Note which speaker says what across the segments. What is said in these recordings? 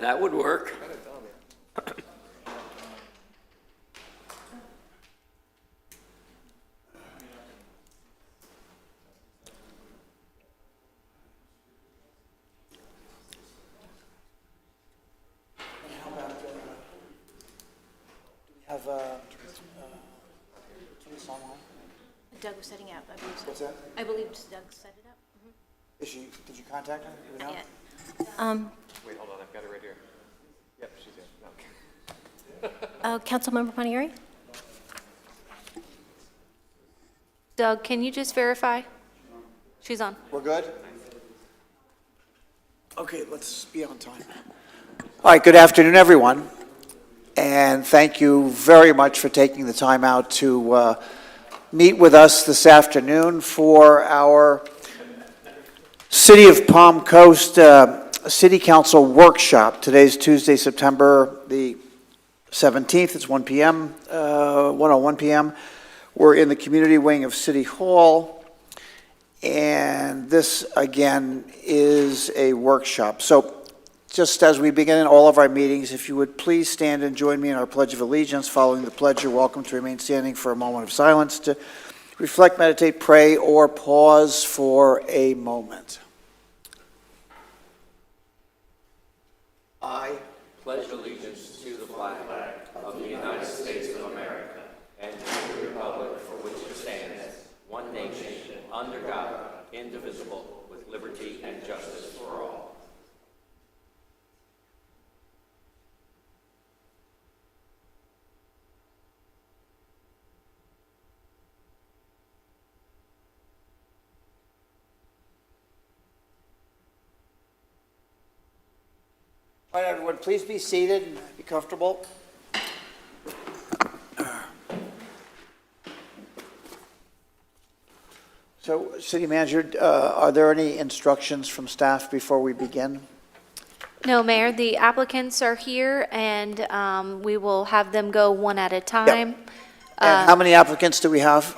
Speaker 1: That would work.
Speaker 2: Have Case online?
Speaker 3: Doug was setting up, I believe so.
Speaker 2: What's that?
Speaker 3: I believe Doug set it up.
Speaker 2: Is she? Did you contact her? Do we know?
Speaker 3: Not yet.
Speaker 4: Wait, hold on, I've got it right here. Yep, she's in. No.
Speaker 3: Councilmember Panieri?
Speaker 5: Doug, can you just verify? She's on.
Speaker 2: We're good? Okay, let's be on time. All right, good afternoon, everyone. And thank you very much for taking the time out to meet with us this afternoon for our City of Palm Coast City Council workshop. Today's Tuesday, September the 17th. It's 1 p.m., 1:01 p.m. We're in the community wing of City Hall. And this, again, is a workshop. So just as we begin all of our meetings, if you would please stand and join me in our Pledge of Allegiance. Following the pledge, you're welcome to remain standing for a moment of silence to reflect, meditate, pray, or pause for a moment. I
Speaker 1: Pledge allegiance to the flag of the United States of America and to the republic for which it stands, one nation, under God, indivisible, with liberty and justice for all.
Speaker 2: All right, everyone, please be seated and be comfortable. So, City Manager, are there any instructions from staff before we begin?
Speaker 5: No, Mayor, the applicants are here, and we will have them go one at a time.
Speaker 2: And how many applicants do we have?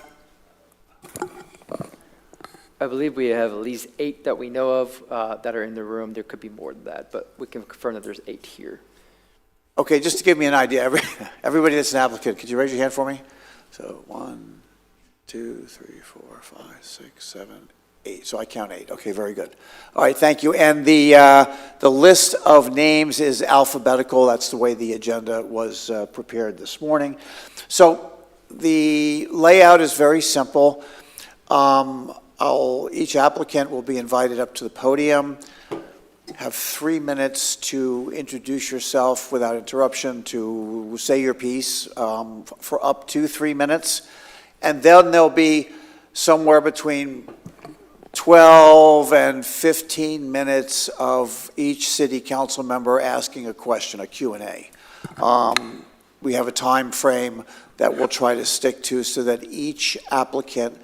Speaker 4: I believe we have at least 8 that we know of that are in the room. There could be more than that, but we can confirm that there's 8 here.
Speaker 2: Okay, just to give me an idea, everybody that's an applicant, could you raise your hand for me? So 1, 2, 3, 4, 5, 6, 7, 8. So I count 8. Okay, very good. All right, thank you. And the list of names is alphabetical. That's the way the agenda was prepared this morning. So the layout is very simple. Each applicant will be invited up to the podium, have 3 minutes to introduce yourself without interruption, to say your piece for up to 3 minutes. And then there'll be somewhere between 12 and 15 minutes of each city council member asking a question, a Q&A. We have a time frame that we'll try to stick to so that each applicant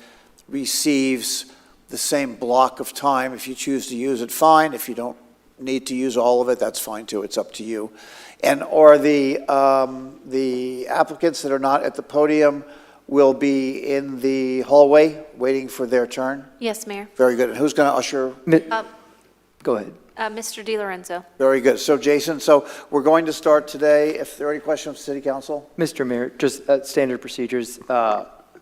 Speaker 2: receives the same block of time. If you choose to use it, fine. If you don't need to use all of it, that's fine too. It's up to you. And or the applicants that are not at the podium will be in the hallway waiting for their turn?
Speaker 5: Yes, Mayor.
Speaker 2: Very good. And who's going to usher?
Speaker 4: Go ahead.
Speaker 5: Mr. DiLorenzo.
Speaker 2: Very good. So Jason, so we're going to start today. If there are any questions, City Council?
Speaker 4: Mr. Mayor, just standard procedures,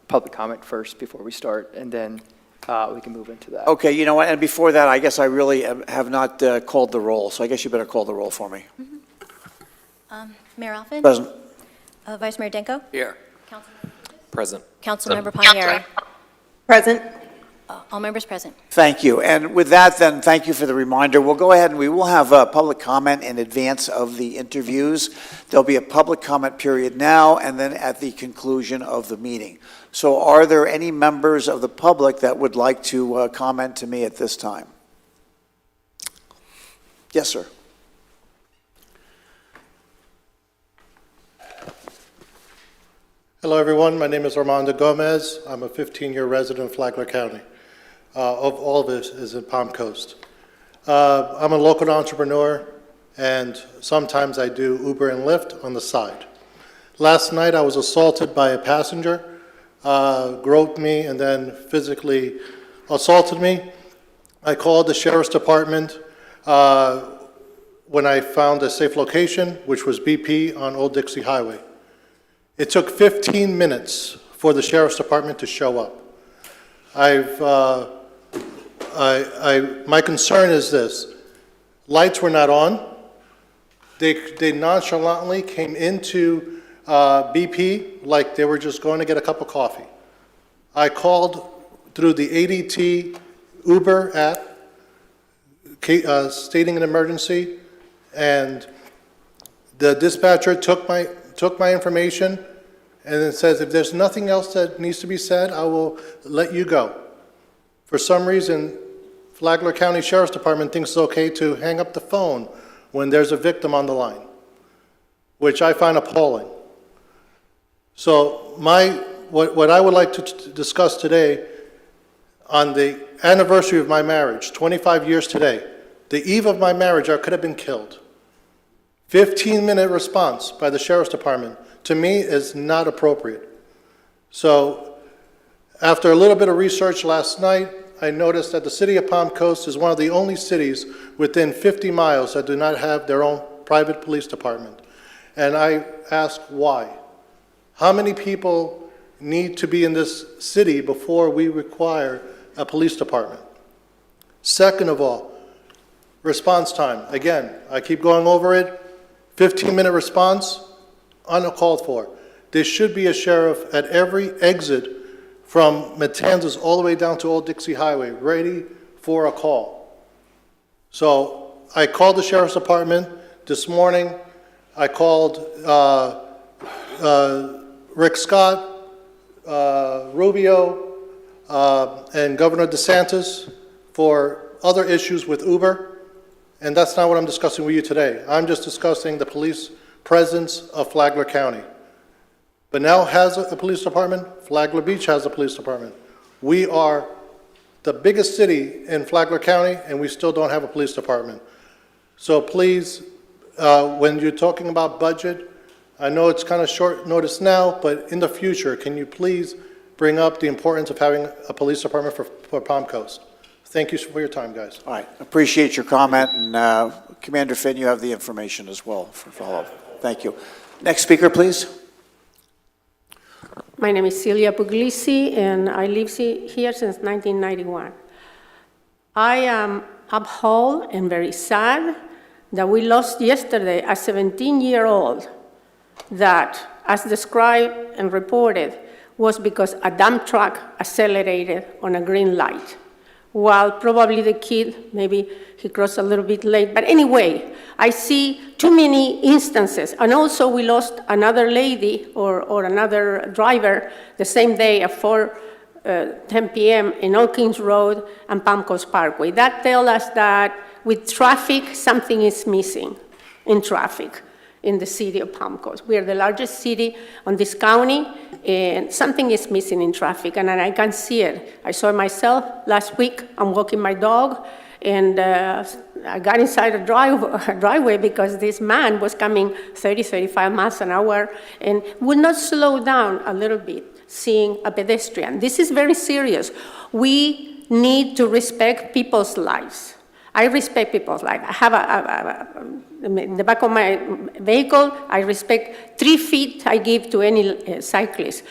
Speaker 4: public comment first before we start, and then we can move into that.
Speaker 2: Okay, you know what, and before that, I guess I really have not called the roll, so I guess you better call the roll for me.
Speaker 3: Mayor Alfin?
Speaker 2: Present.
Speaker 3: Vice Mayor Denko?
Speaker 1: Here.
Speaker 4: Present.
Speaker 3: Councilmember Panieri?
Speaker 6: Present.
Speaker 3: All members present.
Speaker 2: Thank you. And with that, then, thank you for the reminder. We'll go ahead and we will have a public comment in advance of the interviews. There'll be a public comment period now and then at the conclusion of the meeting. So are there any members of the public that would like to comment to me at this time? Yes, sir.
Speaker 7: Hello, everyone. My name is Armando Gomez. I'm a 15-year resident of Flagler County. All of this is in Palm Coast. I'm a local entrepreneur, and sometimes I do Uber and Lyft on the side. Last night, I was assaulted by a passenger, groped me, and then physically assaulted me. I called the Sheriff's Department. when I found a safe location, which was BP on Old Dixie Highway. It took 15 minutes for the Sheriff's Department to show up. My concern is this. Lights were not on. They nonchalantly came into BP like they were just going to get a cup of coffee. I called through the ADT Uber app, stating an emergency, and the dispatcher took my information and then says, if there's nothing else that needs to be said, I will let you go. For some reason, Flagler County Sheriff's Department thinks it's okay to hang up the phone when there's a victim on the line, which I find appalling. So what I would like to discuss today, on the anniversary of my marriage, 25 years today, the eve of my marriage, I could have been killed. 15-minute response by the Sheriff's Department, to me, is not appropriate. So after a little bit of research last night, I noticed that the city of Palm Coast is one of the only cities within 50 miles that do not have their own private police department. And I ask why. How many people need to be in this city before we require a police department? Second of all, response time. Again, I keep going over it. 15-minute response, uncalled for. There should be a sheriff at every exit from Matanzas all the way down to Old Dixie Highway, ready for a call. So I called the Sheriff's Department this morning. I called Rick Scott, Rubio, and Governor DeSantis for other issues with Uber, and that's not what I'm discussing with you today. I'm just discussing the police presence of Flagler County. Bunnell has a police department. Flagler Beach has a police department. We are the biggest city in Flagler County, and we still don't have a police department. So please, when you're talking about budget, I know it's kind of short notice now, but in the future, can you please bring up the importance of having a police department for Palm Coast? Thank you for your time, guys.
Speaker 2: All right, appreciate your comment, and Commander Finn, you have the information as well for follow-up. Thank you. Next speaker, please.
Speaker 6: My name is Celia Puglisi, and I live here since 1991. I am appalled and very sad that we lost yesterday a 17-year-old that, as described and reported, was because a dump truck accelerated on a green light, while probably the kid, maybe he crossed a little bit late. But anyway, I see too many instances. And also we lost another lady or another driver the same day at 4:10 p.m. in Old Kings Road and Palm Coast Parkway. That tells us that with traffic, something is missing in traffic in the city of Palm Coast. We are the largest city on this county, and something is missing in traffic, and I can see it. I saw it myself last week. I'm walking my dog, and I got inside a driveway because this man was coming 30, 35 miles an hour and would not slow down a little bit, seeing a pedestrian. This is very serious. We need to respect people's lives. I respect people's life. I have in the back of my vehicle, I respect 3 feet I give to any cyclist.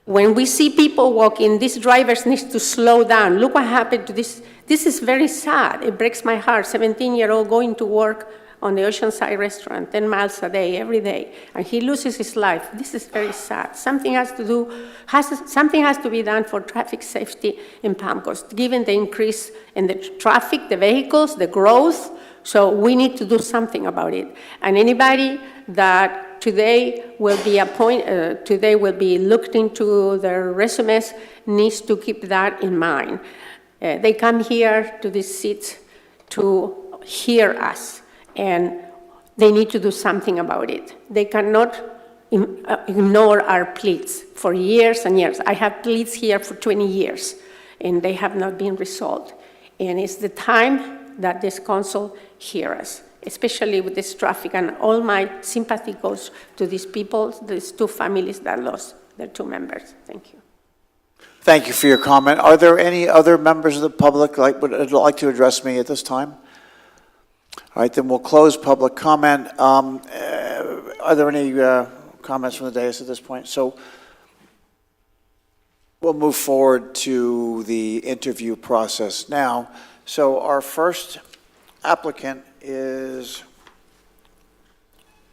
Speaker 6: When we see people walking, these drivers need to slow down. Look what happened to this. This is very sad. It breaks my heart. 17-year-old going to work on the Oceanside restaurant, 10 miles a day, every day, and he loses his life. This is very sad. Something has to be done for traffic safety in Palm Coast, given the increase in the traffic, the vehicles, the growth. So we need to do something about it. And anybody that today will be looked into their resumes needs to keep that in mind. They come here to these seats to hear us, and they need to do something about it. They cannot ignore our pleas for years and years. I have pleas here for 20 years, and they have not been resolved. And it's the time that this council hear us, especially with this traffic, and all my sympathy goes to these people, these 2 families that lost their 2 members. Thank you.
Speaker 2: Thank you for your comment. Are there any other members of the public would like to address me at this time? All right, then we'll close public comment. Are there any comments from the dais at this point? So we'll move forward to the interview process now. So our first applicant is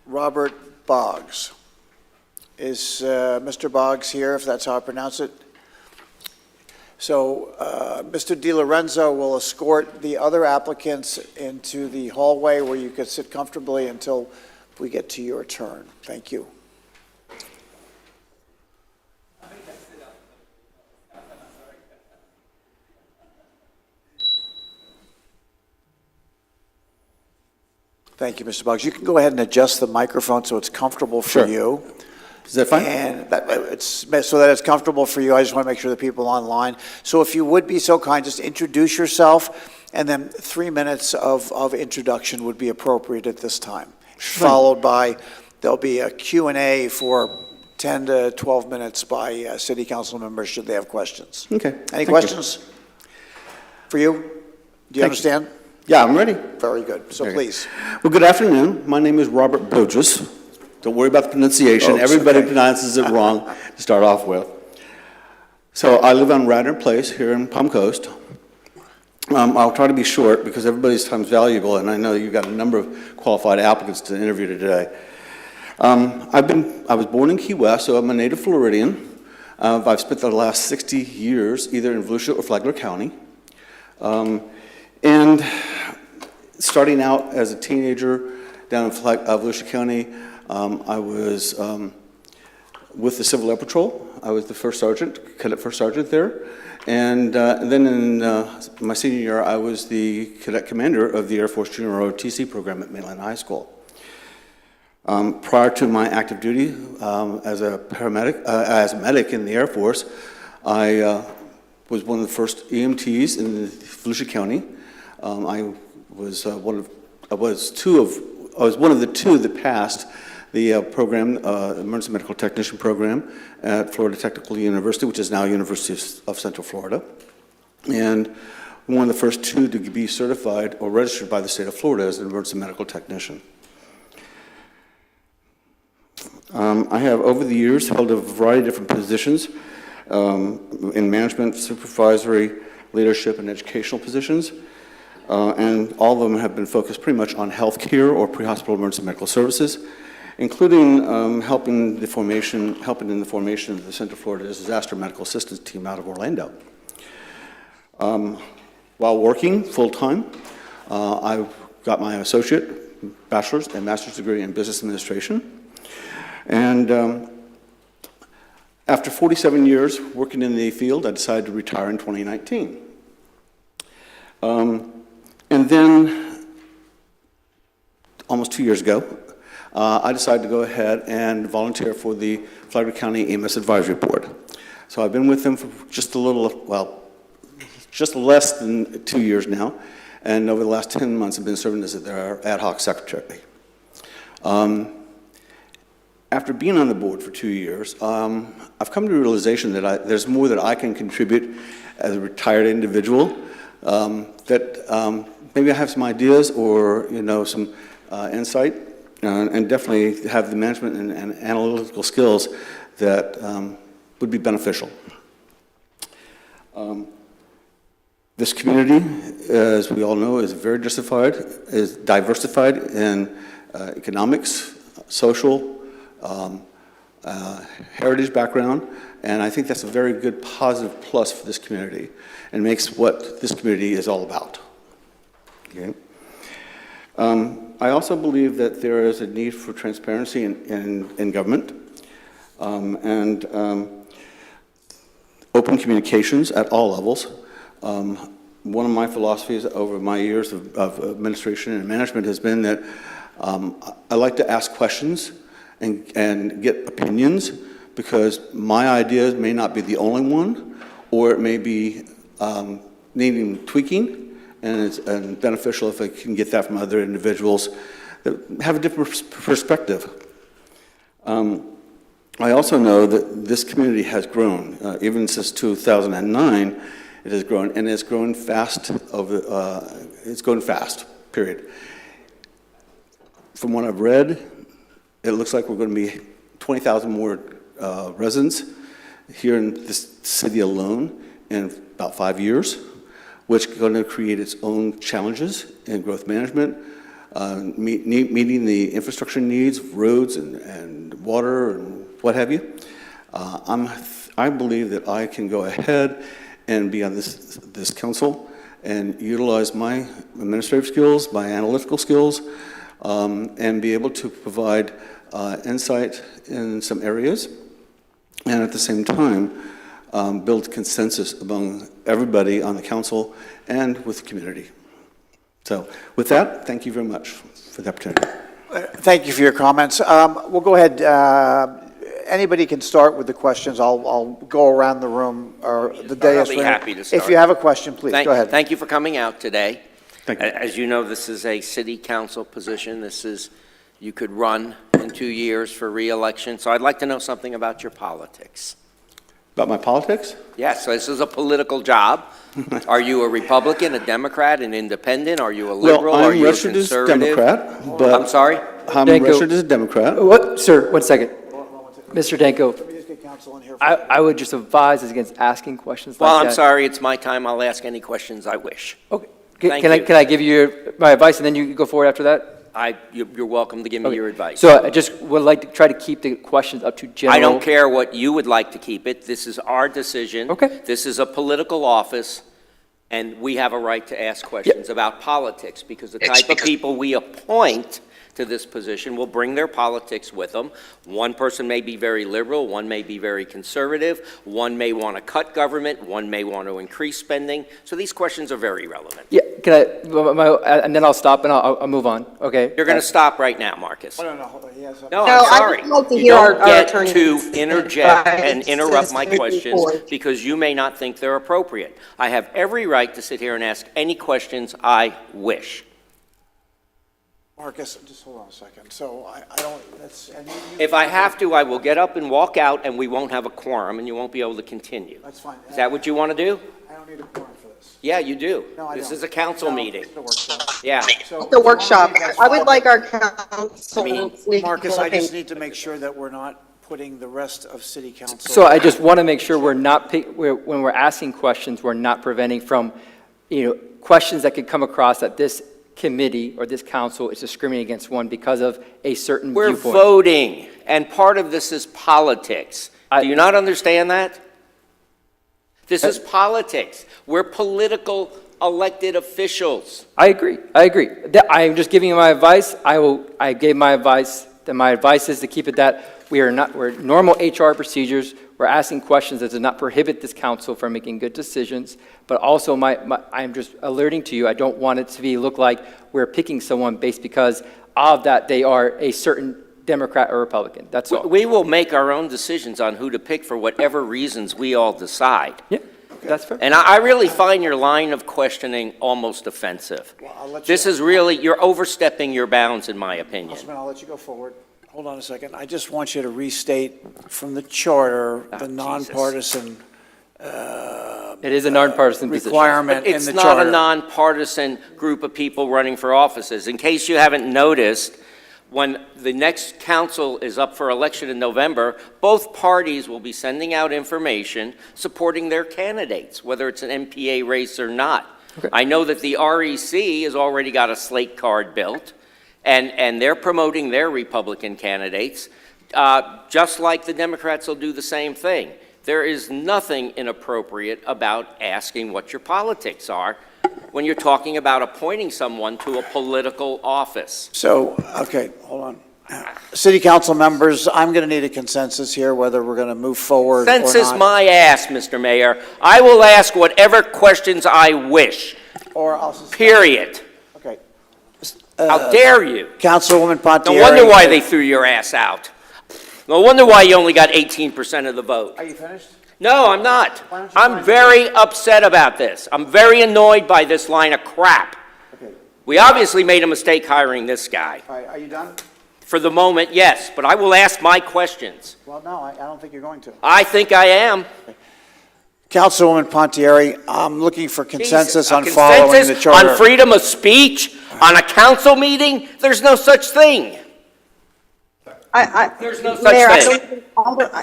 Speaker 2: Robert Boggs. Is Mr. Boggs here, if that's how I pronounce it? So Mr. DiLorenzo will escort the other applicants into the hallway where you can sit comfortably until we get to your turn. Thank you. Thank you, Mr. Boggs. You can go ahead and adjust the microphone so it's comfortable for
Speaker 8: Sure.
Speaker 2: you.
Speaker 8: Is that fine?
Speaker 2: And so that it's comfortable for you. I just want to make sure the people online. So if you would be so kind, just introduce yourself, and then 3 minutes of introduction would be appropriate at this time. Followed by, there'll be a Q&A for 10 to 12 minutes by city council members should they have questions.
Speaker 8: Okay.
Speaker 2: Any
Speaker 8: Thank you.
Speaker 2: questions for you? Do you
Speaker 8: Thank you.
Speaker 2: understand?
Speaker 8: Yeah, I'm ready.
Speaker 2: Very good. So
Speaker 8: Okay.
Speaker 2: please.
Speaker 8: Well, good afternoon. My name is Robert Bogus. Don't worry about the pronunciation.
Speaker 2: Bogus,
Speaker 8: Everybody
Speaker 2: okay.
Speaker 8: pronounces it wrong to start off with. So I live on Radnor Place here in Palm Coast. I'll try to be short because everybody's time is valuable, and I know you've got a number of qualified applicants to interview today. I was born in Key West, so I'm a native Floridian. I've spent the last 60 years either in Volusia or Flagler County. And starting out as a teenager down in Volusia County, I was with the Civil Air Patrol. I was the first sergeant, cadet first sergeant there. And then in my senior year, I was the cadet commander of the Air Force Junior ROTC program at Mainland High School. Prior to my active duty as a paramedic, as a medic in the Air Force, I was one of the first EMTs in Volusia County. I was one of the two that passed the program, Emergency Medical Technician program at Florida Technical University, which is now University of Central Florida, and one of the first two to be certified or registered by the state of Florida as an emergency medical technician. I have, over the years, held a variety of different positions in management, supervisory, leadership, and educational positions. And all of them have been focused pretty much on healthcare or pre-hospital emergency medical services, including helping in the formation of the Central Florida Disaster Medical Assistance Team out of Orlando. While working full-time, I got my associate, bachelor's, and master's degree in business administration. And after 47 years working in the field, I decided to retire in 2019. And then, almost 2 years ago, I decided to go ahead and volunteer for the Flagler County EMS Advisory Board. So I've been with them for just less than 2 years now, and over the last 10 months I've been serving as their ad hoc secretary. After being on the board for 2 years, I've come to the realization that there's more that I can contribute as a retired individual, that maybe I have some ideas or, some insight, and definitely have the management and analytical skills that would be beneficial. This community, as we all know, is very diversified in economics, social, heritage background, and I think that's a very good positive plus for this community and makes what this community is all about. Okay. I also believe that there is a need for transparency in government and open communications at all levels. One of my philosophies over my years of administration and management has been that I like to ask questions and get opinions, because my ideas may not be the only one, or it may be needing tweaking, and it's beneficial if I can get that from other individuals that have a different perspective. I also know that this community has grown. Even since 2009, it has grown, and it's grown fast, period. from what I've read, it looks like we're going to be 20,000 more residents here in this city alone in about 5 years, which is going to create its own challenges in growth management, meeting the infrastructure needs of roads and water and what have you. I believe that I can go ahead and be on this council and utilize my administrative skills, my analytical skills, and be able to provide insight in some areas, and at the same time, build consensus among everybody on the council and with the community. So with that, thank you very much for the opportunity.
Speaker 2: Thank you for your comments. We'll go ahead. Anybody can start with the questions. I'll go around the room or the dais.
Speaker 1: I'll be happy to start.
Speaker 2: If you have a question, please, go ahead.
Speaker 1: Thank you for coming out today.
Speaker 8: Thank you.
Speaker 1: As you know, this is a city council position. You could run in 2 years for re-election. So I'd like to know something about your politics.
Speaker 8: About my politics?
Speaker 1: Yes, so this is a political job. Are you a Republican, a Democrat, an independent? Are you a liberal?
Speaker 8: Well,
Speaker 1: Are
Speaker 8: I'm
Speaker 1: you a
Speaker 8: registered as
Speaker 1: conservative?
Speaker 8: Democrat, but...
Speaker 1: I'm sorry?
Speaker 8: I'm
Speaker 4: Danko.
Speaker 8: registered as a Democrat.
Speaker 4: What, sir, 1 second. Mr. Danko,
Speaker 2: Let me just get counsel in here. for-
Speaker 4: I would just advise us against asking questions like
Speaker 1: Well,
Speaker 4: that.
Speaker 1: I'm sorry, it's my time. I'll ask any questions I wish.
Speaker 4: Okay.
Speaker 1: Thank
Speaker 4: Can
Speaker 1: you.
Speaker 4: I give you my advice and then you go forward after that?
Speaker 1: You're welcome to give me
Speaker 4: Okay.
Speaker 1: your advice.
Speaker 4: So I just would like to try to keep the questions up to general.
Speaker 1: I don't care what you would like to keep it. This is our decision.
Speaker 4: Okay.
Speaker 1: This is a political office, and we have a right to ask questions about politics, because the type of people we appoint to this position will bring their politics with them. One person may be very liberal, one may be very conservative, one may want to cut government, one may want to increase spending. So these questions are very relevant.
Speaker 4: Yeah, can I, and then I'll stop and I'll move on, okay?
Speaker 1: You're going to stop right now, Marcus.
Speaker 2: Oh, no, hold on. He has a-
Speaker 1: No,
Speaker 9: No,
Speaker 1: I'm
Speaker 9: I
Speaker 1: sorry.
Speaker 9: would like to
Speaker 1: You
Speaker 9: hear
Speaker 1: don't
Speaker 9: our
Speaker 1: get
Speaker 9: attorney's
Speaker 1: to interject
Speaker 9: advice
Speaker 1: and interrupt my
Speaker 9: moving
Speaker 1: questions
Speaker 9: forward.
Speaker 1: because you may not think they're appropriate. I have every right to sit here and ask any questions I wish.
Speaker 2: Marcus, just hold on a second. So I don't, that's, and you.
Speaker 1: If I have to, I will get up and walk out, and we won't have a quorum, and you won't be able to continue.
Speaker 2: That's fine.
Speaker 1: Is that what you want to do?
Speaker 2: I don't need a quorum for this.
Speaker 1: Yeah, you do.
Speaker 2: No, I don't.
Speaker 1: This is a council
Speaker 2: No,
Speaker 1: meeting.
Speaker 2: it's a workshop.
Speaker 1: Yeah.
Speaker 2: So-
Speaker 9: The workshop, I would like our council.
Speaker 2: Marcus, I just need to make sure that we're not putting the rest of city council.
Speaker 4: So I just want to make sure we're not, when we're asking questions, we're not preventing from, questions that could come across that this committee or this council is discriminating against one because of a certain
Speaker 1: We're
Speaker 4: viewpoint.
Speaker 1: voting, and part of this is politics.
Speaker 4: I-
Speaker 1: Do you not understand that? This is politics. We're political elected officials.
Speaker 4: I agree. I'm just giving you my advice. I gave my advice, that my advice is to keep it that we're normal HR procedures. We're asking questions that do not prohibit this council from making good decisions, but also I'm just alerting to you, I don't want it to look like we're picking someone based because of that they are a certain Democrat or Republican. That's all.
Speaker 1: We will make our own decisions on who to pick for whatever reasons we all decide.
Speaker 4: Yeah, that's fair.
Speaker 1: And I really find your line of questioning almost offensive.
Speaker 2: Well, I'll let you-
Speaker 1: This is really, you're overstepping your bounds, in my opinion.
Speaker 2: Councilman, I'll let you go forward. Hold on a second. I just want you to restate from the charter, the
Speaker 1: Jesus.
Speaker 2: nonpartisan
Speaker 4: It is a nonpartisan position.
Speaker 2: requirement in
Speaker 1: It's
Speaker 2: the
Speaker 1: not
Speaker 2: charter.
Speaker 1: a nonpartisan group of people running for offices. In case you haven't noticed, when the next council is up for election in November, both parties will be sending out information supporting their candidates, whether it's an MPA race or not. I know that the REC has already got a slate card built, and they're promoting their Republican candidates, just like the Democrats will do the same thing. There is nothing inappropriate about asking what your politics are when you're talking about appointing someone to a political office.
Speaker 2: So, okay, hold on. City council members, I'm going to need a consensus here, whether we're going to move forward or not.
Speaker 1: Census my ass, Mr. Mayor. I will ask whatever questions I wish,
Speaker 2: Or I'll suspend.
Speaker 1: period.
Speaker 2: Okay.
Speaker 1: How dare you?
Speaker 2: Councilwoman Pontieri.
Speaker 1: No wonder why they threw your ass out. No wonder why you only got 18% of the vote.
Speaker 2: Are you finished?
Speaker 1: No, I'm not.
Speaker 2: Why don't you
Speaker 1: I'm
Speaker 2: find-
Speaker 1: very upset about this. I'm very annoyed by this line of crap.
Speaker 2: Okay.
Speaker 1: We obviously made a mistake hiring this guy.
Speaker 2: All right, are you done?
Speaker 1: For the moment, yes, but I will ask my questions.
Speaker 2: Well, no, I don't think you're going to.
Speaker 1: I think I am.
Speaker 2: Councilwoman Pontieri, I'm looking for consensus
Speaker 1: Jesus, a
Speaker 2: on following the
Speaker 1: consensus
Speaker 2: charter.
Speaker 1: on freedom of speech on a council meeting? There's no such thing. There's no such
Speaker 9: Mayor,
Speaker 1: thing.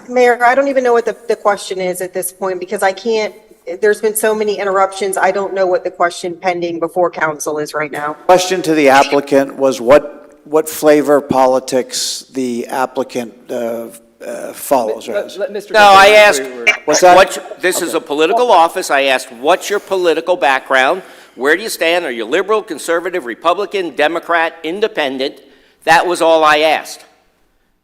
Speaker 9: Mayor, I don't even know what the question is at this point because I can't, there's been so many interruptions. I don't know what the question pending before council is right now.
Speaker 2: Question to the applicant was what flavor politics the applicant follows.
Speaker 4: Let Mr.
Speaker 1: No, I
Speaker 4: Denko-
Speaker 1: asked,
Speaker 2: What's that?
Speaker 1: this is a political office. I asked, what's your political background? Where do you stand? Are you liberal, conservative, Republican, Democrat, independent? That was all I asked.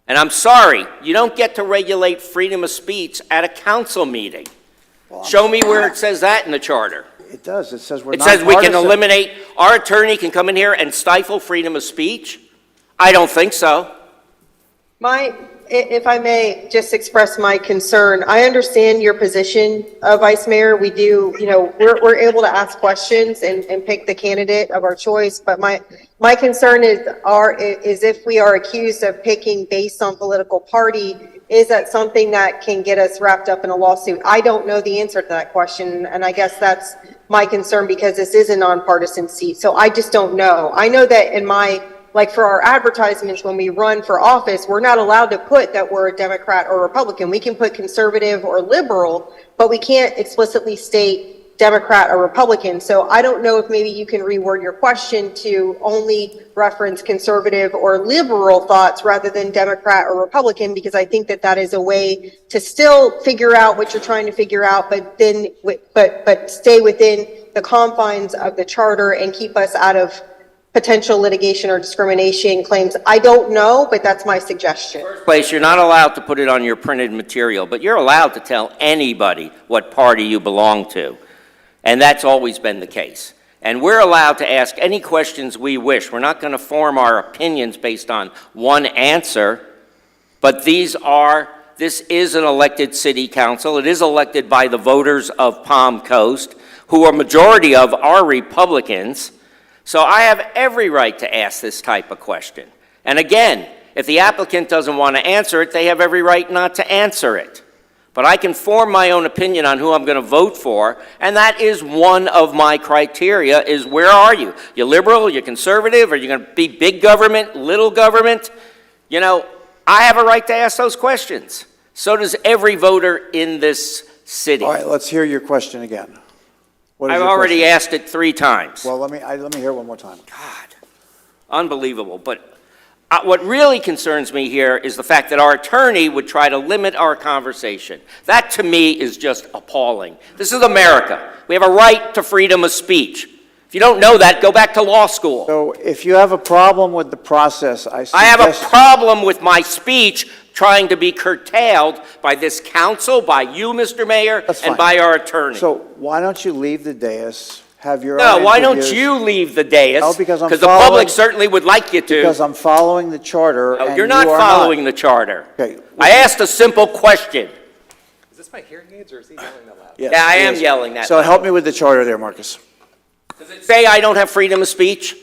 Speaker 1: And I'm sorry, you don't get to regulate freedom of speech at a council meeting. Show me where it says that in the charter.
Speaker 2: It does. It says we're
Speaker 1: It says we can
Speaker 2: nonpartisan.
Speaker 1: eliminate, our attorney can come in here and stifle freedom of speech? I don't think so.
Speaker 9: If I may just express my concern, I understand your position, Vice Mayor. We do, we're able to ask questions and pick the candidate of our choice. But my concern is if we are accused of picking based on political party, is that something that can get us wrapped up in a lawsuit? I don't know the answer to that question. And I guess that's my concern because this is a nonpartisan seat. So I just don't know. I know that like for our advertisements, when we run for office, we're not allowed to put that we're a Democrat or Republican. We can put conservative or liberal, but we can't explicitly state Democrat or Republican. So I don't know if maybe you can reword your question to only reference conservative or liberal thoughts rather than Democrat or Republican, because I think that is a way to still figure out what you're trying to figure out, but then, but stay within the confines of the charter and keep us out of potential litigation or discrimination claims. I don't know, but that's my suggestion.
Speaker 1: Place, you're not allowed to put it on your printed material, but you're allowed to tell anybody what party you belong to. And that's always been the case. And we're allowed to ask any questions we wish. We're not going to form our opinions based on one answer, but this is an elected city council. It is elected by the voters of Palm Coast, who a majority of are Republicans. So I have every right to ask this type of question. And again, if the applicant doesn't want to answer it, they have every right not to answer it. But I can form my own opinion on who I'm going to vote for, and that is one of my criteria, is where are you? You liberal, you conservative, are you going to be big government, little government? I have a right to ask those questions. So does every voter in this city.
Speaker 2: All right, let's hear your question again. What is
Speaker 1: I've
Speaker 2: your
Speaker 1: already
Speaker 2: question?
Speaker 1: asked it 3 times.
Speaker 2: Well, let me hear it one more time.
Speaker 1: God, unbelievable. But what really concerns me here is the fact that our attorney would try to limit our conversation. That, to me, is just appalling. This is America. We have a right to freedom of speech. If you don't know that, go back to law school.
Speaker 2: So if you have a problem with the process, I
Speaker 1: I have a
Speaker 2: suggest...
Speaker 1: problem with my speech trying to be curtailed by this council, by you, Mr. Mayor,
Speaker 2: That's
Speaker 1: and
Speaker 2: fine.
Speaker 1: by our attorney.
Speaker 2: So why don't you leave the dais, have your
Speaker 1: No,
Speaker 2: own
Speaker 1: why don't
Speaker 2: interviews?
Speaker 1: you leave the dais?
Speaker 2: Oh, because I'm
Speaker 1: the
Speaker 2: following-
Speaker 1: public certainly would like you to.
Speaker 2: Because I'm following the charter,
Speaker 1: No,
Speaker 2: and
Speaker 1: you're
Speaker 2: you
Speaker 1: not
Speaker 2: are
Speaker 1: following the charter.
Speaker 2: Okay.
Speaker 1: I asked a simple question.
Speaker 10: Is this my hearing aids or is he yelling that loud?
Speaker 2: Yes,
Speaker 1: Yeah, I
Speaker 2: it
Speaker 1: am
Speaker 2: is.
Speaker 1: yelling that
Speaker 2: So
Speaker 1: loud.
Speaker 2: help me with the charter there, Marcus.
Speaker 1: Does it say I don't have freedom of speech?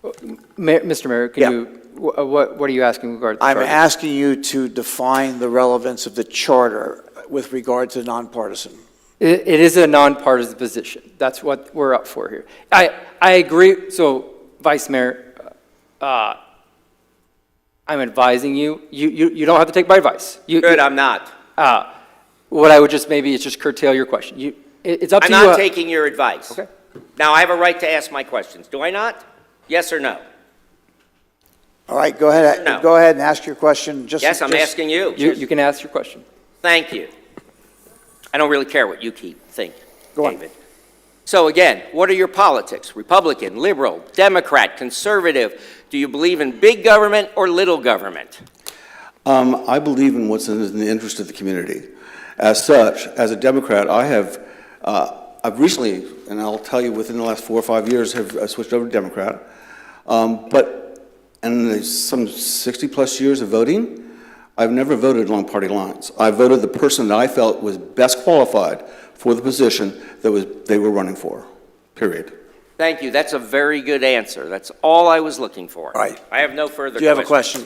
Speaker 4: Mr. Mayor,
Speaker 2: Yeah.
Speaker 4: can you, what are you asking regarding the
Speaker 2: I'm
Speaker 4: charter?
Speaker 2: asking you to define the relevance of the charter with regard to nonpartisan.
Speaker 4: It is a nonpartisan position. That's what we're up for here. I agree. So, Vice Mayor, I'm advising you. You don't have to take my advice.
Speaker 1: Good, I'm not.
Speaker 4: What I would just maybe is just curtail your question. It's up to
Speaker 1: I'm
Speaker 4: you.
Speaker 1: not taking your advice.
Speaker 4: Okay.
Speaker 1: Now, I have a right to ask my questions. Do I not? Yes or no?
Speaker 2: All right, go ahead.
Speaker 1: No.
Speaker 2: Go ahead and ask your question.
Speaker 1: Yes, I'm asking you.
Speaker 4: You can ask your question.
Speaker 1: Thank you. I don't really care what you think,
Speaker 2: Go on.
Speaker 1: David. So again, what are your politics? Republican, liberal, Democrat, conservative? Do you believe in big government or little government?
Speaker 8: I believe in what's in the interest of the community. As such, as a Democrat, I've recently, and I'll tell you within the last 4 or 5 years, have switched over to Democrat. But in some 60-plus years of voting, I've never voted along party lines. I voted the person that I felt was best qualified for the position that they were running for, period.
Speaker 1: Thank you. That's a very good answer. That's all I was looking for.
Speaker 2: All right.
Speaker 1: I have no further questions.
Speaker 2: Do you have a question?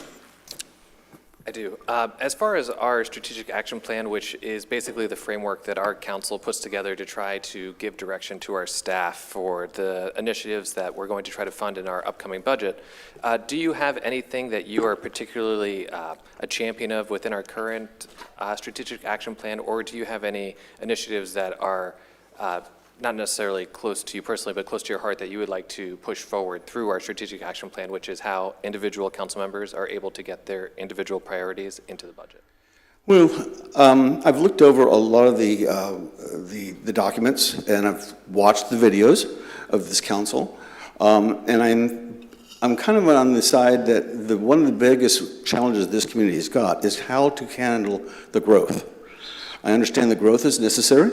Speaker 10: I do. As far as our strategic action plan, which is basically the framework that our council puts together to try to give direction to our staff for the initiatives that we're going to try to fund in our upcoming budget, do you have anything that you are particularly a champion of within our current strategic action plan, or do you have any initiatives that are not necessarily close to you personally, but close to your heart that you would like to push forward through our strategic action plan, which is how individual council members are able to get their individual priorities into the budget?
Speaker 8: Well, I've looked over a lot of the documents, and I've watched the videos of this council, and I'm kind of on the side that one of the biggest challenges this community has got is how to handle the growth. I understand the growth is necessary,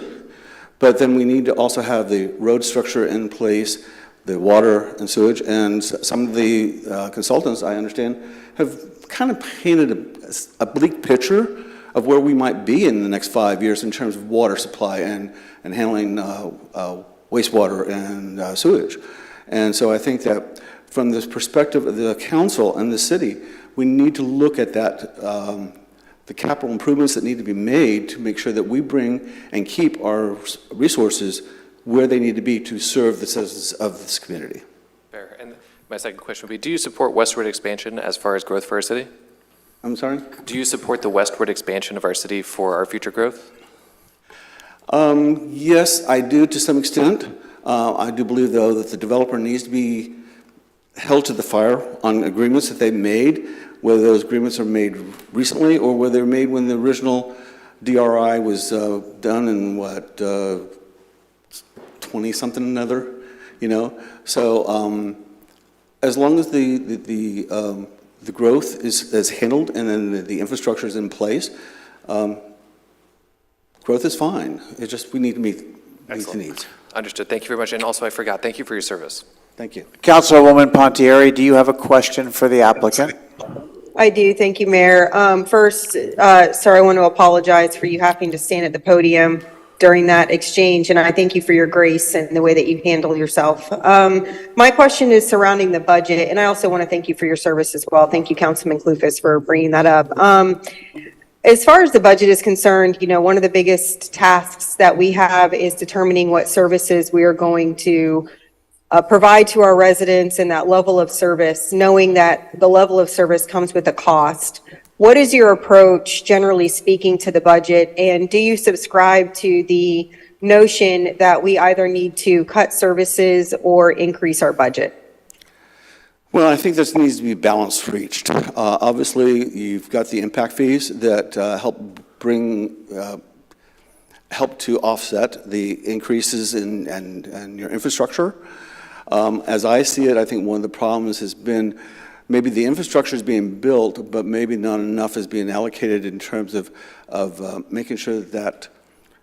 Speaker 8: but then we need to also have the road structure in place, the water and sewage, and some of the consultants, I understand, have kind of painted a bleak picture of where we might be in the next 5 years in terms of water supply and handling wastewater and sewage. And so I think that from this perspective of the council and the city, we need to look at that, the capital improvements that need to be made to make sure that we bring and keep our resources where they need to be to serve the citizens of this community.
Speaker 10: Fair. And my second question would be, do you support westward expansion as far as growth for our city?
Speaker 8: I'm sorry?
Speaker 10: Do you support the westward expansion of our city for our future growth?
Speaker 8: Yes, I do to some extent. I do believe, though, that the developer needs to be held to the fire on agreements that they made, whether those agreements are made recently or whether they're made when the original DRI was done in, 20-something another, you know? So as long as the growth is handled and then the infrastructure is in place, growth is fine. It's just we need to meet the needs.
Speaker 10: Understood. Thank you very much. And also, I forgot, thank you for your service.
Speaker 8: Thank you.
Speaker 2: Councilwoman Pontieri, do you have a question for the applicant?
Speaker 9: I do. Thank you, Mayor. First, sir, I want to apologize for you having to stand at the podium during that exchange, and I thank you for your grace and the way that you handle yourself. My question is surrounding the budget, and I also want to thank you for your service as well. Thank you, Councilman Clufus, for bringing that up. As far as the budget is concerned, you know, one of the biggest tasks that we have is determining what services we are going to provide to our residents and that level of service, knowing that the level of service comes with a cost. What is your approach, generally speaking, to the budget? And do you subscribe to the notion that we either need to cut services or increase our budget?
Speaker 8: Well, I think this needs to be balance reached. Obviously, you've got the impact fees that help to offset the increases in your infrastructure. As I see it, I think one of the problems has been maybe the infrastructure is being built, but maybe not enough is being allocated in terms of making sure that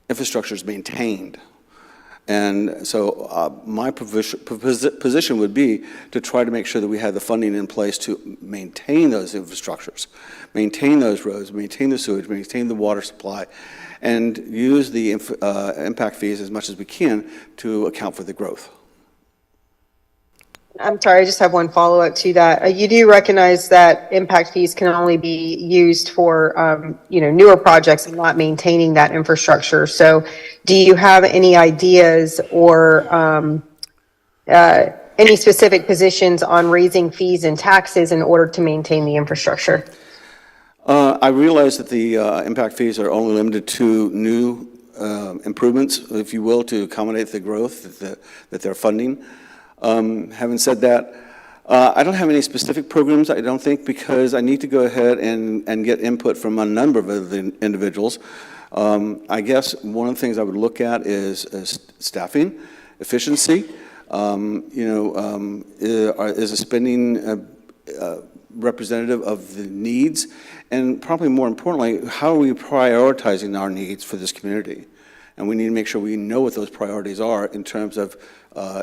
Speaker 8: infrastructure is maintained. And so my position would be to try to make sure that we have the funding in place to maintain those infrastructures, maintain those roads, maintain the sewage, maintain the water supply, and use the impact fees as much as we can to account for the growth.
Speaker 9: I'm sorry, I just have one follow-up to that. You do recognize that impact fees can only be used for, newer projects and not maintaining that infrastructure. So do you have any ideas or any specific positions on raising fees and taxes in order to maintain the infrastructure?
Speaker 8: I realize that the impact fees are only limited to new improvements, if you will, to accommodate the growth that they're funding. Having said that, I don't have any specific programs, I don't think, because I need to go ahead and get input from a number of other individuals. I guess one of the things I would look at is staffing, efficiency. Is a spending representative of the needs? And probably more importantly, how are we prioritizing our needs for this community? And we need to make sure we know what those priorities are in terms of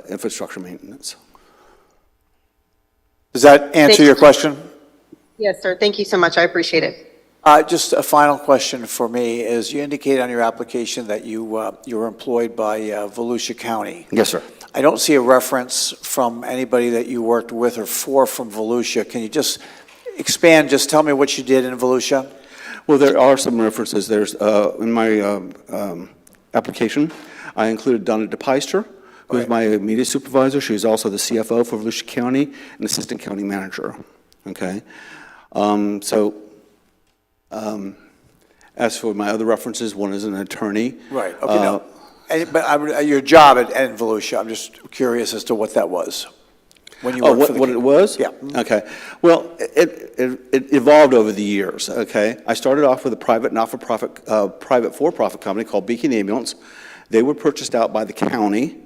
Speaker 8: infrastructure maintenance.
Speaker 2: Does that answer your question?
Speaker 9: Yes, sir. Thank you so much. I appreciate it.
Speaker 2: Just a final question for me is you indicate on your application that you were employed by Volusia County.
Speaker 8: Yes, sir.
Speaker 2: I don't see a reference from anybody that you worked with or for from Volusia. Can you just expand, just tell me what you did in Volusia.
Speaker 8: Well, there are some references. There's, in my application, I included Donna DePeister, who is my immediate supervisor. She's also the CFO for Volusia County and assistant county manager, okay? As for my other references, one is an attorney.
Speaker 2: Right, okay, no. But your job at Volusia, I'm just curious as to what that was. When you
Speaker 8: Oh,
Speaker 2: worked for
Speaker 8: what it was?
Speaker 2: Yeah.
Speaker 8: Okay. Well, it evolved over the years, okay? I started off with a private, not-for-profit, private for-profit company called Beacon Ambulance. They were purchased out by the county,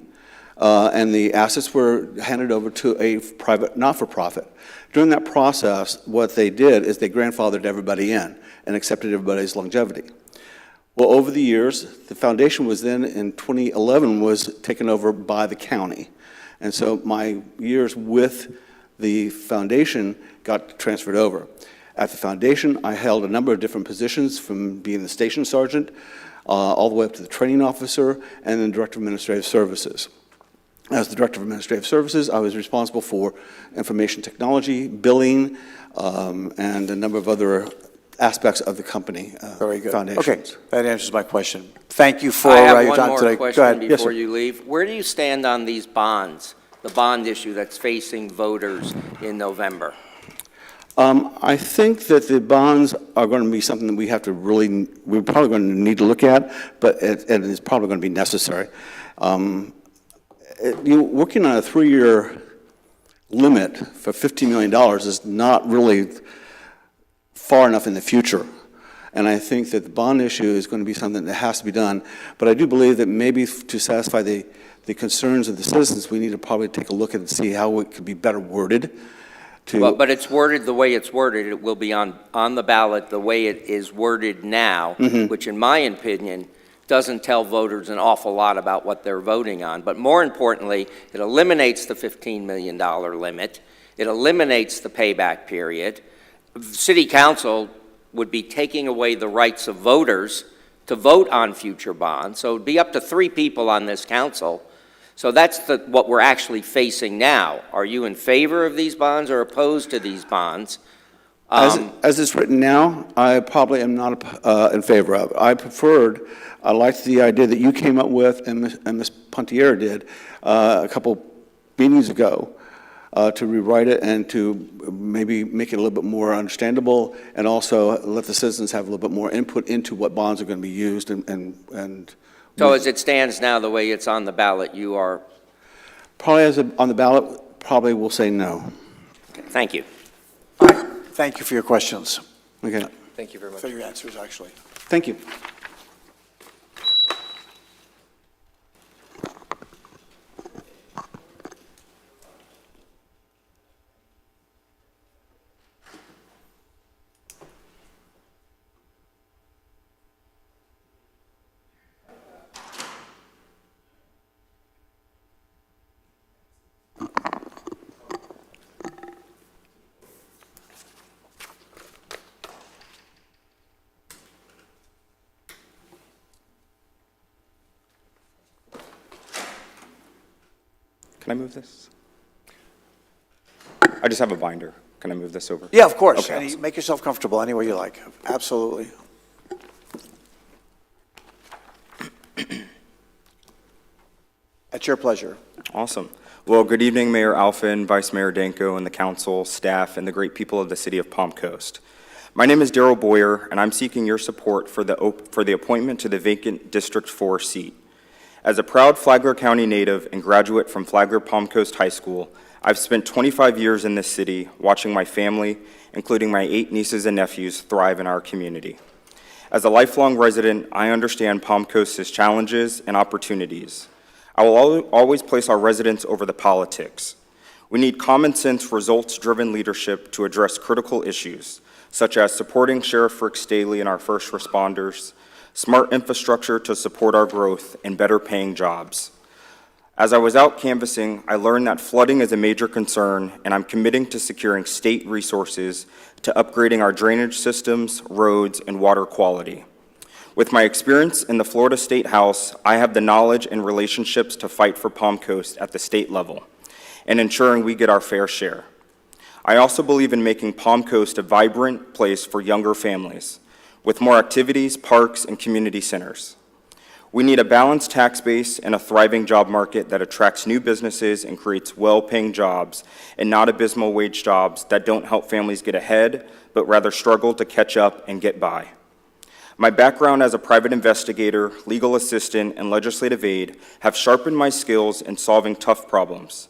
Speaker 8: and the assets were handed over to a private, not-for-profit. During that process, what they did is they grandfathered everybody in and accepted everybody's longevity. Well, over the years, the foundation was then, in 2011, was taken over by the county. And so my years with the foundation got transferred over. At the foundation, I held a number of different positions, from being the station sergeant all the way up to the training officer and then director of administrative services. As the director of administrative services, I was responsible for information technology, billing, and a number of other aspects of the company
Speaker 2: Very good.
Speaker 8: foundations.
Speaker 2: Okay, that answers my question. Thank you for
Speaker 1: I have
Speaker 2: your
Speaker 1: one
Speaker 2: time
Speaker 1: more
Speaker 2: today. Go
Speaker 1: question
Speaker 2: ahead. Yes,
Speaker 1: before
Speaker 2: sir.
Speaker 1: you leave. Where do you stand on these bonds, the bond issue that's facing voters in November?
Speaker 8: I think that the bonds are going to be something that we have to really, we're probably going to need to look at, but it is probably going to be necessary. Working on a 3-year limit for $15 million is not really far enough in the future. And I think that the bond issue is going to be something that has to be done. But I do believe that maybe to satisfy the concerns of the citizens, we need to probably take a look at it and see how it could be better worded.
Speaker 1: But it's worded the way it's worded. It will be on the ballot the way it is worded now, which in my opinion doesn't tell voters an awful lot about what they're voting on. But more importantly, it eliminates the $15 million limit. It eliminates the payback period. City Council would be taking away the rights of voters to vote on future bonds. So it would be up to 3 people on this council. So that's what we're actually facing now. Are you in favor of these bonds or opposed to these bonds?
Speaker 8: As it's written now, I probably am not in favor of it. I liked the idea that you came up with and Ms. Pontier did a couple meetings ago to rewrite it and to maybe make it a little bit more understandable, and also let the citizens have a little bit more input into what bonds are going to be used and
Speaker 1: So as it stands now, the way it's on the ballot, you are...
Speaker 8: Probably on the ballot, probably will say no.
Speaker 1: Thank you.
Speaker 2: Thank you for your questions,
Speaker 8: Okay,
Speaker 10: Thank you very much.
Speaker 2: for your answers, actually.
Speaker 8: thank you.
Speaker 11: Can I move this? I just have a binder. Can I move this over?
Speaker 2: Yeah, of course.
Speaker 11: Okay,
Speaker 2: And
Speaker 11: awesome.
Speaker 2: make yourself comfortable anywhere you like. Absolutely. At your pleasure.
Speaker 11: Awesome. Well, good evening, Mayor Alphen, Vice Mayor Danko, and the council, staff, and the great people of the city of Palm Coast. My name is Daryl Boyer, and I'm seeking your support for the appointment to the vacant District 4 seat. As a proud Flagler County native and graduate from Flagler Palm Coast High School, I've spent 25 years in this city watching my family, including my 8 nieces and nephews, thrive in our community. As a lifelong resident, I understand Palm Coast's challenges and opportunities. I will always place our residents over the politics. We need common sense, results-driven leadership to address critical issues, such as supporting Sheriff Rick Staley and our first responders, smart infrastructure to support our growth, and better paying jobs. As I was out canvassing, I learned that flooding is a major concern, and I'm committing to securing state resources to upgrading our drainage systems, roads, and water quality. With my experience in the Florida State House, I have the knowledge and relationships to fight for Palm Coast at the state level and ensuring we get our fair share. I also believe in making Palm Coast a vibrant place for younger families, with more activities, parks, and community centers. We need a balanced tax base and a thriving job market that attracts new businesses and creates well-paying jobs, and not abysmal wage jobs that don't help families get ahead, but rather struggle to catch up and get by. My background as a private investigator, legal assistant, and legislative aide have sharpened my skills in solving tough problems.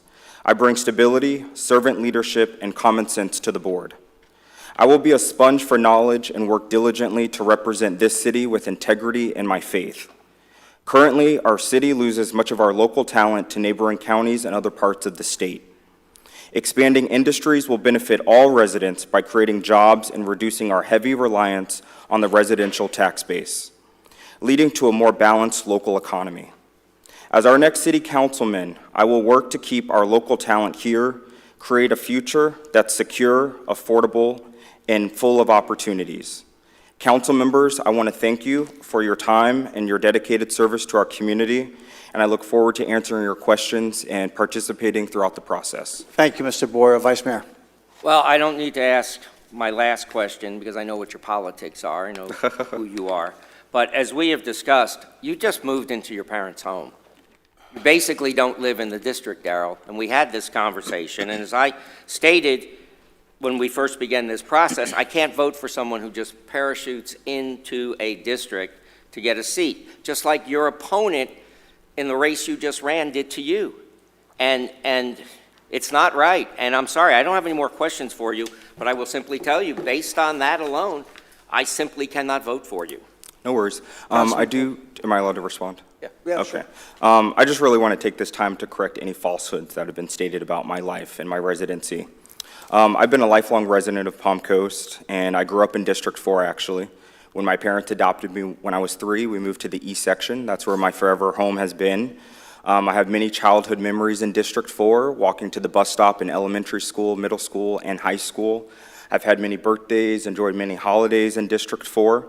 Speaker 11: I bring stability, servant leadership, and common sense to the board. I will be a sponge for knowledge and work diligently to represent this city with integrity and my faith. Currently, our city loses much of our local talent to neighboring counties and other parts of the state. Expanding industries will benefit all residents by creating jobs and reducing our heavy reliance on the residential tax base, leading to a more balanced local economy. As our next city councilman, I will work to keep our local talent here, create a future that's secure, affordable, and full of opportunities. Council members, I want to thank you for your time and your dedicated service to our community, and I look forward to answering your questions and participating throughout the process.
Speaker 2: Thank you, Mr. Boyer. Vice Mayor.
Speaker 1: Well, I don't need to ask my last question because I know what your politics are, I know who you are. But as we have discussed, you just moved into your parents' home. You basically don't live in the district, Darrell, and we had this conversation. And as I stated when we first began this process, I can't vote for someone who just parachutes into a district to get a seat, just like your opponent in the race you just ran did to you. And it's not right, and I'm sorry, I don't have any more questions for you, but I will simply tell you, based on that alone, I simply cannot vote for you.
Speaker 11: No worries. Am I allowed to respond?
Speaker 1: Yeah.
Speaker 11: Okay. I just really want to take this time to correct any falsehoods that have been stated about my life and my residency. I've been a lifelong resident of Palm Coast, and I grew up in District 4, actually. When my parents adopted me when I was 3, we moved to the East Section. That's where my forever home has been. I have many childhood memories in District 4, walking to the bus stop in elementary school, middle school, and high school. I've had many birthdays, enjoyed many holidays in District 4.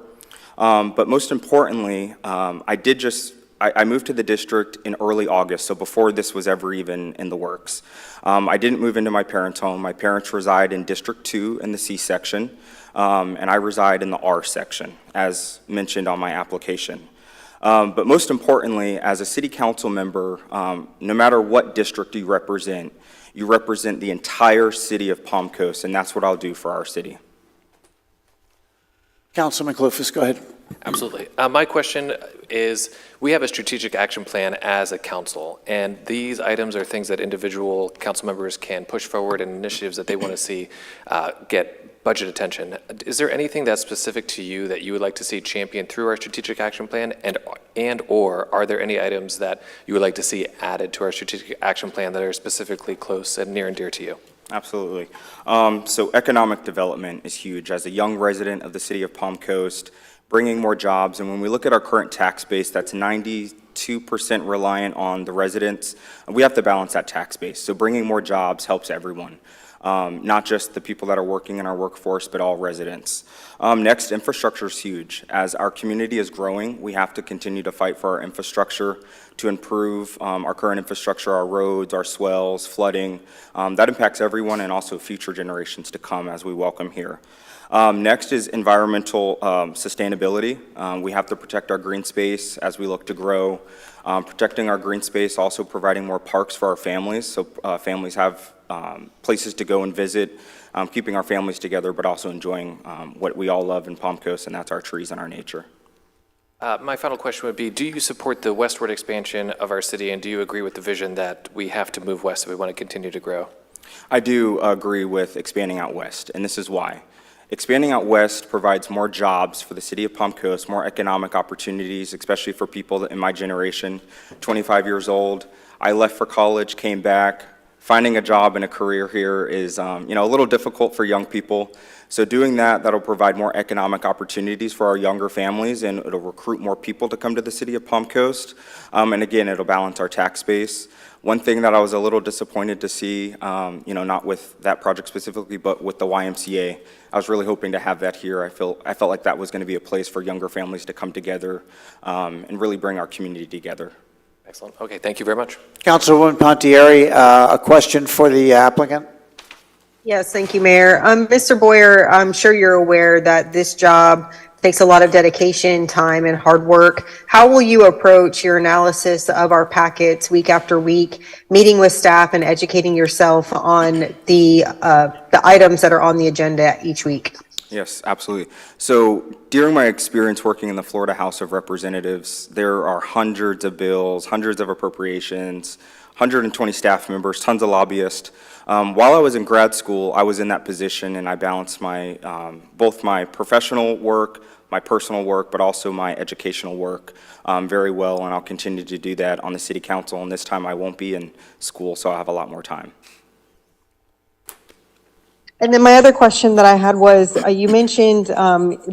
Speaker 11: But most importantly, I moved to the district in early August, so before this was ever even in the works. I didn't move into my parents' home. My parents reside in District 2 in the C section, and I reside in the R section, as mentioned on my application. But most importantly, as a city council member, no matter what district you represent the entire city of Palm Coast, and that's what I'll do for our city.
Speaker 2: Councilman Clufus, go ahead.
Speaker 10: Absolutely. My question is, we have a strategic action plan as a council, and these items are things that individual council members can push forward and initiatives that they want to see get budget attention. Is there anything that's specific to you that you would like to see championed through our strategic action plan, and/or are there any items that you would like to see added to our strategic action plan that are specifically close and near and dear to you?
Speaker 11: Absolutely. So economic development is huge. As a young resident of the city of Palm Coast, bringing more jobs, and when we look at our current tax base, that's 92% reliant on the residents. We have to balance that tax base. So bringing more jobs helps everyone, not just the people that are working in our workforce, but all residents. Next, infrastructure is huge. As our community is growing, we have to continue to fight for our infrastructure to improve our current infrastructure, our roads, our swells, flooding. That impacts everyone and also future generations to come as we welcome here. Next is environmental sustainability. We have to protect our green space as we look to grow. Protecting our green space, also providing more parks for our families, so families have places to go and visit, keeping our families together, but also enjoying what we all love in Palm Coast, and that's our trees and our nature.
Speaker 10: My final question would be, do you support the westward expansion of our city, and do you agree with the vision that we have to move west if we want to continue to grow?
Speaker 11: I do agree with expanding out west, and this is why. Expanding out west provides more jobs for the city of Palm Coast, more economic opportunities, especially for people in my generation, 25 years old. I left for college, came back. Finding a job and a career here is a little difficult for young people. So doing that'll provide more economic opportunities for our younger families, and it'll recruit more people to come to the city of Palm Coast. And again, it'll balance our tax base. One thing that I was a little disappointed to see, not with that project specifically, but with the YMCA, I was really hoping to have that here. I felt like that was going to be a place for younger families to come together and really bring our community together.
Speaker 10: Excellent. Okay, thank you very much.
Speaker 2: Councilwoman Pontieri, a question for the applicant?
Speaker 9: Yes, thank you, Mayor. Mr. Boyer, I'm sure you're aware that this job takes a lot of dedication, time, and hard work. How will you approach your analysis of our packets week after week, meeting with staff and educating yourself on the items that are on the agenda each week?
Speaker 11: Yes, absolutely. So during my experience working in the Florida House of Representatives, there are hundreds of bills, hundreds of appropriations, 120 staff members, tons of lobbyists. While I was in grad school, I was in that position, and I balanced my both my professional work, my personal work, but also my educational work very well, and I'll continue to do that on the City Council, and this time I won't be in school, so I'll have a lot more time.
Speaker 9: And then my other question that I had was, you mentioned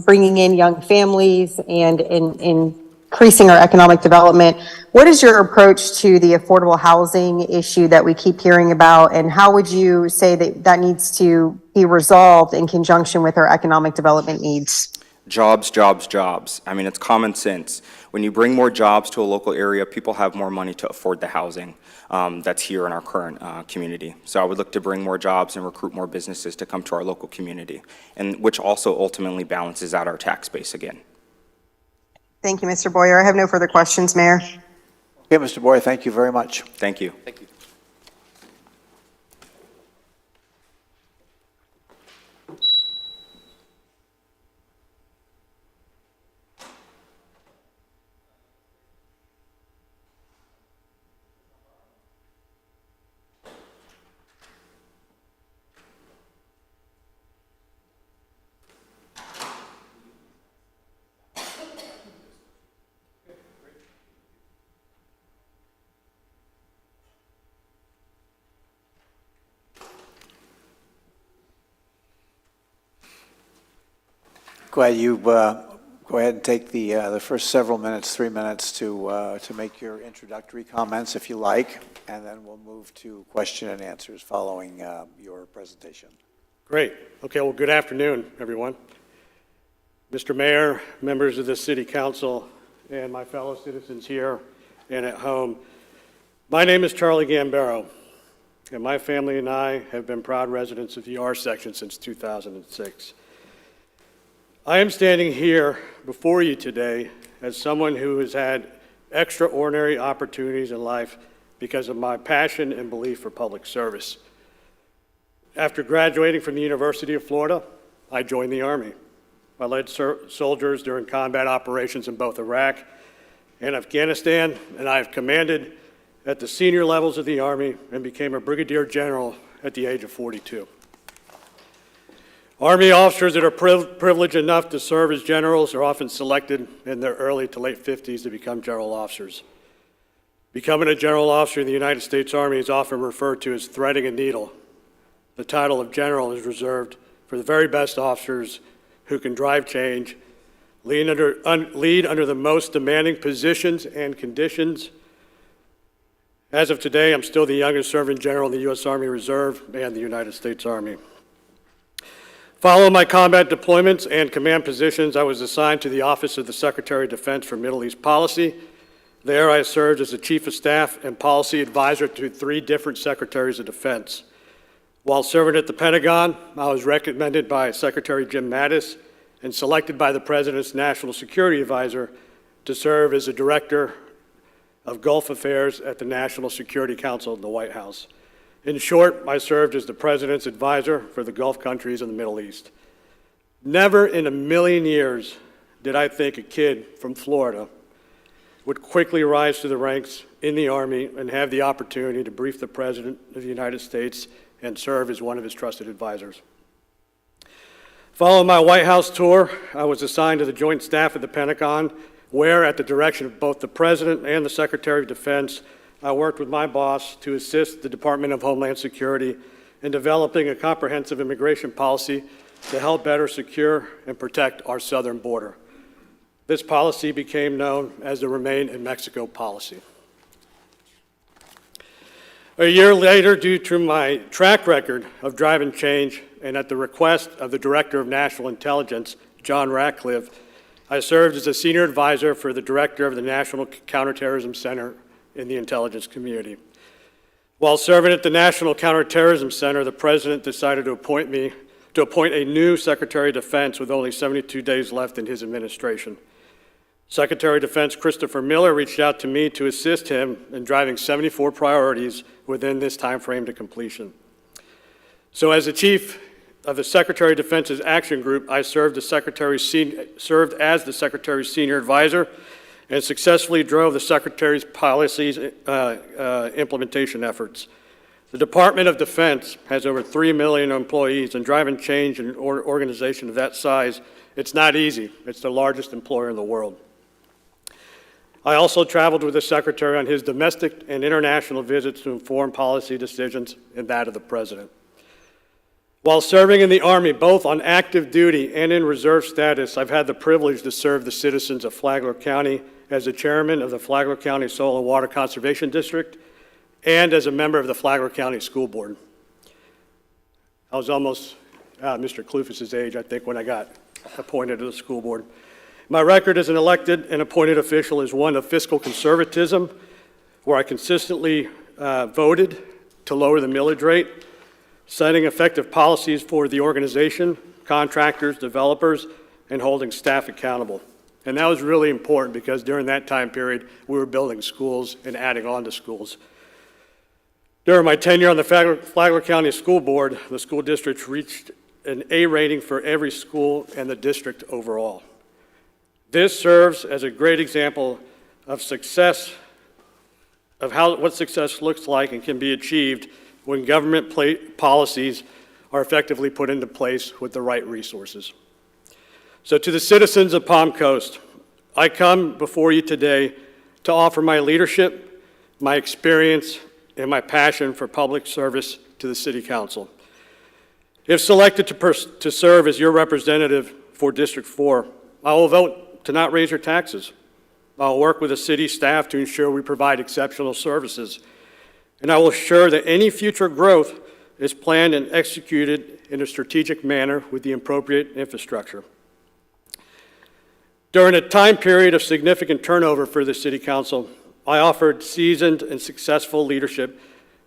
Speaker 9: bringing in young families and increasing our economic development. What is your approach to the affordable housing issue that we keep hearing about, and how would you say that that needs to be resolved in conjunction with our economic development needs?
Speaker 11: Jobs, jobs, jobs. I mean, it's common sense. When you bring more jobs to a local area, people have more money to afford the housing that's here in our current community. So I would look to bring more jobs and recruit more businesses to come to our local community, and which also ultimately balances out our tax base again.
Speaker 9: Thank you, Mr. Boyer. I have no further questions, Mayor.
Speaker 2: Okay, Mr. Boyer, thank you very much.
Speaker 11: Thank you.
Speaker 10: Thank you.
Speaker 2: Go ahead and take the first several minutes, 3 minutes, to make your introductory comments, if you like, and then we'll move to question and answers following your presentation.
Speaker 12: Great. Okay, well, good afternoon, everyone. Mr. Mayor, members of the City Council, and my fellow citizens here and at home. My name is Charlie Gambaro, and my family and I have been proud residents of the R section since 2006. I am standing here before you today as someone who has had extraordinary opportunities in life because of my passion and belief for public service. After graduating from the University of Florida, I joined the Army. I led soldiers during combat operations in both Iraq and Afghanistan, and I have commanded at the senior levels of the Army and became a brigadier general at the age of 42. Army officers that are privileged enough to serve as generals are often selected in their early to late 50s to become general officers. Becoming a general officer in the United States Army is often referred to as threading a needle. The title of general is reserved for the very best officers who can drive change, lead under the most demanding positions and conditions. As of today, I'm still the youngest serving general in the U.S. Army Reserve and the United States Army. Following my combat deployments and command positions, I was assigned to the Office of the Secretary of Defense for Middle East Policy. There, I served as the Chief of Staff and Policy Advisor to 3 different Secretaries of Defense. While serving at the Pentagon, I was recommended by Secretary Jim Mattis and selected by the President's National Security Advisor to serve as the Director of Gulf Affairs at the National Security Council in the White House. In short, I served as the President's advisor for the Gulf countries in the Middle East. Never in a million years did I think a kid from Florida would quickly rise to the ranks in the Army and have the opportunity to brief the President of the United States and serve as one of his trusted advisors. Following my White House tour, I was assigned to the Joint Staff of the Pentagon, where, at the direction of both the President and the Secretary of Defense, I worked with my boss to assist the Department of Homeland Security in developing a comprehensive immigration policy to help better secure and protect our southern border. This policy became known as the Remain in Mexico policy. A year later, due to my track record of driving change and at the request of the Director of National Intelligence, John Ratcliffe, I served as a senior advisor for the Director of the National Counterterrorism Center in the intelligence community. While serving at the National Counterterrorism Center, the President decided to appoint a new Secretary of Defense with only 72 days left in his administration. Secretary of Defense Christopher Miller reached out to me to assist him in driving 74 priorities within this time frame to completion. So as the Chief of the Secretary of Defense's Action Group, I served as the Secretary's senior advisor and successfully drove the Secretary's policies implementation efforts. The Department of Defense has over 3 million employees, and driving change in an organization of that size, it's not easy. It's the largest employer in the world. I also traveled with the Secretary on his domestic and international visits to inform policy decisions and that of the President. While serving in the Army, both on active duty and in reserve status, I've had the privilege to serve the citizens of Flagler County as the chairman of the Flagler County Soil and Water Conservation District and as a member of the Flagler County School Board. I was almost Mr. Clufus's age, I think, when I got appointed to the school board. My record as an elected and appointed official is one of fiscal conservatism, where I consistently voted to lower the millage rate, setting effective policies for the organization, contractors, developers, and holding staff accountable. And that was really important because during that time period, we were building schools and adding on to schools. During my tenure on the Flagler County School Board, the school district reached an A rating for every school and the district overall. This serves as a great example of success, of what success looks like and can be achieved when government policies are effectively put into place with the right resources. So to the citizens of Palm Coast, I come before you today to offer my leadership, my experience, and my passion for public service to the City Council. If selected to serve as your representative for District 4, I will vote to not raise your taxes. I'll work with the city staff to ensure we provide exceptional services. And I will ensure that any future growth is planned and executed in a strategic manner with the appropriate infrastructure. During a time period of significant turnover for the City Council, I offered seasoned and successful leadership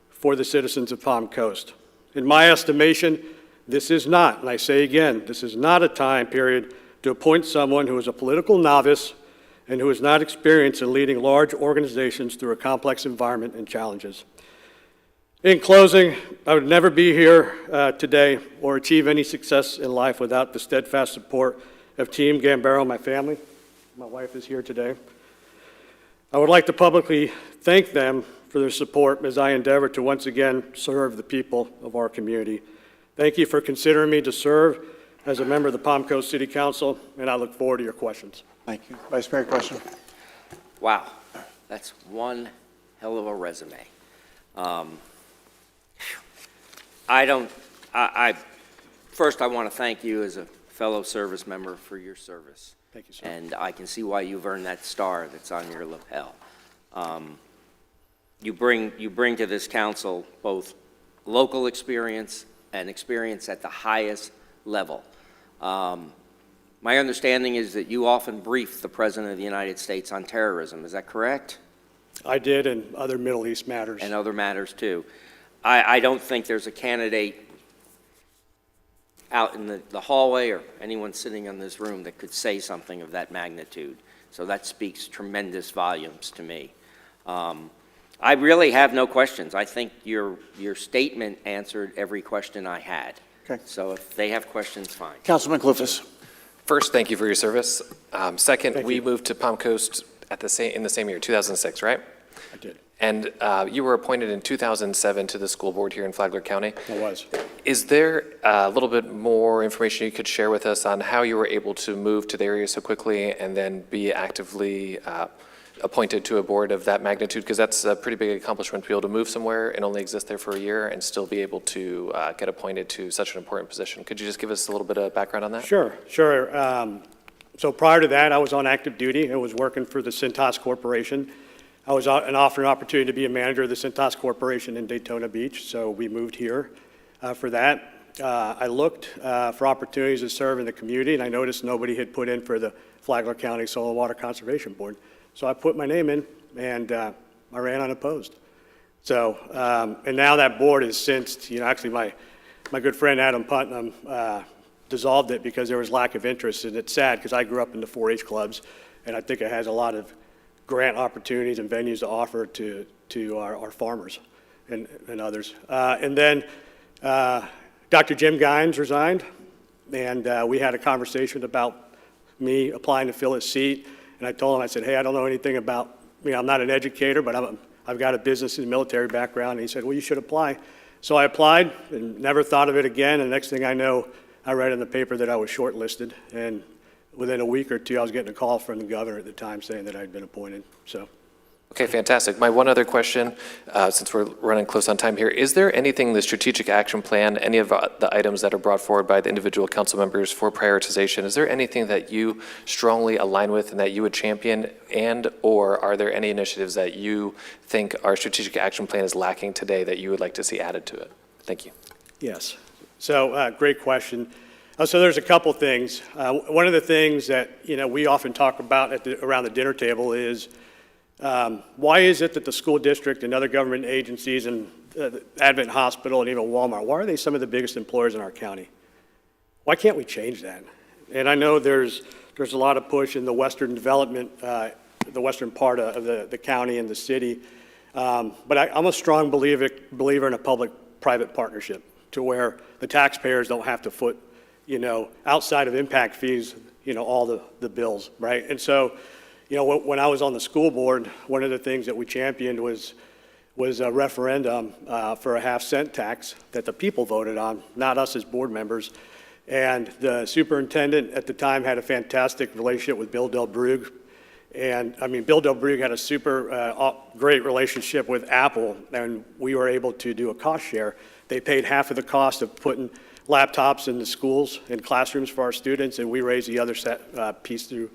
Speaker 12: for the citizens of Palm Coast. In my estimation, this is not, and I say again, this is not a time period to appoint someone who is a political novice and who is not experienced in leading large organizations through a complex environment and challenges. In closing, I would never be here today or achieve any success in life without the steadfast support of Team Gambaro, my family. My wife is here today. I would like to publicly thank them for their support as I endeavor to once again serve the people of our community. Thank you for considering me to serve as a member of the Palm Coast City Council, and I look forward to your questions.
Speaker 2: Thank you. Vice Mayor, question?
Speaker 1: Wow, that's one hell of a resume. First, I want to thank you as a fellow service member for your service.
Speaker 12: Thank you, sir.
Speaker 1: And I can see why you've earned that star that's on your lapel. You bring to this council both local experience and experience at the highest level. My understanding is that you often brief the President of the United States on terrorism. Is that correct?
Speaker 12: I did, and other Middle East matters.
Speaker 1: And other matters, too. I don't think there's a candidate out in the hallway or anyone sitting in this room that could say something of that magnitude. So that speaks tremendous volumes to me. I really have no questions. I think your statement answered every question I had.
Speaker 2: Okay.
Speaker 1: So if they have questions, fine.
Speaker 2: Councilman Clufus.
Speaker 10: First, thank you for your service. Second,
Speaker 12: Thank
Speaker 10: we
Speaker 12: you.
Speaker 10: moved to Palm Coast in the same year, 2006, right?
Speaker 12: I did.
Speaker 10: And you were appointed in 2007 to the school board here in Flagler County.
Speaker 12: I was.
Speaker 10: Is there a little bit more information you could share with us on how you were able to move to the area so quickly and then be actively appointed to a board of that magnitude? Because that's a pretty big accomplishment to be able to move somewhere and only exist there for a year and still be able to get appointed to such an important position. Could you just give us a little bit of background on that?
Speaker 12: Sure. So prior to that, I was on active duty and was working for the Cintas Corporation. I was offered an opportunity to be a manager of the Cintas Corporation in Daytona Beach, so we moved here for that. I looked for opportunities to serve in the community, and I noticed nobody had put in for the Flagler County Soil and Water Conservation Board. So I put my name in, and I ran unopposed. So, and now that board has since, actually my good friend Adam Putnam dissolved it because there was lack of interest, and it's sad because I grew up in the 4-H clubs, and I think it has a lot of grant opportunities and venues to offer to our farmers and others. And then Dr. Jim Gynes resigned, and we had a conversation about me applying to fill his seat, and I told him, I said, hey, I don't know anything about, I'm not an educator, but I've got a business and military background, and he said, well, you should apply. So I applied and never thought of it again, and the next thing I know, I read in the paper that I was shortlisted, and within a week or two, I was getting a call from the governor at the time saying that I'd been appointed, so.
Speaker 10: Okay, fantastic. My one other question, since we're running close on time here, is there anything in the strategic action plan, any of the items that are brought forward by the individual council members for prioritization, is there anything that you strongly align with and that you would champion, and or are there any initiatives that you think our strategic action plan is lacking today that you would like to see added to it? Thank you.
Speaker 12: Yes. So, great question. So there's a couple things. One of the things that, we often talk about around the dinner table is why is it that the school district and other government agencies and Advent Hospital and even Walmart, why are they some of the biggest employers in our county? Why can't we change that? And I know there's a lot of push in the western development, the western part of the county and the city, but I'm a strong believer in a public-private partnership to where the taxpayers don't have to foot, outside of impact fees, all the bills, right? And so, when I was on the school board, one of the things that we championed was a referendum for a half-cent tax that the people voted on, not us as board members. And the superintendent at the time had a fantastic relationship with Bill Del Brugge. And, Bill Del Brugge had a super great relationship with Apple, and we were able to do a cost share. They paid half of the cost of putting laptops in the schools and classrooms for our students, and we raised the other piece through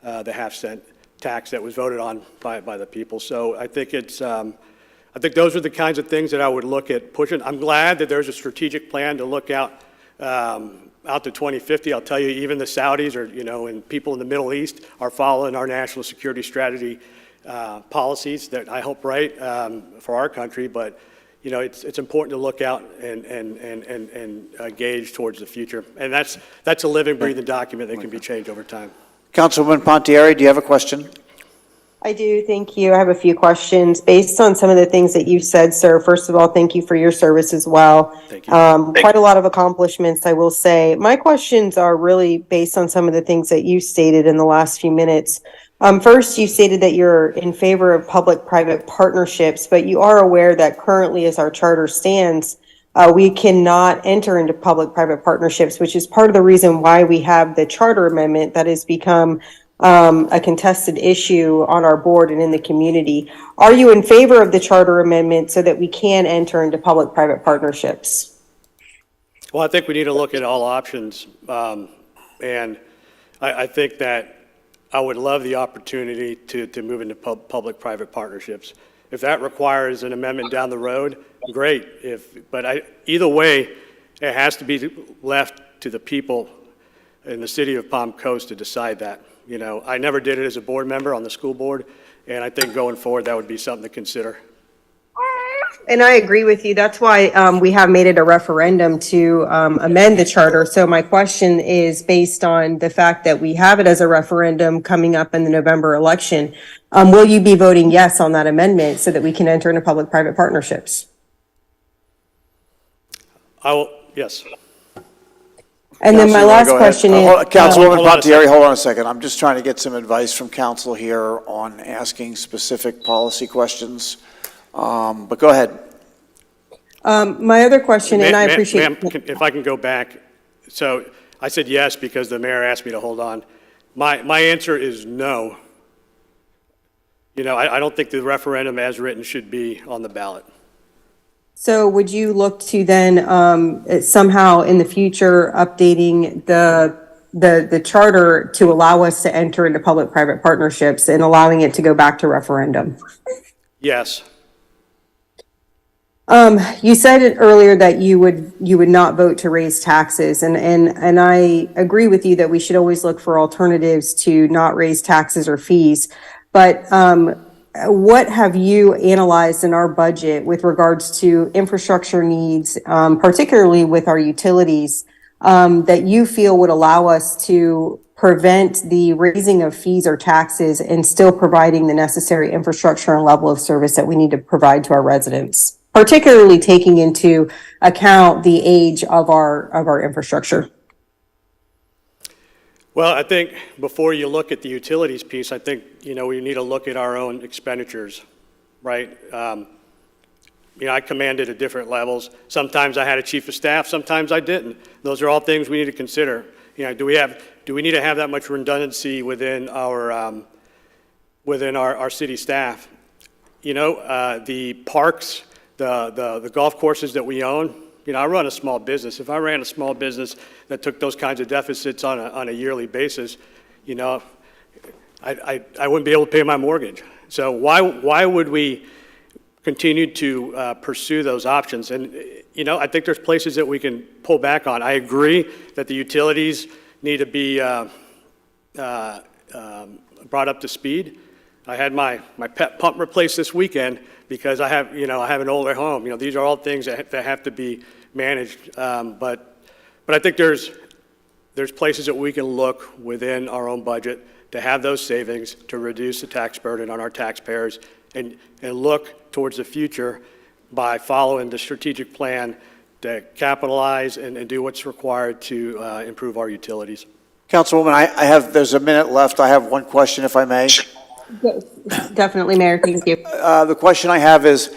Speaker 12: the half-cent tax that was voted on by the people. So I think I think those are the kinds of things that I would look at pushing. I'm glad that there's a strategic plan to look out to 2050. I'll tell you, even the Saudis and people in the Middle East are following our national security strategy policies that I help write for our country. But it's important to look out and gauge towards the future. And that's a living, breathing document that can be changed over time.
Speaker 2: Councilwoman Pontieri, do you have a question?
Speaker 9: I do, thank you. I have a few questions. Based on some of the things that you've said, sir, first of all, thank you for your service as well.
Speaker 12: Thank you.
Speaker 9: Quite a lot of accomplishments, I will say. My questions are really based on some of the things that you stated in the last few minutes. First, you stated that you're in favor of public-private partnerships, but you are aware that currently, as our charter stands, we cannot enter into public-private partnerships, which is part of the reason why we have the charter amendment that has become a contested issue on our board and in the community. Are you in favor of the charter amendment so that we can enter into public-private partnerships?
Speaker 12: Well, I think we need to look at all options, and I think that I would love the opportunity to move into public-private partnerships. If that requires an amendment down the road, great. But either way, it has to be left to the people in the city of Palm Coast to decide that. I never did it as a board member on the school board, and I think going forward, that would be something to consider.
Speaker 9: And I agree with you. That's why we have made it a referendum to amend the charter. So my question is based on the fact that we have it as a referendum coming up in the November election. Will you be voting yes on that amendment so that we can enter into public-private partnerships?
Speaker 12: I will, yes.
Speaker 9: And then my
Speaker 2: Councilwoman,
Speaker 9: last
Speaker 2: go ahead.
Speaker 9: question is.
Speaker 2: Councilwoman
Speaker 12: hold on a
Speaker 2: Pontieri, hold on a second. I'm just trying to get some advice from council here on asking specific policy questions. But go ahead.
Speaker 9: My other question, and I appreciate.
Speaker 12: Ma'am, if I can go back. So I said yes because the mayor asked me to hold on. My answer is no. I don't think the referendum as written should be on the ballot.
Speaker 9: So would you look to then somehow in the future updating the charter to allow us to enter into public-private partnerships and allowing it to go back to referendum?
Speaker 12: Yes.
Speaker 9: You said it earlier that you would not vote to raise taxes, and I agree with you that we should always look for alternatives to not raise taxes or fees. But what have you analyzed in our budget with regards to infrastructure needs, particularly with our utilities, that you feel would allow us to prevent the raising of fees or taxes and still providing the necessary infrastructure and level of service that we need to provide to our residents, particularly taking into account the age of our infrastructure?
Speaker 12: Well, I think before you look at the utilities piece, I think, we need to look at our own expenditures, right? I commanded at different levels. Sometimes I had a chief of staff, sometimes I didn't. Those are all things we need to consider. Do we need to have that much redundancy within our city staff? The parks, the golf courses that we own, I run a small business. If I ran a small business that took those kinds of deficits on a yearly basis, I wouldn't be able to pay my mortgage. So why would we continue to pursue those options? And, I think there's places that we can pull back on. I agree that the utilities need to be brought up to speed. I had my pet pump replaced this weekend because I have an older home. These are all things that have to be managed. But I think there's places that we can look within our own budget to have those savings to reduce the tax burden on our taxpayers and look towards the future by following the strategic plan to capitalize and do what's required to improve our utilities.
Speaker 2: Councilwoman, there's a minute left. I have one question, if I may.
Speaker 9: Definitely, Mayor. Thank you.
Speaker 2: The question I have is,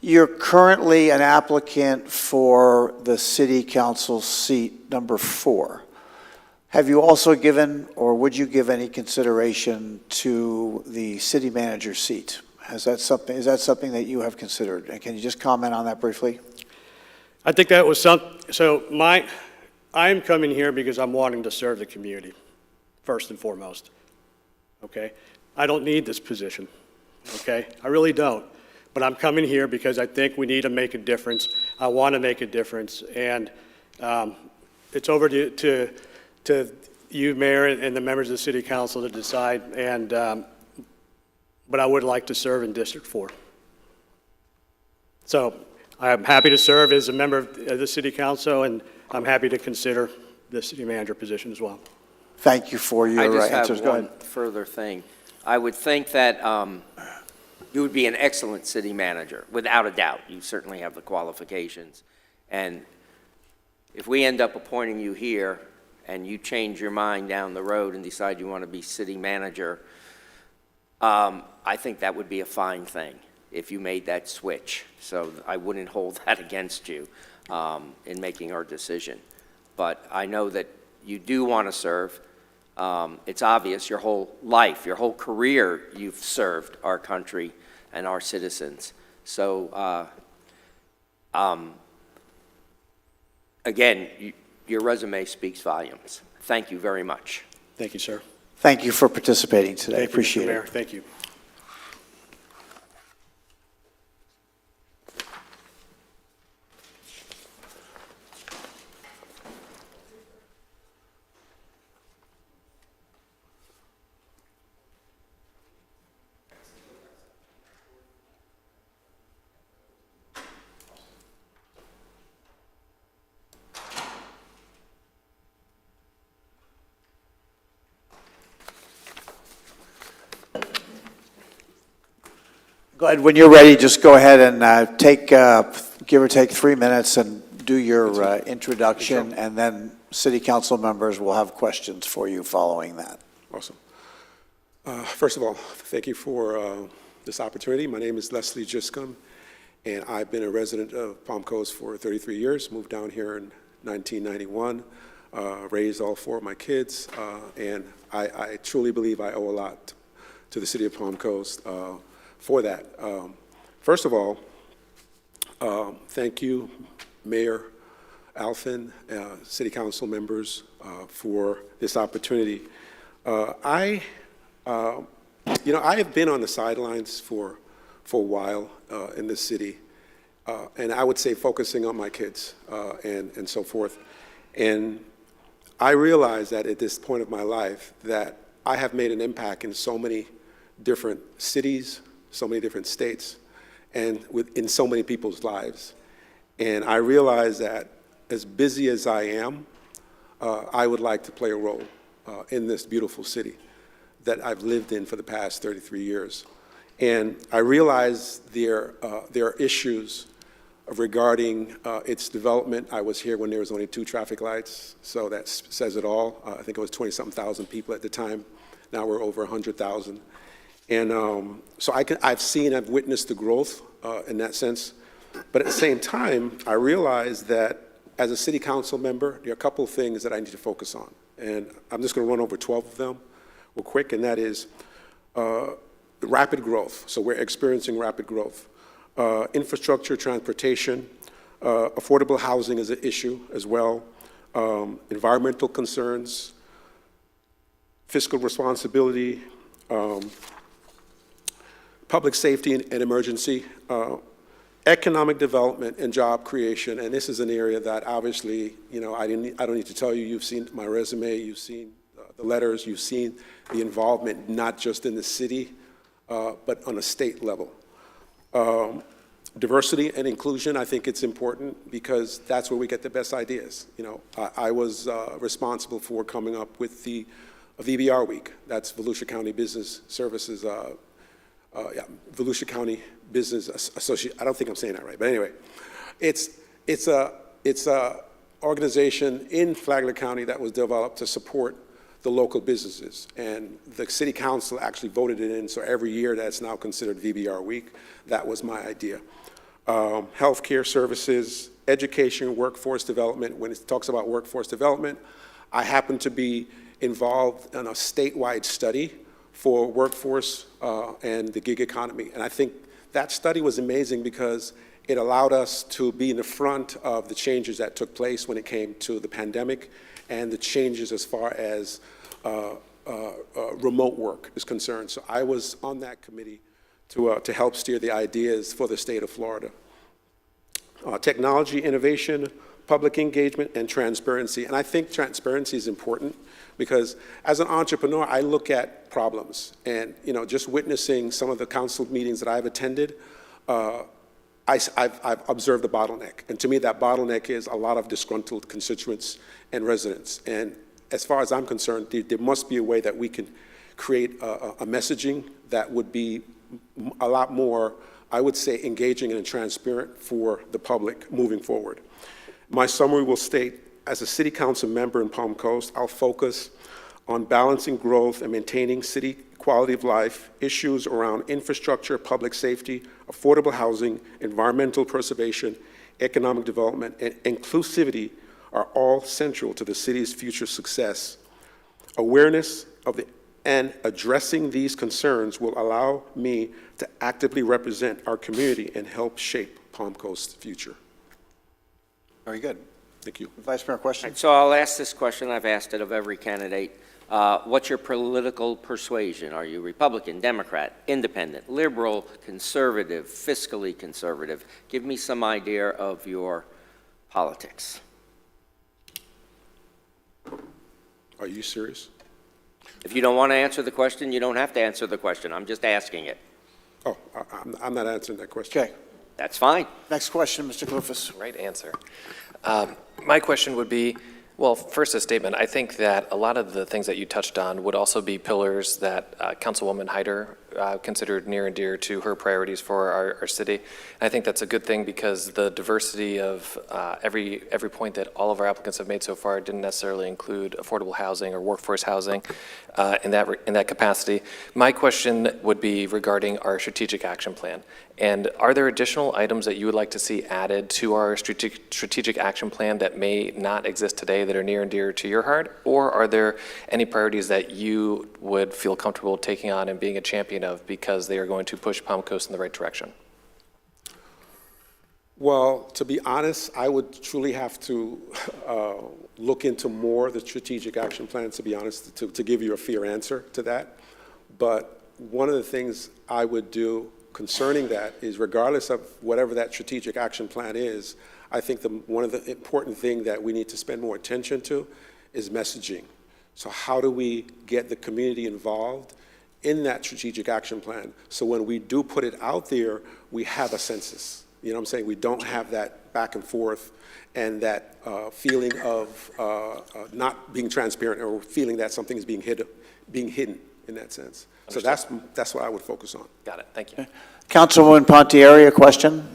Speaker 2: you're currently an applicant for the city council seat number 4. Have you also given, or would you give any consideration to the city manager seat? Is that something that you have considered? And can you just comment on that briefly?
Speaker 12: I think that was I'm coming here because I'm wanting to serve the community, first and foremost, okay? I don't need this position, okay? I really don't. But I'm coming here because I think we need to make a difference. I want to make a difference. And it's over to you, Mayor, and the members of the City Council to decide. But I would like to serve in District 4. So I'm happy to serve as a member of the City Council, and I'm happy to consider the city manager position as well.
Speaker 2: Thank you for your answers.
Speaker 1: I just have
Speaker 2: Go
Speaker 1: one
Speaker 2: ahead.
Speaker 1: further thing. I would think that you would be an excellent city manager, without a doubt. You certainly have the qualifications. And if we end up appointing you here and you change your mind down the road and decide you want to be city manager, I think that would be a fine thing if you made that switch. So I wouldn't hold that against you in making our decision. But I know that you do want to serve. It's obvious your whole life, your whole career, you've served our country and our citizens. So, again, your resume speaks volumes. Thank you very much.
Speaker 12: Thank you, sir.
Speaker 2: Thank you for participating today.
Speaker 12: Thank you,
Speaker 2: Appreciate
Speaker 12: Mr.
Speaker 2: it.
Speaker 12: Mayor. Thank you.
Speaker 2: Go ahead, when you're ready, just go ahead and give or take 3 minutes and do your introduction, and then city council members will have questions for you following that.
Speaker 13: Awesome. First of all, thank you for this opportunity. My name is Leslie Giscombe, and I've been a resident of Palm Coast for 33 years, moved down here in 1991, raised all 4 of my kids, and I truly believe I owe a lot to the city of Palm Coast for that. First of all, thank you, Mayor Alfin, city council members, for this opportunity. I have been on the sidelines for a while in this city, and I would say focusing on my kids and so forth. And I realize that at this point of my life that I have made an impact in so many different cities, so many different states, and in so many people's lives. And I realize that as busy as I am, I would like to play a role in this beautiful city that I've lived in for the past 33 years. And I realize there are issues regarding its development. I was here when there was only 2 traffic lights, so that says it all. I think it was 20-something thousand people at the time. Now we're over 100,000. And so I've witnessed the growth in that sense. But at the same time, I realize that as a city council member, there are a couple of things that I need to focus on. And I'm just going to run over 12 of them real quick, and that is rapid growth. So we're experiencing rapid growth. Infrastructure, transportation, affordable housing is an issue as well, environmental concerns, fiscal responsibility, public safety and emergency, economic development and job creation. And this is an area that obviously, I don't need to tell you, you've seen my resume, you've seen the letters, you've seen the involvement, not just in the city, but on a state level. Diversity and inclusion, I think it's important because that's where we get the best ideas. I was responsible for coming up with the VBR Week. That's Volusia County Business Services, Volusia County Business Association. I don't think I'm saying that right, but anyway, it's a organization in Flagler County that was developed to support the local businesses, and the city council actually voted it in, so every year that's now considered VBR Week. That was my idea. Healthcare services, education, workforce development. When it talks about workforce development, I happen to be involved in a statewide study for workforce and the gig economy. And I think that study was amazing because it allowed us to be in the front of the changes that took place when it came to the pandemic and the changes as far as remote work is concerned. So I was on that committee to help steer the ideas for the state of Florida. Technology, innovation, public engagement, and transparency. And I think transparency is important because as an entrepreneur, I look at problems. And just witnessing some of the council meetings that I've attended, I've observed the bottleneck. And to me, that bottleneck is a lot of disgruntled constituents and residents. And as far as I'm concerned, there must be a way that we can create a messaging that would be a lot more, I would say, engaging and transparent for the public moving forward. My summary will state, as a city council member in Palm Coast, I'll focus on balancing growth and maintaining city quality of life, issues around infrastructure, public safety, affordable housing, environmental preservation, economic development, and inclusivity are all central to the city's future success. Awareness of and addressing these concerns will allow me to actively represent our community and help shape Palm Coast's future.
Speaker 2: Very good.
Speaker 13: Thank you.
Speaker 2: Vice Mayor, question?
Speaker 1: So I'll ask this question, I've asked it of every candidate. What's your political persuasion? Are you Republican, Democrat, Independent, Liberal, Conservative, fiscally conservative? Give me some idea of your politics.
Speaker 13: Are you serious?
Speaker 1: If you don't want to answer the question, you don't have to answer the question. I'm just asking it.
Speaker 13: Oh, I'm not answering that question.
Speaker 2: Okay.
Speaker 1: That's fine.
Speaker 2: Next question, Mr. Kalufas.
Speaker 10: Right answer. My question would be, well, first a statement. I think that a lot of the things that you touched on would also be pillars that Councilwoman Hyder considered near and dear to her priorities for our city. And I think that's a good thing because the diversity of every point that all of our applicants have made so far didn't necessarily include affordable housing or workforce housing in that capacity. My question would be regarding our strategic action plan. And are there additional items that you would like to see added to our strategic action plan that may not exist today that are near and dear to your heart? Or are there any priorities that you would feel comfortable taking on and being a champion of because they are going to push Palm Coast in the right direction?
Speaker 13: Well, to be honest, I would truly have to look into more of the strategic action plan, to be honest, to give you a fair answer to that. But one of the things I would do concerning that is, regardless of whatever that strategic action plan is, I think one of the important things that we need to spend more attention to is messaging. So how do we get the community involved in that strategic action plan. So when we do put it out there, we have a census. You know what I'm saying? We don't have that back and forth and that feeling of not being transparent or feeling that something is being hidden in that sense. So that's what I would focus on.
Speaker 10: Got it, thank you.
Speaker 2: Councilwoman Pontieri, a question?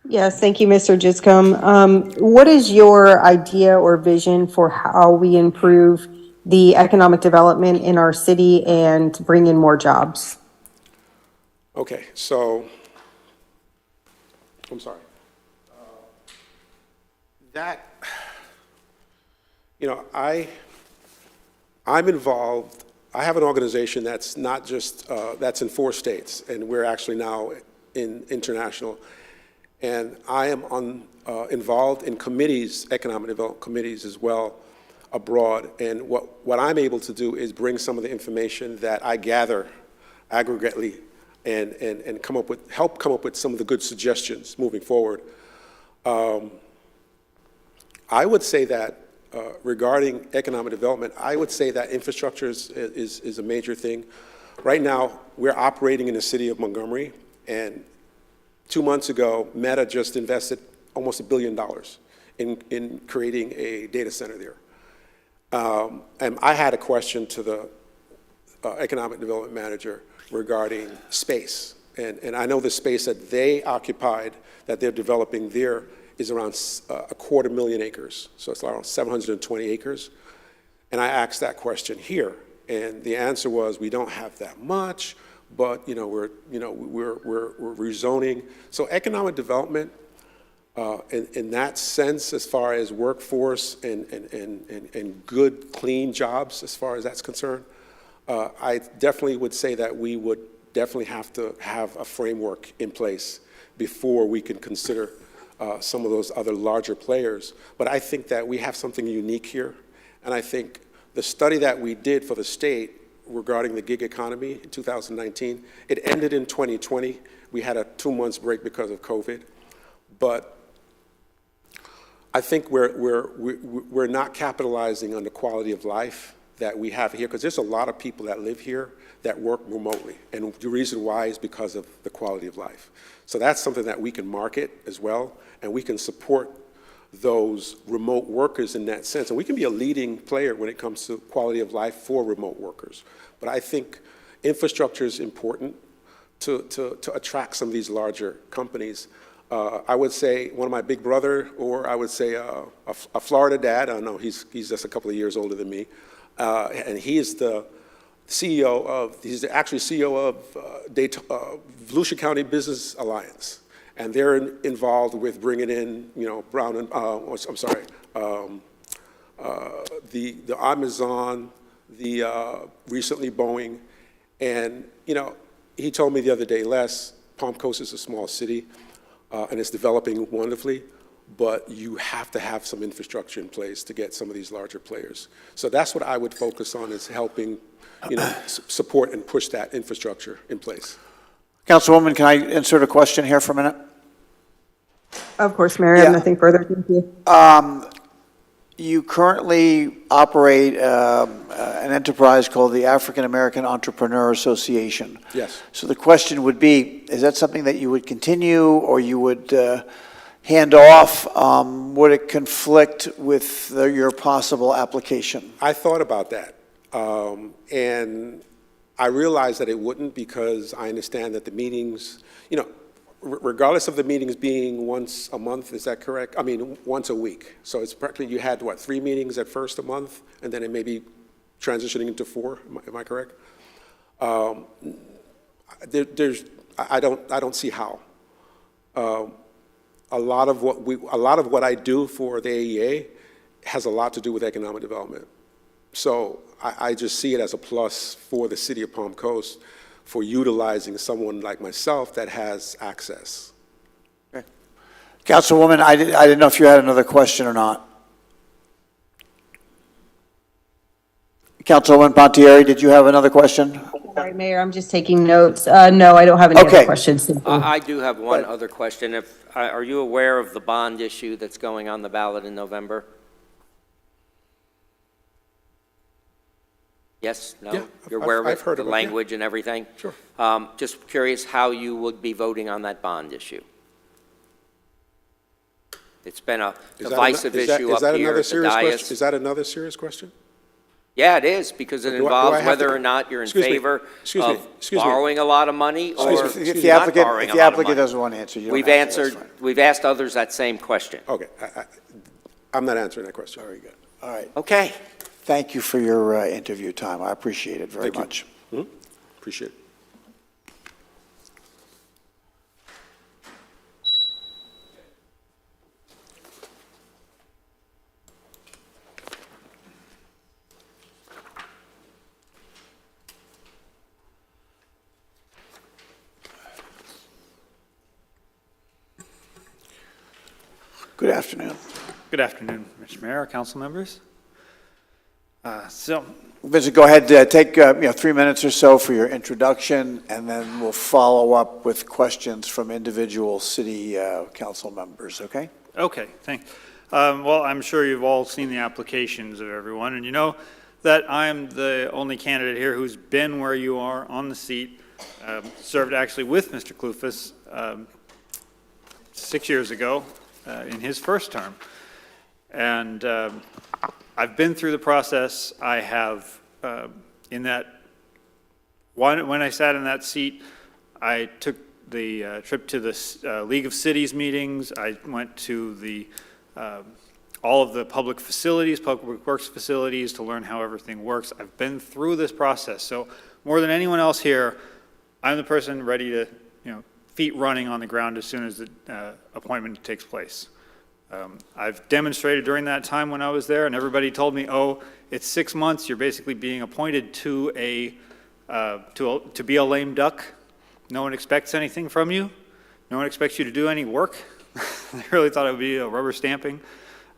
Speaker 9: Yes, thank you, Mr. Giscombe. What is your idea or vision for how we improve the economic development in our city and bring in more jobs?
Speaker 13: Okay, so, I'm sorry. I'm involved, I have an organization that's not just, that's in 4 states, and we're actually now in international. And I am involved in committees, economic development committees as well, abroad. And what I'm able to do is bring some of the information that I gather aggregately and help come up with some of the good suggestions moving forward. I would say that regarding economic development, I would say that infrastructure is a major thing. Right now, we're operating in the city of Montgomery, and 2 months ago, Meta just invested almost $1 billion in creating a data center there. And I had a question to the economic development manager regarding space. And I know the space that they occupied, that they're developing there, is around 250,000 acres. So it's around 720 acres. And I asked that question here, and the answer was, we don't have that much, but we're rezoning. So economic development, in that sense, as far as workforce and good, clean jobs, as far as that's concerned, I definitely would say that we would definitely have to have a framework in place before we can consider some of those other larger players. But I think that we have something unique here, and I think the study that we did for the state regarding the gig economy in 2019, it ended in 2020. We had a 2 months break because of COVID, but I think we're not capitalizing on the quality of life that we have here, because there's a lot of people that live here that work remotely, and the reason why is because of the quality of life. So that's something that we can market as well, and we can support those remote workers in that sense. And we can be a leading player when it comes to quality of life for remote workers. But I think infrastructure is important to attract some of these larger companies. I would say one of my big brother, or I would say a Florida dad, I don't know, he's just a couple of years older than me, and he is the CEO of, he's the actually CEO of Volusia County Business Alliance. And they're involved with bringing in, Brown and, I'm sorry, the Amazon, recently Boeing. And, he told me the other day, Les, Palm Coast is a small city, and it's developing wonderfully, but you have to have some infrastructure in place to get some of these larger players. So that's what I would focus on, is helping, support and push that infrastructure in place.
Speaker 2: Councilwoman, can I insert a question here for a minute?
Speaker 9: Of course, Mayor, I have nothing further. Thank you.
Speaker 2: You currently operate an enterprise called the African American Entrepreneur Association.
Speaker 13: Yes.
Speaker 2: So the question would be, is that something that you would continue, or you would hand off? Would it conflict with your possible application?
Speaker 13: I thought about that, and I realized that it wouldn't, because I understand that the meetings, regardless of the meetings being once a month, is that correct? I mean, once a week. So it's practically, you had, 3 meetings at first a month, and then it may be transitioning into 4, am I correct? I don't see how. A lot of what I do for the AEA has a lot to do with economic development. So I just see it as a plus for the city of Palm Coast for utilizing someone like myself that has access.
Speaker 2: Okay. Councilwoman, I didn't know if you had another question or not. Councilwoman Pontieri, did you have another question?
Speaker 9: Sorry, Mayor, I'm just taking notes. No, I don't have any other questions.
Speaker 1: I do have one other question. Are you aware of the bond issue that's going on the ballot in November? Yes, no?
Speaker 13: Yeah,
Speaker 1: You're aware of
Speaker 13: I've
Speaker 1: it,
Speaker 13: heard
Speaker 1: the
Speaker 13: of it, yeah.
Speaker 1: language and everything?
Speaker 13: Sure.
Speaker 1: Just curious how you would be voting on that bond issue. It's been a
Speaker 13: Is that
Speaker 1: divisive
Speaker 13: is that-
Speaker 1: issue
Speaker 13: is
Speaker 1: up
Speaker 13: that
Speaker 1: here
Speaker 13: another
Speaker 1: at the
Speaker 13: serious question?
Speaker 1: dais.
Speaker 13: Is that another serious question?
Speaker 1: Yeah, it is, because it
Speaker 13: Do I
Speaker 1: involves
Speaker 13: have to-
Speaker 1: whether or not you're in
Speaker 13: Excuse me,
Speaker 1: favor
Speaker 13: excuse me,
Speaker 1: of
Speaker 13: excuse me.
Speaker 1: borrowing a lot of money or
Speaker 2: If
Speaker 1: not
Speaker 2: the applicant,
Speaker 1: borrowing
Speaker 2: if
Speaker 1: a
Speaker 2: the
Speaker 1: lot of
Speaker 2: applicant
Speaker 1: money.
Speaker 2: doesn't want to answer, you don't
Speaker 1: We've
Speaker 2: have to, that's
Speaker 1: answered,
Speaker 2: fine.
Speaker 1: we've asked others that same question.
Speaker 13: Okay, I'm not answering that question.
Speaker 2: Very good. All right.
Speaker 1: Okay.
Speaker 2: Thank you for your interview time. I appreciate it very
Speaker 13: Thank you.
Speaker 2: much.
Speaker 13: Appreciate it.
Speaker 2: Good afternoon.
Speaker 14: Good afternoon, Mr. Mayor, council members.
Speaker 2: Vincent, go ahead, take 3 minutes or so for your introduction, and then we'll follow up with questions from individual city council members, okay?
Speaker 14: Okay, thanks. Well, I'm sure you've all seen the applications of everyone, and you know that I'm the only candidate here who's been where you are on the seat, served actually with Mr. Kloufas 6 years ago in his first term. And I've been through the process. I have, when I sat in that seat, I took the trip to the League of Cities meetings. I went to all of the public facilities, public works facilities, to learn how everything works. I've been through this process. So more than anyone else here, I'm the person ready to, feet running on the ground as soon as the appointment takes place. I've demonstrated during that time when I was there, and everybody told me, oh, it's 6 months, you're basically being appointed to be a lame duck. No one expects anything from you. No one expects you to do any work. They really thought it would be a rubber stamping.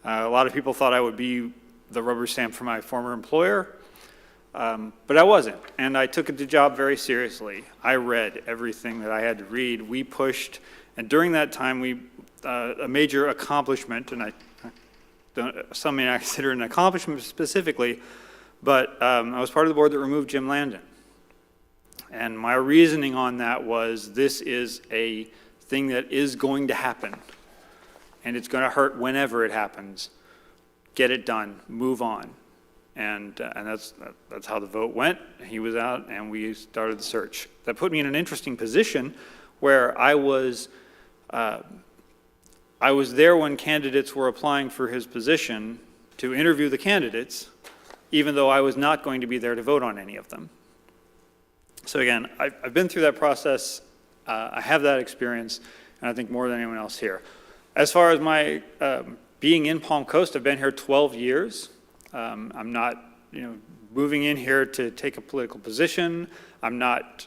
Speaker 14: A lot of people thought I would be the rubber stamp for my former employer, but I wasn't, and I took the job very seriously. I read everything that I had to read. We pushed, and during that time, a major accomplishment, and some may not consider it an accomplishment specifically, but I was part of the board that removed Jim Landon. And my reasoning on that was, this is a thing that is going to happen, and it's going to hurt whenever it happens. Get it done, move on. And that's how the vote went. He was out, and we started the search. That put me in an interesting position where I was there when candidates were applying for his position to interview the candidates, even though I was not going to be there to vote on any of them. So again, I've been through that process. I have that experience, and I think more than anyone else here. As far as my being in Palm Coast, I've been here 12 years. I'm not, moving in here to take a political position. I'm not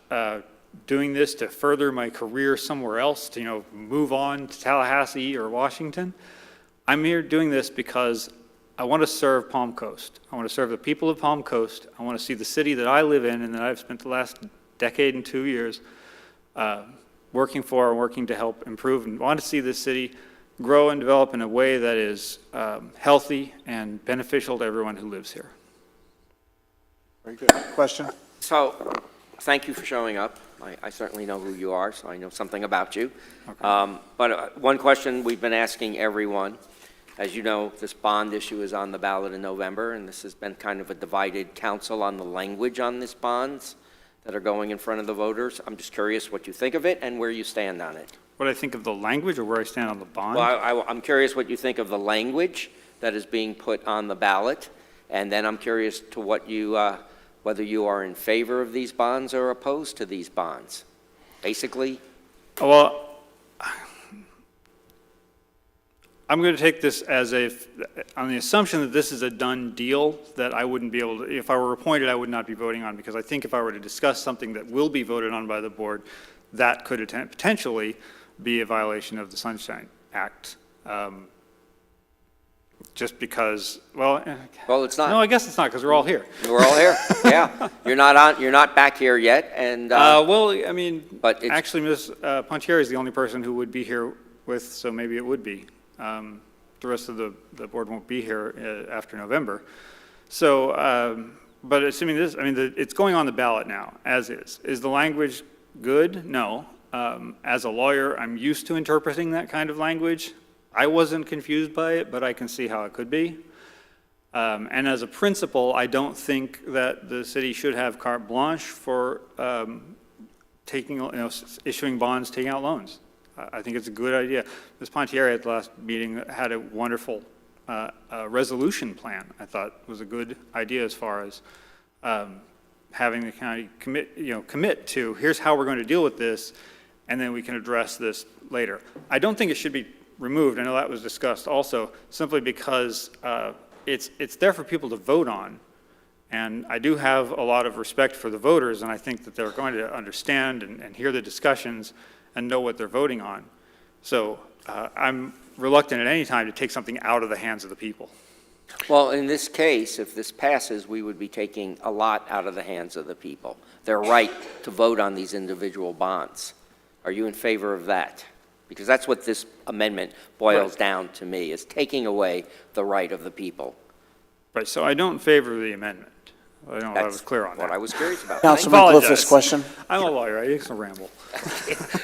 Speaker 14: doing this to further my career somewhere else, to move on to Tallahassee or Washington. I'm here doing this because I want to serve Palm Coast. I want to serve the people of Palm Coast. I want to see the city that I live in and that I've spent the last decade and 2 years working for and working to help improve, and want to see this city grow and develop in a way that is healthy and beneficial to everyone who lives here.
Speaker 2: Very good. Question?
Speaker 1: So, thank you for showing up. I certainly know who you are, so I know something about you.
Speaker 14: Okay.
Speaker 1: But one question we've been asking everyone, as you know, this bond issue is on the ballot in November, and this has been kind of a divided council on the language on this bonds that are going in front of the voters. I'm just curious what you think of it and where you stand on it.
Speaker 14: What I think of the language or where I stand on the bond?
Speaker 1: Well, I'm curious what you think of the language that is being put on the ballot, and then I'm curious to what you, whether you are in favor of these bonds or opposed to these bonds. Basically,
Speaker 14: Well, I'm going to take this as on the assumption that this is a done deal, that I wouldn't be able to, if I were appointed, I would not be voting on, because I think if I were to discuss something that will be voted on by the board, that could potentially be a violation of the Sunshine Act. Just because, well,
Speaker 1: it's not.
Speaker 14: no, I guess it's not, because we're all here.
Speaker 1: We're all here. Yeah, you're not back here yet, and
Speaker 14: Well, I mean,
Speaker 1: but it's,
Speaker 14: actually, Ms. Pontieri is the only person who would be here with, so maybe it would be. The rest of the board won't be here after November. So, But assuming this, I mean, it's going on the ballot now, as is. Is the language good? No. As a lawyer, I'm used to interpreting that kind of language. I wasn't confused by it, but I can see how it could be. And as a principle, I don't think that the city should have carte blanche for issuing bonds, taking out loans. I think it's a good idea. Ms. Pontieri at the last meeting had a wonderful resolution plan. I thought was a good idea as far as having the county commit to here's how we're going to deal with this, and then we can address this later. I don't think it should be removed. I know that was discussed also, simply because it's there for people to vote on. And I do have a lot of respect for the voters, and I think that they're going to understand and hear the discussions and know what they're voting on. So I'm reluctant at any time to take something out of the hands of the people.
Speaker 1: Well, in this case, if this passes, we would be taking a lot out of the hands of the people. Their right to vote on these individual bonds. Are you in favor of that? Because that's what this amendment boils down to me, is taking away the right of the people.
Speaker 14: Right, so I don't favor the amendment. I don't know if I was clear on that.
Speaker 1: What I was curious about.
Speaker 2: Councilman Clifford's question.
Speaker 14: I'm a lawyer, I used to ramble.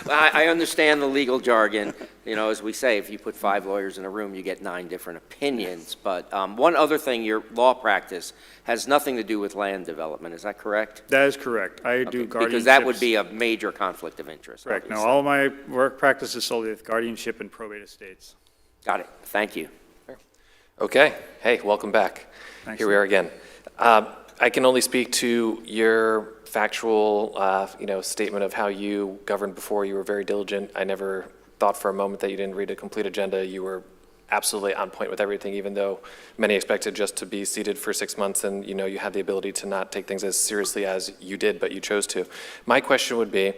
Speaker 1: I understand the legal jargon. You know, as we say, if you put 5 lawyers in a room, you get 9 different opinions. But one other thing, your law practice has nothing to do with land development. Is that correct?
Speaker 14: That is correct. I do guardianships.
Speaker 1: Because that would be a major conflict of interest.
Speaker 14: Correct. No,
Speaker 1: obviously.
Speaker 14: all of my work practice is solely with guardianship and probate estates.
Speaker 1: Got it. Thank you.
Speaker 10: Okay. Hey, welcome back.
Speaker 14: Thanks.
Speaker 10: Here we are again. I can only speak to your factual, statement of how you governed before. You were very diligent. I never thought for a moment that you didn't read a complete agenda. You were absolutely on point with everything, even though many expected just to be seated for 6 months, and you had the ability to not take things as seriously as you did, but you chose to. My question would be,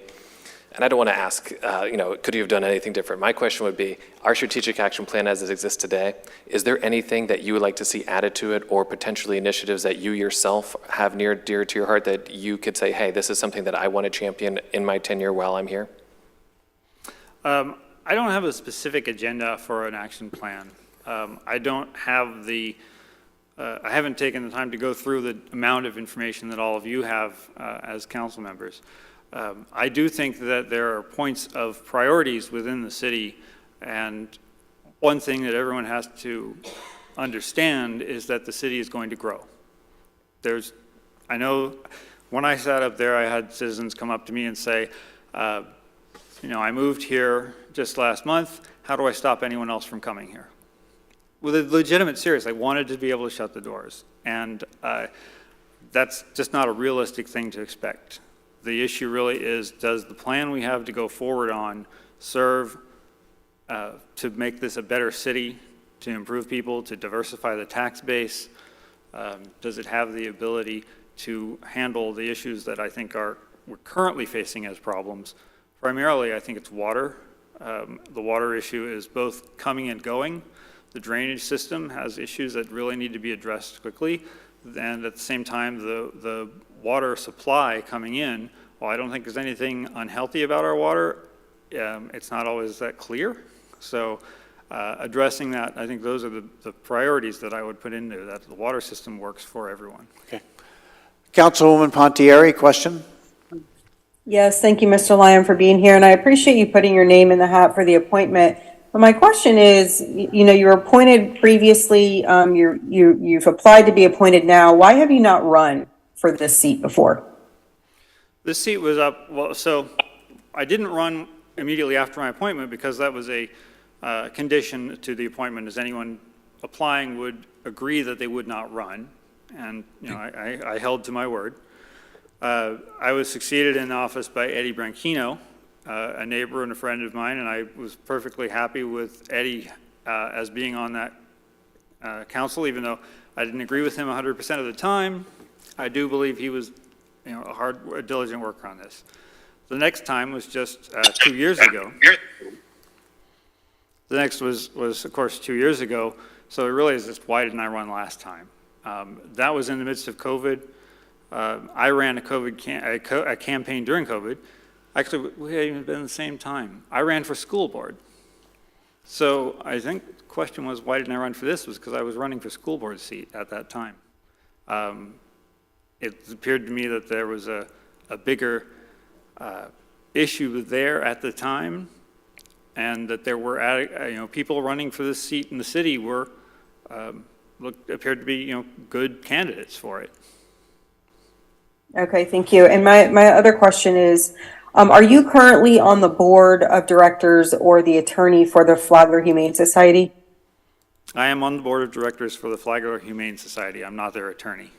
Speaker 10: and I don't want to ask, could you have done anything different? My question would be, our strategic action plan as it exists today, is there anything that you would like to see added to it, or potentially initiatives that you yourself have near dear to your heart that you could say, hey, this is something that I want to champion in my tenure while I'm here?
Speaker 14: I don't have a specific agenda for an action plan. I don't have I haven't taken the time to go through the amount of information that all of you have as council members. I do think that there are points of priorities within the city, and one thing that everyone has to understand is that the city is going to grow. I know when I sat up there, I had citizens come up to me and say, I moved here just last month. How do I stop anyone else from coming here? With a legitimate serious, I wanted to be able to shut the doors. And that's just not a realistic thing to expect. The issue really is, does the plan we have to go forward on serve to make this a better city, to improve people, to diversify the tax base? Does it have the ability to handle the issues that I think we're currently facing as problems? Primarily, I think it's water. The water issue is both coming and going. The drainage system has issues that really need to be addressed quickly. And at the same time, the water supply coming in, while I don't think there's anything unhealthy about our water, it's not always that clear. So addressing that, I think those are the priorities that I would put in there, that the water system works for everyone.
Speaker 2: Okay. Councilwoman Pontieri, question?
Speaker 9: Yes, thank you, Mr. Lyon, for being here, and I appreciate you putting your name in the hat for the appointment. But my question is, you were appointed previously, you've applied to be appointed now. Why have you not run for this seat before?
Speaker 14: This seat was up, so I didn't run immediately after my appointment because that was a condition to the appointment, as anyone applying would agree that they would not run. And, I held to my word. I was succeeded in office by Eddie Branchino, a neighbor and a friend of mine, and I was perfectly happy with Eddie as being on that council, even though I didn't agree with him 100% of the time. I do believe he was a diligent worker on this. The next time was just 2 years ago. The next was of course 2 years ago, so it really is just, why didn't I run last time? That was in the midst of COVID. I ran a campaign during COVID. Actually, we hadn't even been at the same time. I ran for school board. So I think the question was, why didn't I run for this? Was because I was running for school board seat at that time. it appeared to me that there was a bigger issue there at the time, and that there were, people running for this seat in the city were, appeared to be, good candidates for it.
Speaker 9: Okay, thank you. And my other question is, are you currently on the board of directors or the attorney for the Flagler Humane Society?
Speaker 14: I am on the board of directors for the Flagler Humane Society. I'm not their attorney.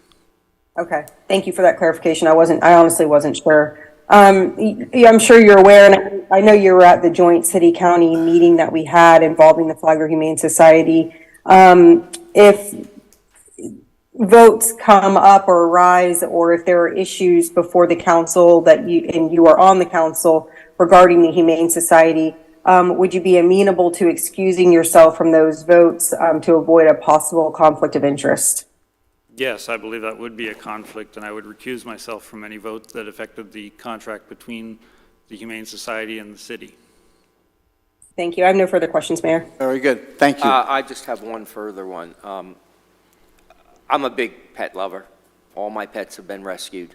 Speaker 9: Okay, thank you for that clarification. I honestly wasn't sure. I'm sure you're aware, and I know you were at the joint city-county meeting that we had involving the Flagler Humane Society. If votes come up or arise, or if there are issues before the council that you are on the council regarding the Humane Society, would you be amenable to excusing yourself from those votes to avoid a possible conflict of interest?
Speaker 14: Yes, I believe that would be a conflict, and I would recuse myself from any vote that affected the contract between the Humane Society and the city.
Speaker 9: Thank you. I have no further questions, Mayor.
Speaker 2: Very good. Thank you.
Speaker 1: I just have one further one. I'm a big pet lover. All my pets have been rescued.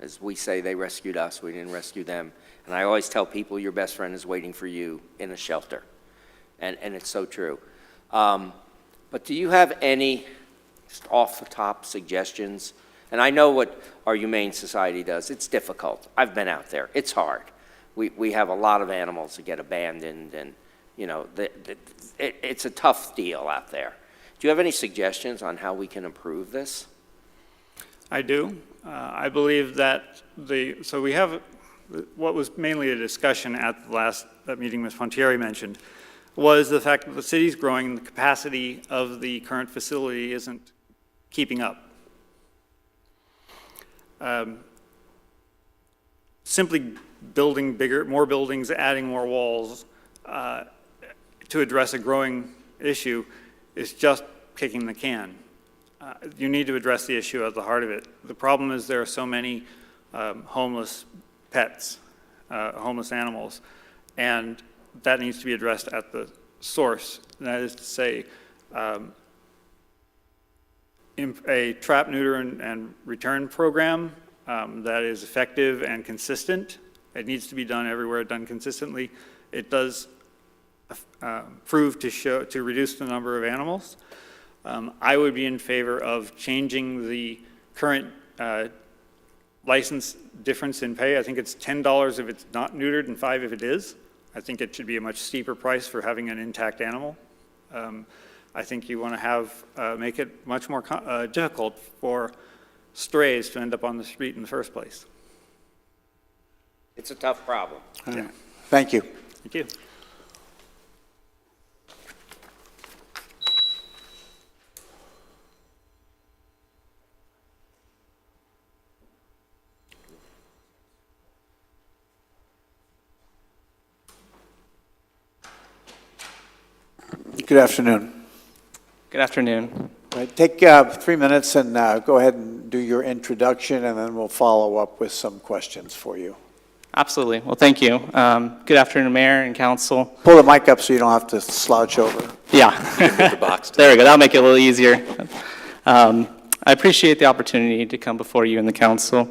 Speaker 1: As we say, they rescued us. We didn't rescue them. And I always tell people your best friend is waiting for you in a shelter. And it's so true. But do you have any just off-the-top suggestions? And I know what our Humane Society does. It's difficult. I've been out there. It's hard. We have a lot of animals that get abandoned, and, it's a tough deal out there. Do you have any suggestions on how we can improve this?
Speaker 14: I do. I believe that so we have what was mainly a discussion at the last meeting Ms. Fontieri mentioned was the fact that the city's growing and the capacity of the current facility isn't keeping up. Simply building more buildings, adding more walls to address a growing issue is just kicking the can. You need to address the issue at the heart of it. The problem is there are so many homeless pets, homeless animals, and that needs to be addressed at the source. And that is to say, a trap, neuter, and return program that is effective and consistent. It needs to be done everywhere, done consistently. It does prove to reduce the number of animals. I would be in favor of changing the current license difference in pay. I think it's $10 if it's not neutered and $5 if it is. I think it should be a much steeper price for having an intact animal. I think you want to make it much more difficult for strays to end up on the street in the first place.
Speaker 1: It's a tough problem.
Speaker 2: Yeah. Thank you.
Speaker 14: Thank you.
Speaker 2: Good afternoon.
Speaker 15: Good afternoon.
Speaker 2: All right, take 3 minutes and go ahead and do your introduction, and then we'll follow up with some questions for you.
Speaker 15: Absolutely. Well, thank you. Good afternoon, Mayor and Council.
Speaker 2: Pull the mic up so you don't have to slouch over.
Speaker 15: Yeah. There we go. That'll make it a little easier. I appreciate the opportunity to come before you and the Council.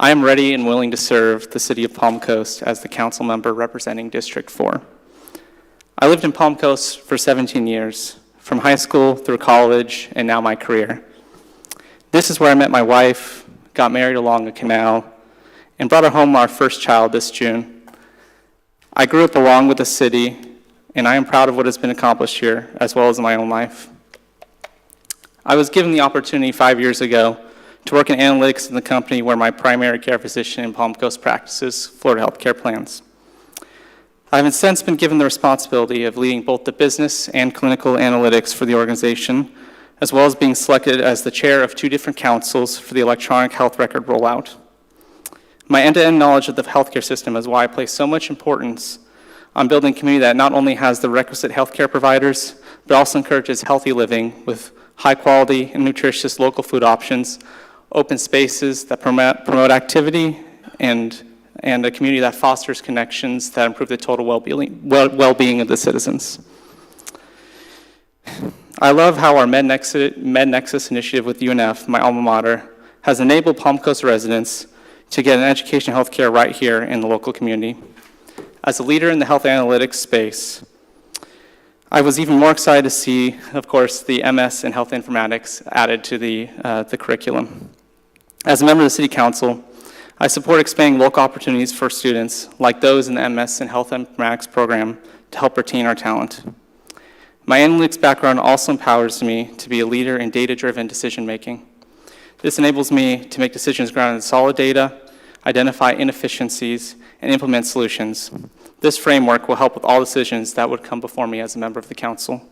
Speaker 15: I am ready and willing to serve the City of Palm Coast as the Council member representing District 4. I lived in Palm Coast for 17 years, from high school through college, and now my career. This is where I met my wife, got married along a canal, and brought home our first child this June. I grew up along with the city, and I am proud of what has been accomplished here, as well as in my own life. I was given the opportunity 5 years ago to work in analytics in the company where my primary care physician in Palm Coast practices Florida Healthcare Plans. I have since been given the responsibility of leading both the business and clinical analytics for the organization, as well as being selected as the chair of 2 different councils for the electronic health record rollout. My end-to-end knowledge of the healthcare system is why I place so much importance on building a community that not only has the requisite healthcare providers, but also encourages healthy living with high-quality and nutritious local food options, open spaces that promote activity, and a community that fosters connections that improve the total well-being of the citizens. I love how our MedNexus initiative with UNF, my alma mater, has enabled Palm Coast residents to get an education and healthcare right here in the local community. As a leader in the health analytics space, I was even more excited to see, of course, the MS in health informatics added to the curriculum. As a member of the City Council, I support expanding local opportunities for students like those in the MS in health informatics program to help retain our talent. My analytics background also empowers me to be a leader in data-driven decision-making. This enables me to make decisions grounded in solid data, identify inefficiencies, and implement solutions. This framework will help with all decisions that would come before me as a member of the council.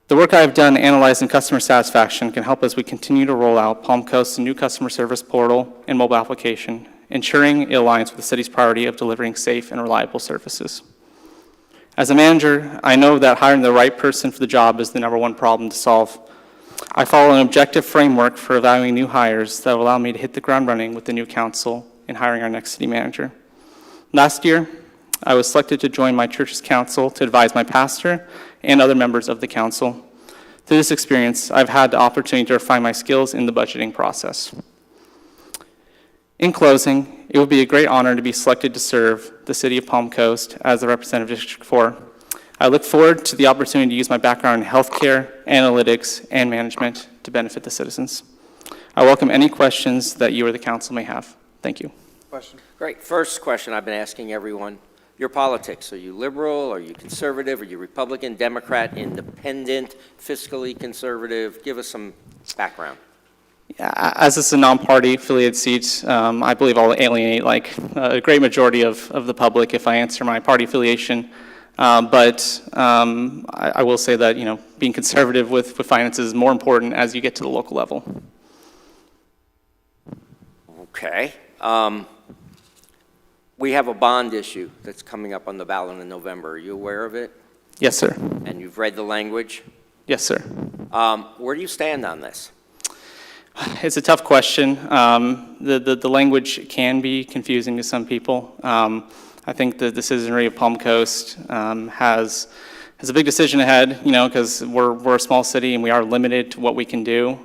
Speaker 15: The work I have done analyzing customer satisfaction can help as we continue to roll out Palm Coast's new customer service portal and mobile application, ensuring it aligns with the city's priority of delivering safe and reliable services. As a manager, I know that hiring the right person for the job is the #1 problem to solve. I follow an objective framework for evaluating new hires that will allow me to hit the ground running with the new council in hiring our next city manager. Last year, I was selected to join my church's council to advise my pastor and other members of the council. Through this experience, I've had the opportunity to refine my skills in the budgeting process. In closing, it would be a great honor to be selected to serve the city of Palm Coast as the representative of District 4. I look forward to the opportunity to use my background in healthcare, analytics, and management to benefit the citizens. I welcome any questions that you or the council may have. Thank you.
Speaker 2: Question?
Speaker 1: Great. First question I've been asking everyone. Your politics, are you liberal, are you conservative, are you Republican, Democrat, independent, fiscally conservative? Give us some background.
Speaker 15: Yeah, as it's a non-party affiliated seat, I believe I'll alienate like a great majority of the public if I answer my party affiliation. But I will say that, being conservative with finances is more important as you get to the local level.
Speaker 1: Okay. We have a bond issue that's coming up on the ballot in November. Are you aware of it?
Speaker 15: Yes, sir.
Speaker 1: And you've read the language?
Speaker 15: Yes, sir.
Speaker 1: Where do you stand on this?
Speaker 15: It's a tough question. The language can be confusing to some people. I think the citizenry of Palm Coast has a big decision ahead, because we're a small city and we are limited to what we can do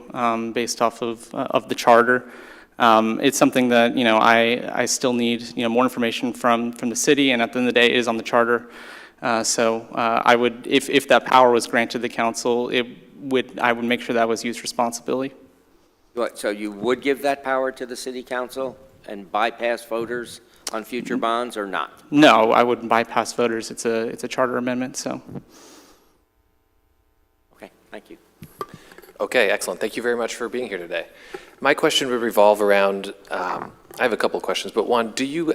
Speaker 15: based off of the charter. It's something that, I still need, more information from the city, and at the end of the day, it is on the charter. So I would, if that power was granted the council, I would make sure that was used responsibly.
Speaker 1: So you would give that power to the city council and bypass voters on future bonds or not?
Speaker 15: No, I wouldn't bypass voters. It's a charter amendment, so.
Speaker 1: Okay, thank you.
Speaker 10: Okay, excellent. Thank you very much for being here today. My question would revolve around, I have a couple of questions, but one, do you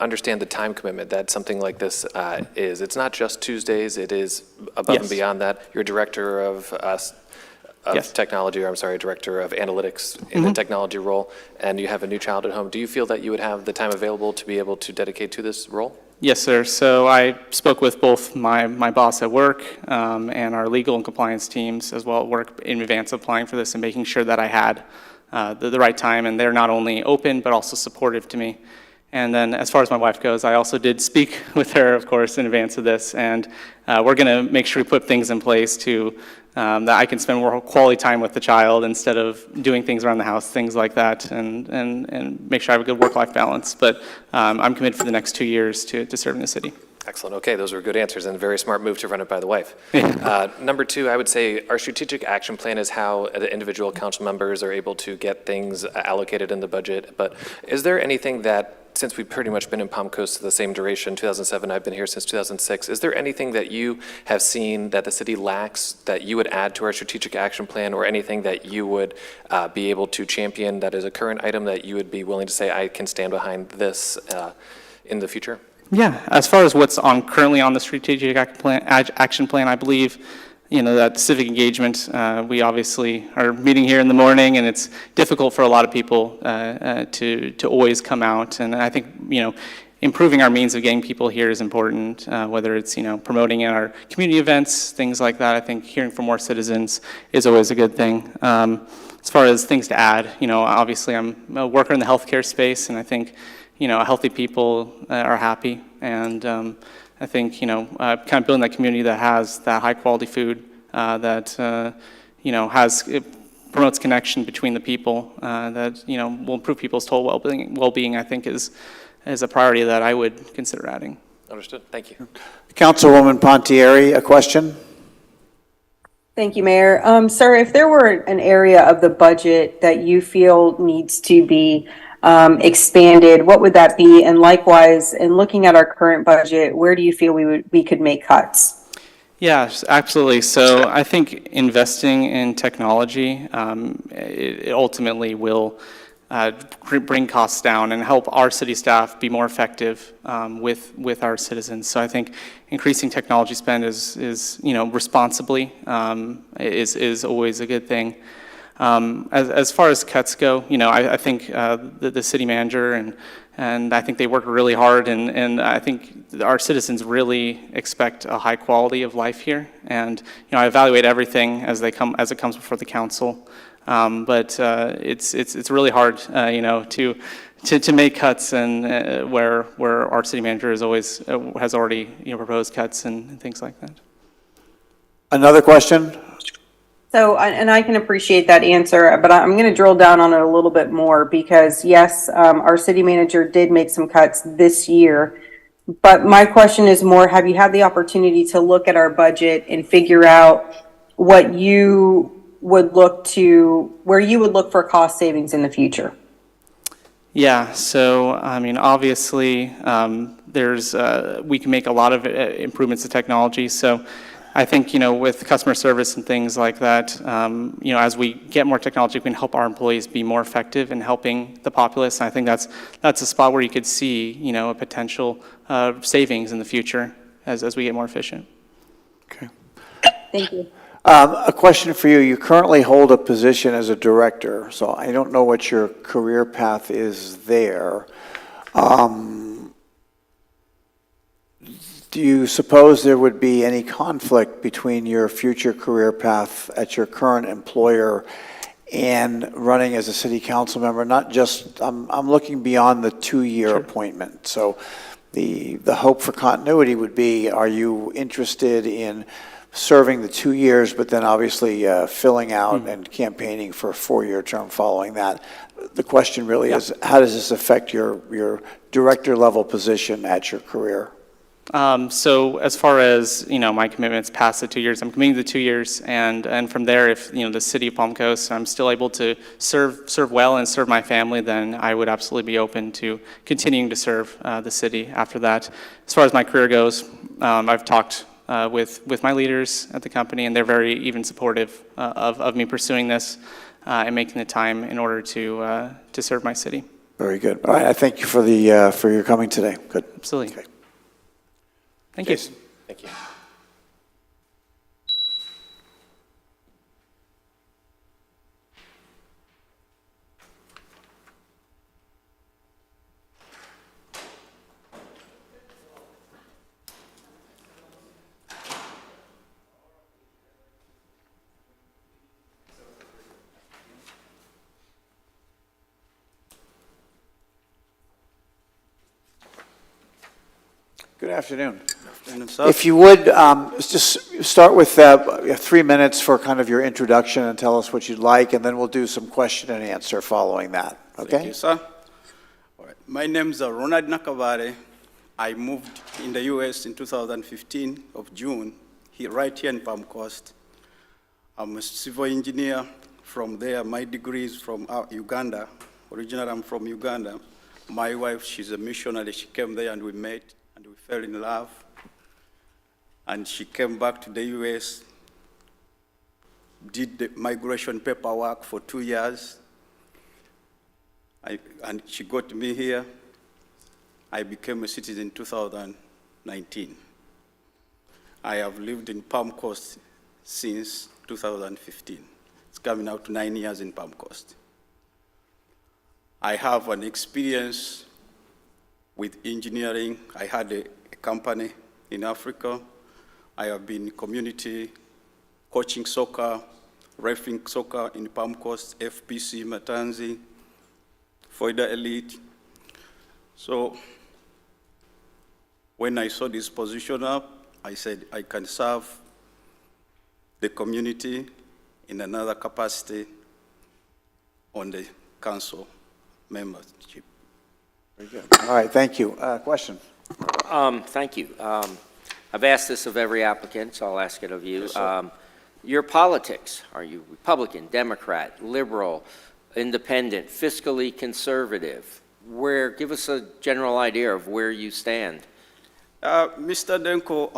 Speaker 10: understand the time commitment that something like this is? It's not just Tuesdays, it is above and beyond that. You're director of technology, or I'm sorry, director of analytics in the technology role, and you have a new child at home. Do you feel that you would have the time available to be able to dedicate to this role?
Speaker 15: Yes, sir. So I spoke with both my boss at work and our legal and compliance teams as well at work in advance of applying for this and making sure that I had the right time, and they're not only open but also supportive to me. And then as far as my wife goes, I also did speak with her, of course, in advance of this, and we're going to make sure we put things in place to that I can spend more quality time with the child instead of doing things around the house, things like that, and make sure I have a good work-life balance. But I'm committed for the next 2 years to serve in the city.
Speaker 10: Excellent. Okay, those were good answers and a very smart move to run it by the wife. Number two, I would say our strategic action plan is how the individual council members are able to get things allocated in the budget. But is there anything that, since we've pretty much been in Palm Coast the same duration, 2007, I've been here since 2006, is there anything that you have seen that the city lacks that you would add to our strategic action plan, or anything that you would be able to champion that is a current item that you would be willing to say, I can stand behind this in the future?
Speaker 15: Yeah, as far as what's currently on the strategic action plan, I believe, that civic engagement, we obviously are meeting here in the morning, and it's difficult for a lot of people to always come out. And I think, improving our means of getting people here is important, whether it's, promoting in our community events, things like that. I think hearing from more citizens is always a good thing. As far as things to add, obviously I'm a worker in the healthcare space, and I think, healthy people are happy, and I think, kind of building that community that has that high quality food, that, has promotes connection between the people, that, will improve people's total well-being, I think is a priority that I would consider adding.
Speaker 10: Understood. Thank you.
Speaker 2: Councilwoman Pontieri, a question?
Speaker 9: Thank you, Mayor. Sir, if there were an area of the budget that you feel needs to be expanded, what would that be? And likewise, in looking at our current budget, where do you feel we could make cuts?
Speaker 15: Yeah, absolutely. So I think investing in technology, it ultimately will bring costs down and help our city staff be more effective with our citizens. So I think increasing technology spend is responsibly is always a good thing. As far as cuts go, I think the city manager and I think they work really hard, and I think our citizens really expect a high quality of life here. And I evaluate everything as it comes before the council. But it's really hard, to make cuts, and where our city manager has already proposed cuts and things like that.
Speaker 2: Another question?
Speaker 9: So, and I can appreciate that answer, but I'm going to drill down on it a little bit more because yes, our city manager did make some cuts this year. But my question is more, have you had the opportunity to look at our budget and figure out what you would look to, where you would look for cost savings in the future?
Speaker 15: Yeah, so I mean, obviously, we can make a lot of improvements to technology. So I think, with customer service and things like that, as we get more technology, we can help our employees be more effective in helping the populace. And I think that's a spot where you could see, a potential savings in the future as we get more efficient.
Speaker 2: Okay.
Speaker 9: Thank you.
Speaker 2: A question for you. You currently hold a position as a director, so I don't know what your career path is there. Do you suppose there would be any conflict between your future career path at your current employer and running as a city council member? Not just, I'm looking beyond the 2-year appointment. So the hope for continuity would be, are you interested in serving the 2 years, but then obviously filling out and campaigning for a 4-year term following that? The question really is, how does this affect your director level position at your career?
Speaker 15: So as far as, my commitments past the 2 years, I'm committing to 2 years, and from there, if, the city of Palm Coast, I'm still able to serve well and serve my family, then I would absolutely be open to continuing to serve the city after that. As far as my career goes, I've talked with my leaders at the company, and they're very even supportive of me pursuing this and making the time in order to serve my city.
Speaker 2: Very good. All right, I thank you for your coming today. Good.
Speaker 15: Absolutely.
Speaker 2: Okay.
Speaker 15: Thank you.
Speaker 10: Thank you.
Speaker 2: Good afternoon. If you would, just start with 3 minutes for kind of your introduction and tell us what you'd like, and then we'll do some question and answer following that, okay?
Speaker 16: Thank you, sir. All right. My name is Ronald Nakavare. I moved in the U.S. in 2015 of June, right here in Palm Coast. I'm a civil engineer from there. My degree is from Uganda. Originally, I'm from Uganda. My wife, she's a missionary. She came there and we met and we fell in love. And she came back to the U.S., did the migration paperwork for 2 years, and she got me here. I became a citizen in 2019. I have lived in Palm Coast since 2015. It's coming out to 9 years in Palm Coast. I have an experience with engineering. I had a company in Africa. I have been community coaching soccer, refereeing soccer in Palm Coast, FPC, Matanzi, Foida Elite. So when I saw this position up, I said I can serve the community in another capacity on the council membership.
Speaker 2: Very good. All right, thank you. Question?
Speaker 1: Thank you. I've asked this of every applicant, so I'll ask it of you.
Speaker 16: Yes, sir.
Speaker 1: Your politics, are you Republican, Democrat, liberal, independent, fiscally conservative? Give us a general idea of where you stand.
Speaker 16: Mr. Denko,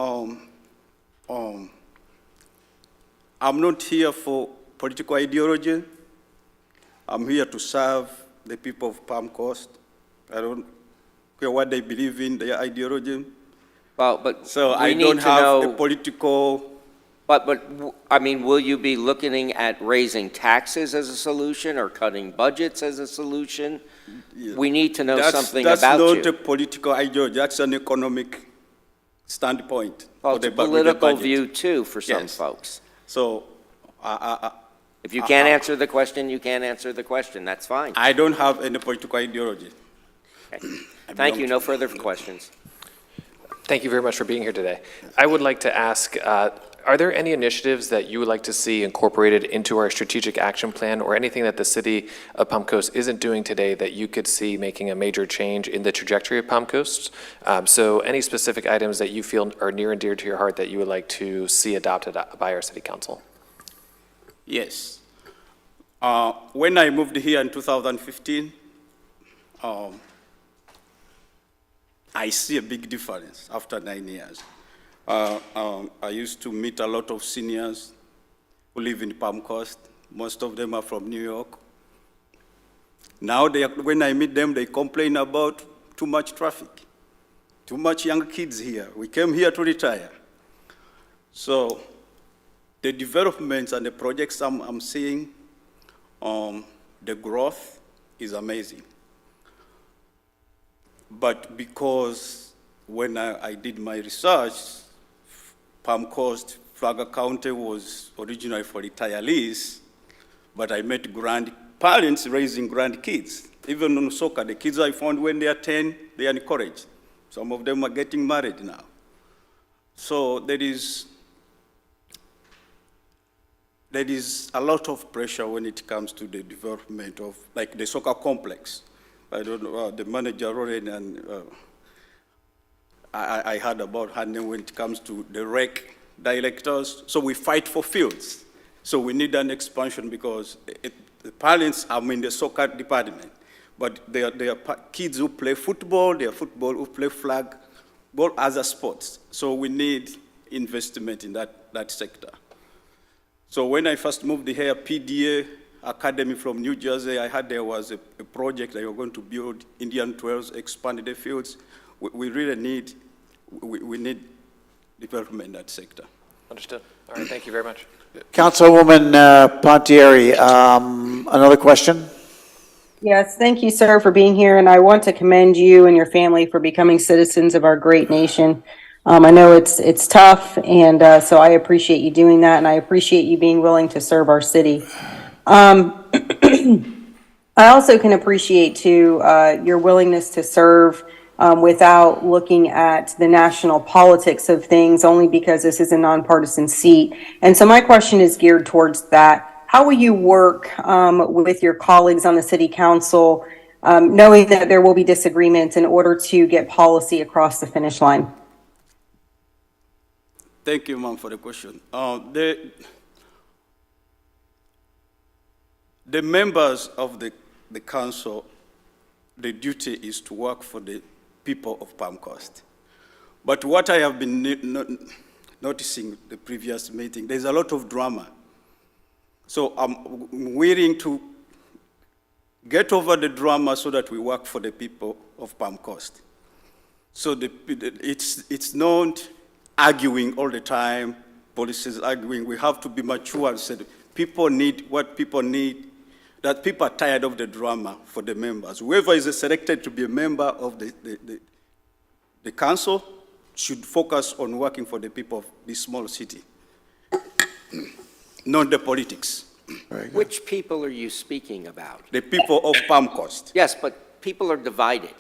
Speaker 16: I'm not here for political ideology. I'm here to serve the people of Palm Coast. I don't care what they believe in, their ideology.
Speaker 1: Well, but
Speaker 16: So
Speaker 1: we
Speaker 16: I
Speaker 1: need
Speaker 16: don't
Speaker 1: to
Speaker 16: have
Speaker 1: know.
Speaker 16: a political.
Speaker 1: I mean, will you be looking at raising taxes as a solution or cutting budgets as a solution? We need to know something about
Speaker 16: That's not
Speaker 1: you.
Speaker 16: a political ideology. That's an economic standpoint.
Speaker 1: Well,
Speaker 16: for
Speaker 1: it's a
Speaker 16: the with the
Speaker 1: political
Speaker 16: budget.
Speaker 1: view too for some
Speaker 16: Yes.
Speaker 1: folks.
Speaker 16: So
Speaker 1: If you can't answer the question, you can't answer the question. That's fine.
Speaker 16: I don't have any political ideology.
Speaker 1: Thank you. No further questions.
Speaker 10: Thank you very much for being here today. I would like to ask, are there any initiatives that you would like to see incorporated into our strategic action plan, or anything that the city of Palm Coast isn't doing today that you could see making a major change in the trajectory of Palm Coast? So any specific items that you feel are near and dear to your heart that you would like to see adopted by our city council?
Speaker 16: Yes. When I moved here in 2015, I see a big difference after 9 years. I used to meet a lot of seniors who live in Palm Coast. Most of them are from New York. Now, when I meet them, they complain about too much traffic, too much young kids here. We came here to retire. So the developments and the projects I'm seeing, the growth is amazing. But because when I did my research, Palm Coast, Flagler County was originally for retirees, but I met grandparents raising grandkids. Even on soccer, the kids I found when they are 10, they are encouraged. Some of them are getting married now. So there is a lot of pressure when it comes to the development of, like, the soccer complex. I don't know, the manager, Lauren, and I heard about her name when it comes to the rec directors. So we fight for fields. So we need an expansion because the parents are in the soccer department, but they are kids who play football, they are football who play flag, all other sports. So we need investment in that sector. So when I first moved here, PDA Academy from New Jersey, I heard there was a project that you were going to build Indian Trails, expand the fields. We really need, we need development in that sector.
Speaker 10: Understood. All right, thank you very much.
Speaker 2: Councilwoman Pontieri, another question?
Speaker 9: Yes, thank you, sir, for being here, and I want to commend you and your family for becoming citizens of our great nation. I know it's tough, and so I appreciate you doing that, and I appreciate you being willing to serve our city. I also can appreciate, too, your willingness to serve without looking at the national politics of things, only because this is a nonpartisan seat. And so my question is geared towards that. How will you work with your colleagues on the city council, knowing that there will be disagreements, in order to get policy across the finish line?
Speaker 16: Thank you, ma'am, for the question. The members of the council, the duty is to work for the people of Palm Coast. But what I have been noticing the previous meeting, there's a lot of drama. So I'm willing to get over the drama so that we work for the people of Palm Coast. So it's not arguing all the time, policies arguing. We have to be mature and say people need what people need, that people are tired of the drama for the members. Whoever is selected to be a member of the council should focus on working for the people of this small city, not the politics.
Speaker 1: Which people are you speaking about?
Speaker 16: The people of Palm Coast.
Speaker 1: Yes, but people are divided.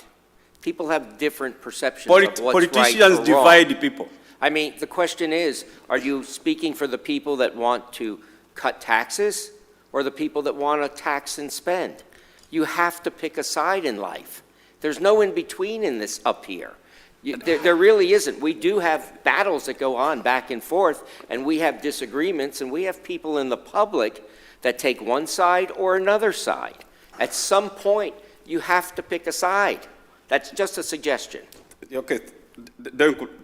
Speaker 1: People have different perceptions of what's right or
Speaker 16: Politicians
Speaker 1: wrong.
Speaker 16: divide the people.
Speaker 1: I mean, the question is, are you speaking for the people that want to cut taxes? or the people that want to tax and spend. You have to pick a side in life. There's no in-between in this up here. There really isn't. We do have battles that go on back and forth, and we have disagreements, and we have people in the public that take one side or another side. At some point, you have to pick a side. That's just a suggestion.
Speaker 16: Okay,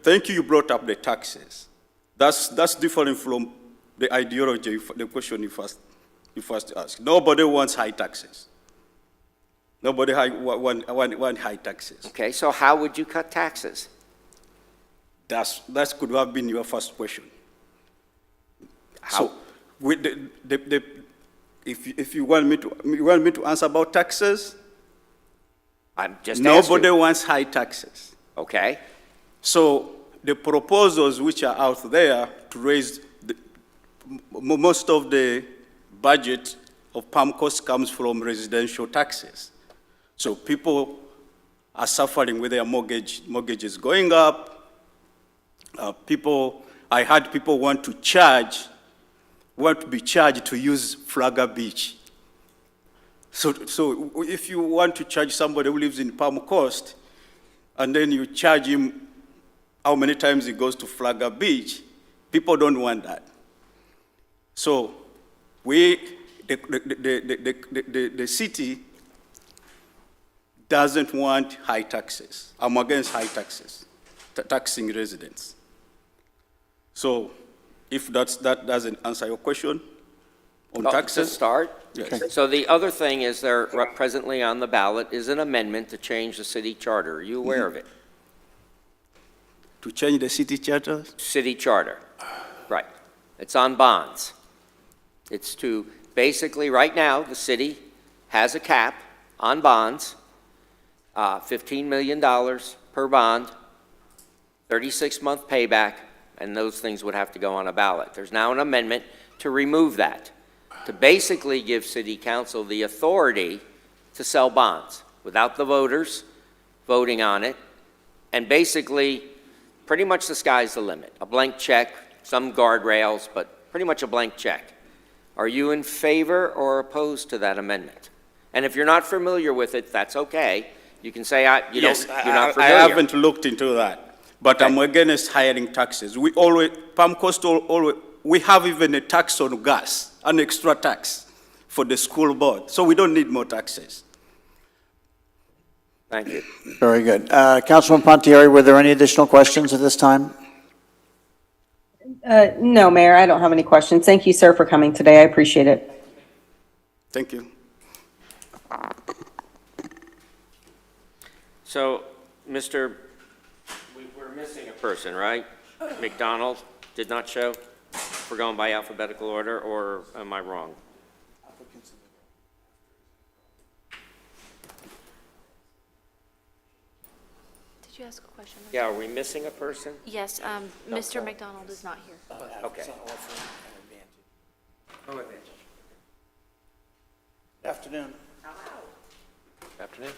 Speaker 16: thank you, you brought up the taxes. That's different from the ideology, the question you first asked. Nobody wants high taxes. Nobody want high taxes.
Speaker 1: Okay, so how would you cut taxes?
Speaker 16: That could have been your first question.
Speaker 1: How?
Speaker 16: So, with if you want me to answer about taxes,
Speaker 1: I'm just
Speaker 16: nobody
Speaker 1: asking.
Speaker 16: wants high taxes.
Speaker 1: Okay.
Speaker 16: So the proposals which are out there to raise most of the budget of Palm Coast comes from residential taxes. So people are suffering with their mortgages going up. I heard people want to be charged to use Flagler Beach. So if you want to charge somebody who lives in Palm Coast, and then you charge him how many times he goes to Flagler Beach, people don't want that. So the city doesn't want high taxes. I'm against high taxes, taxing residents. So if that doesn't answer your question on
Speaker 1: Well,
Speaker 16: taxes.
Speaker 1: To start?
Speaker 16: Yes.
Speaker 1: So the other thing is there presently on the ballot is an amendment to change the city charter. Are you aware of it?
Speaker 16: To change the city charter?
Speaker 1: City charter, right. It's on bonds. It's to, basically, right now, the city has a cap on bonds, $15 million per bond, 36-month payback, and those things would have to go on a ballot. There's now an amendment to remove that, to basically give city council the authority to sell bonds without the voters voting on it, and basically, pretty much the sky's the limit. A blank check, some guardrails, but pretty much a blank check. Are you in favor or opposed to that amendment? And if you're not familiar with it, that's okay. You can say you're not familiar.
Speaker 16: I haven't looked into that, but okay. I'm against hiring taxes. Palm Coast we have even a tax on gas, an extra tax for the school board, so we don't need more taxes.
Speaker 1: Thank you.
Speaker 2: Very good. Councilman Pontieri, were there any additional questions at this time?
Speaker 9: No, Mayor, I don't have any questions. Thank you, sir, for coming today. I appreciate it.
Speaker 16: Thank you.
Speaker 1: So, we're missing a person, right? McDonald did not show? We're going by alphabetical order, or am I wrong?
Speaker 5: Did you ask a question?
Speaker 1: Yeah, are we missing a person?
Speaker 5: Yes, Mr. McDonald is not here.
Speaker 1: Okay.
Speaker 2: Afternoon.
Speaker 1: Afternoon.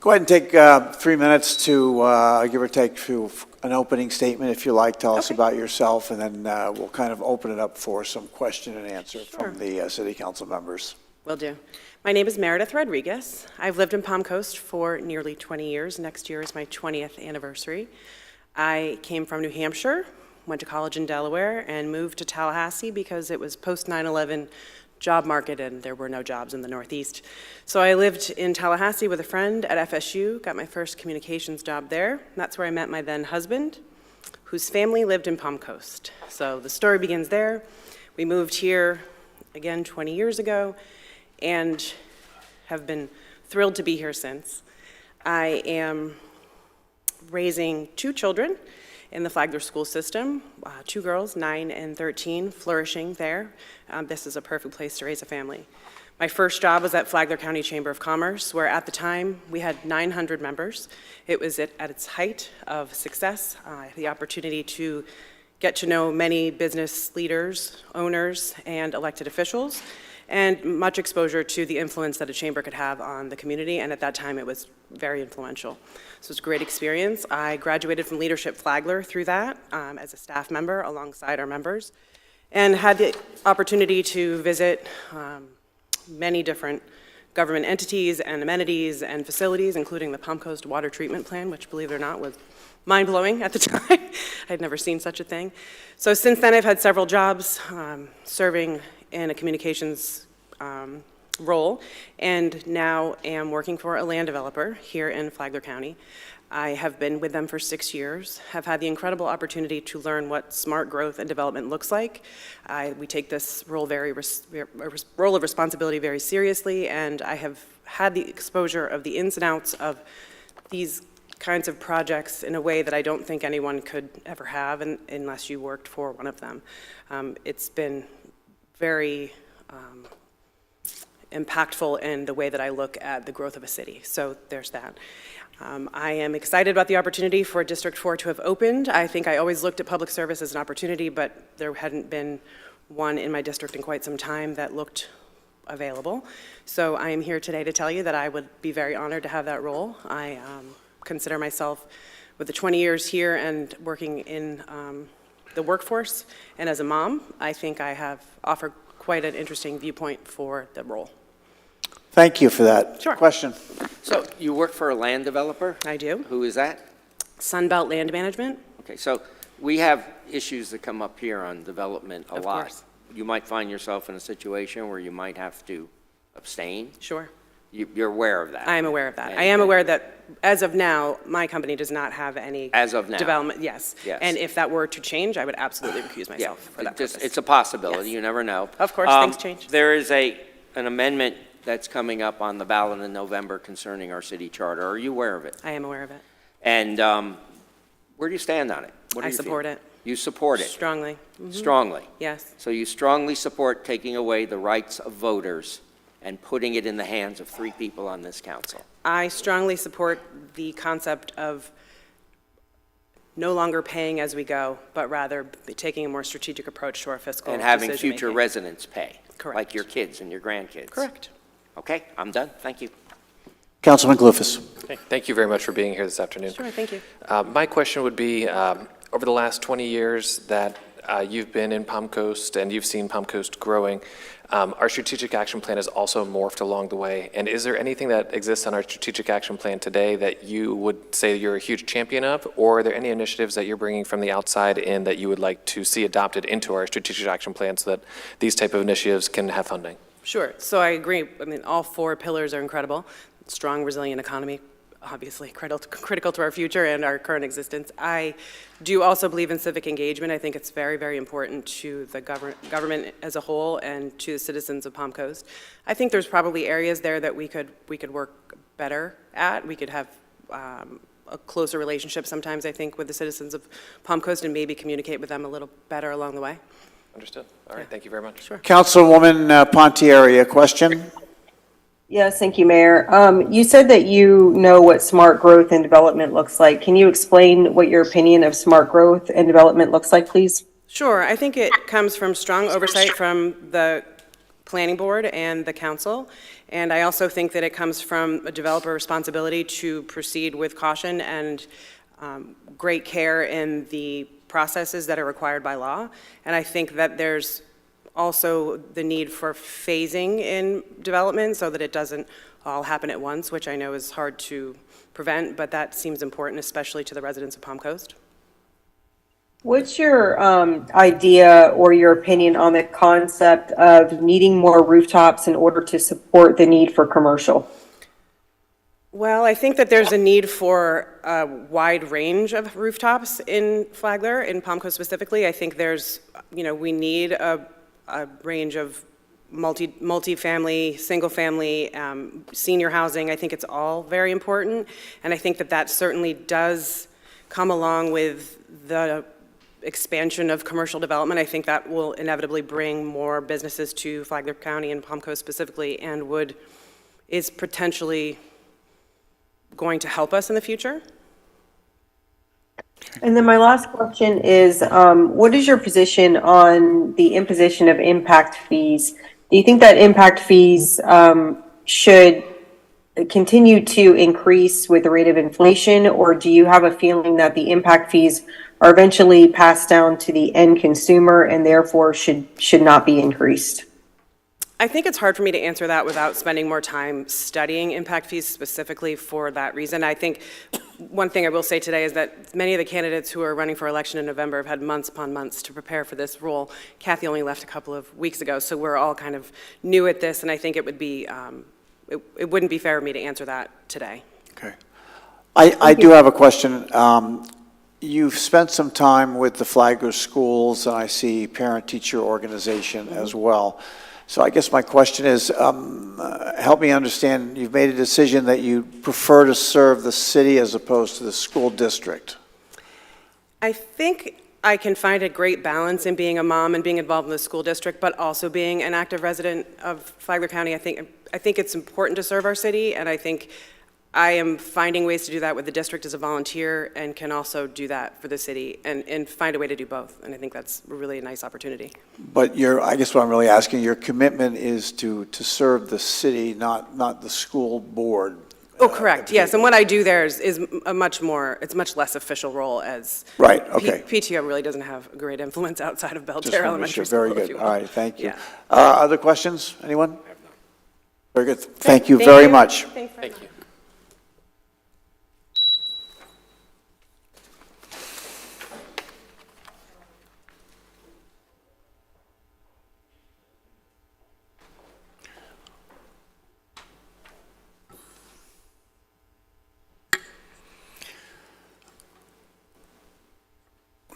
Speaker 2: Go ahead and take 3 minutes to, give or take, to an opening statement, if you like. Tell us about yourself, and then we'll kind of open it up for some question and answer from the city council members.
Speaker 17: Will do. My name is Meredith Rodriguez. I've lived in Palm Coast for nearly 20 years. Next year is my 20th anniversary. I came from New Hampshire, went to college in Delaware, and moved to Tallahassee because it was post 9/11 job market and there were no jobs in the Northeast. So I lived in Tallahassee with a friend at FSU, got my first communications job there. That's where I met my then husband, whose family lived in Palm Coast. So the story begins there. We moved here again 20 years ago and have been thrilled to be here since. I am raising 2 children in the Flagler school system, 2 girls, 9 and 13, flourishing there. This is a perfect place to raise a family. My first job was at Flagler County Chamber of Commerce, where at the time we had 900 members. It was at its height of success. I had the opportunity to get to know many business leaders, owners, and elected officials, and much exposure to the influence that a chamber could have on the community, and at that time it was very influential. So it was a great experience. I graduated from Leadership Flagler through that as a staff member alongside our members, and had the opportunity to visit many different government entities and amenities and facilities, including the Palm Coast Water Treatment Plan, which, believe it or not, was mind-blowing at the time. I'd never seen such a thing. So since then, I've had several jobs serving in a communications role, and now am working for a land developer here in Flagler County. I have been with them for 6 years, have had the incredible opportunity to learn what smart growth and development looks like. We take this role role of responsibility very seriously, and I have had the exposure of the ins and outs of these kinds of projects in a way that I don't think anyone could ever have unless you worked for one of them. It's been very impactful in the way that I look at the growth of a city. So there's that. I am excited about the opportunity for District 4 to have opened. I think I always looked at public service as an opportunity, but there hadn't been one in my district in quite some time that looked available. So I am here today to tell you that I would be very honored to have that role. I consider myself, with the 20 years here and working in the workforce and as a mom, I think I have offered quite an interesting viewpoint for the role.
Speaker 2: Thank you for that.
Speaker 17: Sure.
Speaker 2: Question?
Speaker 1: So you work for a land developer?
Speaker 17: I do.
Speaker 1: Who is that?
Speaker 17: Sunbelt Land Management.
Speaker 1: Okay, so we have issues that come up here on development a
Speaker 17: Of
Speaker 1: lot.
Speaker 17: course.
Speaker 1: You might find yourself in a situation where you might have to abstain.
Speaker 17: Sure.
Speaker 1: You're aware of that?
Speaker 17: I am aware of that.
Speaker 1: And-
Speaker 17: I am aware that, as of now, my company does not have any
Speaker 1: As of now?
Speaker 17: development, yes.
Speaker 1: Yes.
Speaker 17: And if that were to change, I would absolutely recuse myself for that purpose.
Speaker 1: It's a possibility,
Speaker 17: Yes.
Speaker 1: you never know.
Speaker 17: Of course, things change.
Speaker 1: There is an amendment that's coming up on the ballot in November concerning our city charter. Are you aware of it?
Speaker 17: I am aware of it.
Speaker 1: And where do you stand on it? What do
Speaker 17: I
Speaker 1: you feel?
Speaker 17: support it.
Speaker 1: You support it?
Speaker 17: Strongly. Mhm.
Speaker 1: Strongly?
Speaker 17: Yes.
Speaker 1: So you strongly support taking away the rights of voters and putting it in the hands of 3 people on this council?
Speaker 17: I strongly support the concept of no longer paying as we go, but rather taking a more strategic approach to our fiscal
Speaker 1: And having
Speaker 17: decision-making.
Speaker 1: future residents pay?
Speaker 17: Correct.
Speaker 1: Like your kids and your grandkids?
Speaker 17: Correct.
Speaker 1: Okay, I'm done. Thank you.
Speaker 2: Councilman Glufus.
Speaker 10: Thank you very much for being here this afternoon.
Speaker 17: Sure, thank you.
Speaker 10: My question would be, over the last 20 years that you've been in Palm Coast and you've seen Palm Coast growing, our strategic action plan has also morphed along the way. And is there anything that exists on our strategic action plan today that you would say you're a huge champion of? Or are there any initiatives that you're bringing from the outside in that you would like to see adopted into our strategic action plan so that these type of initiatives can have funding?
Speaker 17: Sure. So I agree. I mean, all 4 pillars are incredible. Strong, resilient economy, obviously critical to our future and our current existence. I do also believe in civic engagement. I think it's very, very important to the government as a whole and to the citizens of Palm Coast. I think there's probably areas there that we could work better at. We could have a closer relationship sometimes, I think, with the citizens of Palm Coast and maybe communicate with them a little better along the way.
Speaker 10: Understood. All right, thank you very much.
Speaker 17: Sure.
Speaker 2: Councilwoman Pontieri, a question?
Speaker 9: Yes, thank you, Mayor. You said that you know what smart growth and development looks like. Can you explain what your opinion of smart growth and development looks like, please?
Speaker 17: Sure. I think it comes from strong oversight from the planning board and the council. And I also think that it comes from a developer responsibility to proceed with caution and great care in the processes that are required by law. And I think that there's also the need for phasing in development so that it doesn't all happen at once, which I know is hard to prevent, but that seems important, especially to the residents of Palm Coast.
Speaker 9: What's your idea or your opinion on the concept of needing more rooftops in order to support the need for commercial?
Speaker 17: Well, I think that there's a need for a wide range of rooftops in Flagler, in Palm Coast specifically. I think there's, we need a range of multi-family, single-family, senior housing. I think it's all very important, and I think that that certainly does come along with the expansion of commercial development. I think that will inevitably bring more businesses to Flagler County and Palm Coast specifically, and is potentially going to help us in the future.
Speaker 9: And then my last question is, what is your position on the imposition of impact fees? Do you think that impact fees should continue to increase with the rate of inflation, or do you have a feeling that the impact fees are eventually passed down to the end consumer and therefore should not be increased?
Speaker 17: I think it's hard for me to answer that without spending more time studying impact fees specifically for that reason. I think one thing I will say today is that many of the candidates who are running for election in November have had months upon months to prepare for this role. Kathy only left a couple of weeks ago, so we're all kind of new at this, and I think it would be, it wouldn't be fair of me to answer that today.
Speaker 2: Okay. I do have a question. You've spent some time with the Flagler schools, and I see parent-teacher organization as well. So I guess my question is, help me understand, you've made a decision that you prefer to serve the city as opposed to the school district.
Speaker 17: I think I can find a great balance in being a mom and being involved in the school district, but also being an active resident of Flagler County. I think it's important to serve our city, and I think I am finding ways to do that with the district as a volunteer and can also do that for the city and find a way to do both. And I think that's really a nice opportunity.
Speaker 2: But I guess what I'm really asking, your commitment is to serve the city, not the school board.
Speaker 17: Oh, correct, yes. And what I do there is a much less official role as.
Speaker 2: Right, okay.
Speaker 17: PTO really doesn't have a great influence outside of
Speaker 2: Just
Speaker 17: Belterre
Speaker 2: wanna make sure.
Speaker 17: Elementary School.
Speaker 2: Very
Speaker 17: if
Speaker 2: good.
Speaker 17: you will.
Speaker 2: All right, thank you.
Speaker 17: Yeah.
Speaker 2: Other questions? Anyone? Very good. Thank you very much.
Speaker 17: Thank you.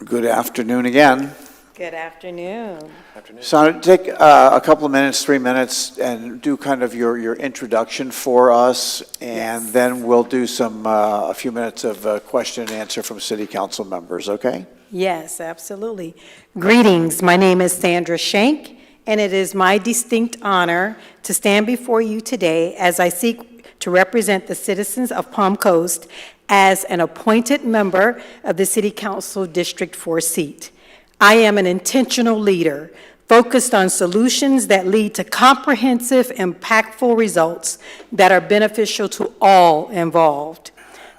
Speaker 2: Good afternoon again.
Speaker 18: Good afternoon.
Speaker 2: So take a couple of minutes, 3 minutes, and do kind of your introduction for us, and then we'll do a few minutes of question and answer from city council members, okay?
Speaker 18: Yes, absolutely. Greetings. My name is Sandra Shank, and it is my distinct honor to stand before you today as I seek to represent the citizens of Palm Coast as an appointed member of the City Council District 4 seat. I am an intentional leader focused on solutions that lead to comprehensive, impactful results that are beneficial to all involved.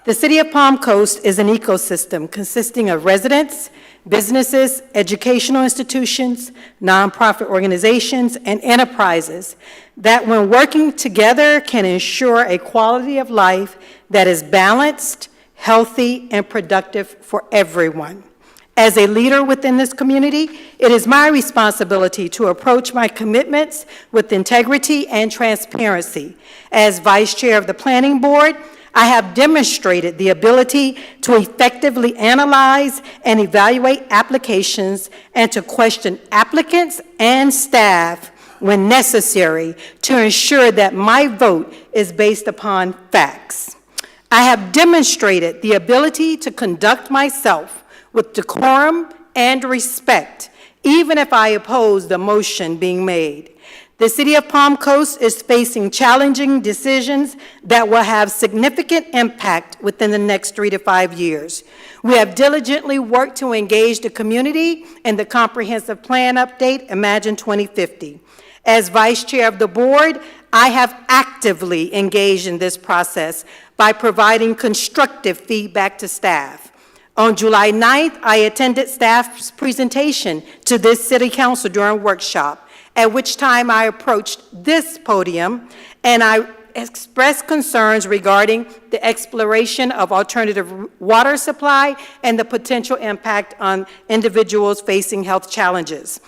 Speaker 18: The City of Palm Coast is an ecosystem consisting of residents, businesses, educational institutions, nonprofit organizations, and enterprises that, when working together, can ensure a quality of life that is balanced, healthy, and productive for everyone. As a leader within this community, it is my responsibility to approach my commitments with integrity and transparency. As Vice Chair of the Planning Board, I have demonstrated the ability to effectively analyze and evaluate applications and to question applicants and staff when necessary to ensure that my vote is based upon facts. I have demonstrated the ability to conduct myself with decorum and respect, even if I oppose the motion being made. The City of Palm Coast is facing challenging decisions that will have significant impact within the next 3 to 5 years. We have diligently worked to engage the community in the comprehensive plan update, Imagine 2050. As Vice Chair of the Board, I have actively engaged in this process by providing constructive feedback to staff. On July 9th, I attended staff's presentation to this City Council during a workshop, at which time I approached this podium and I expressed concerns regarding the exploration of alternative water supply and the potential impact on individuals facing health challenges.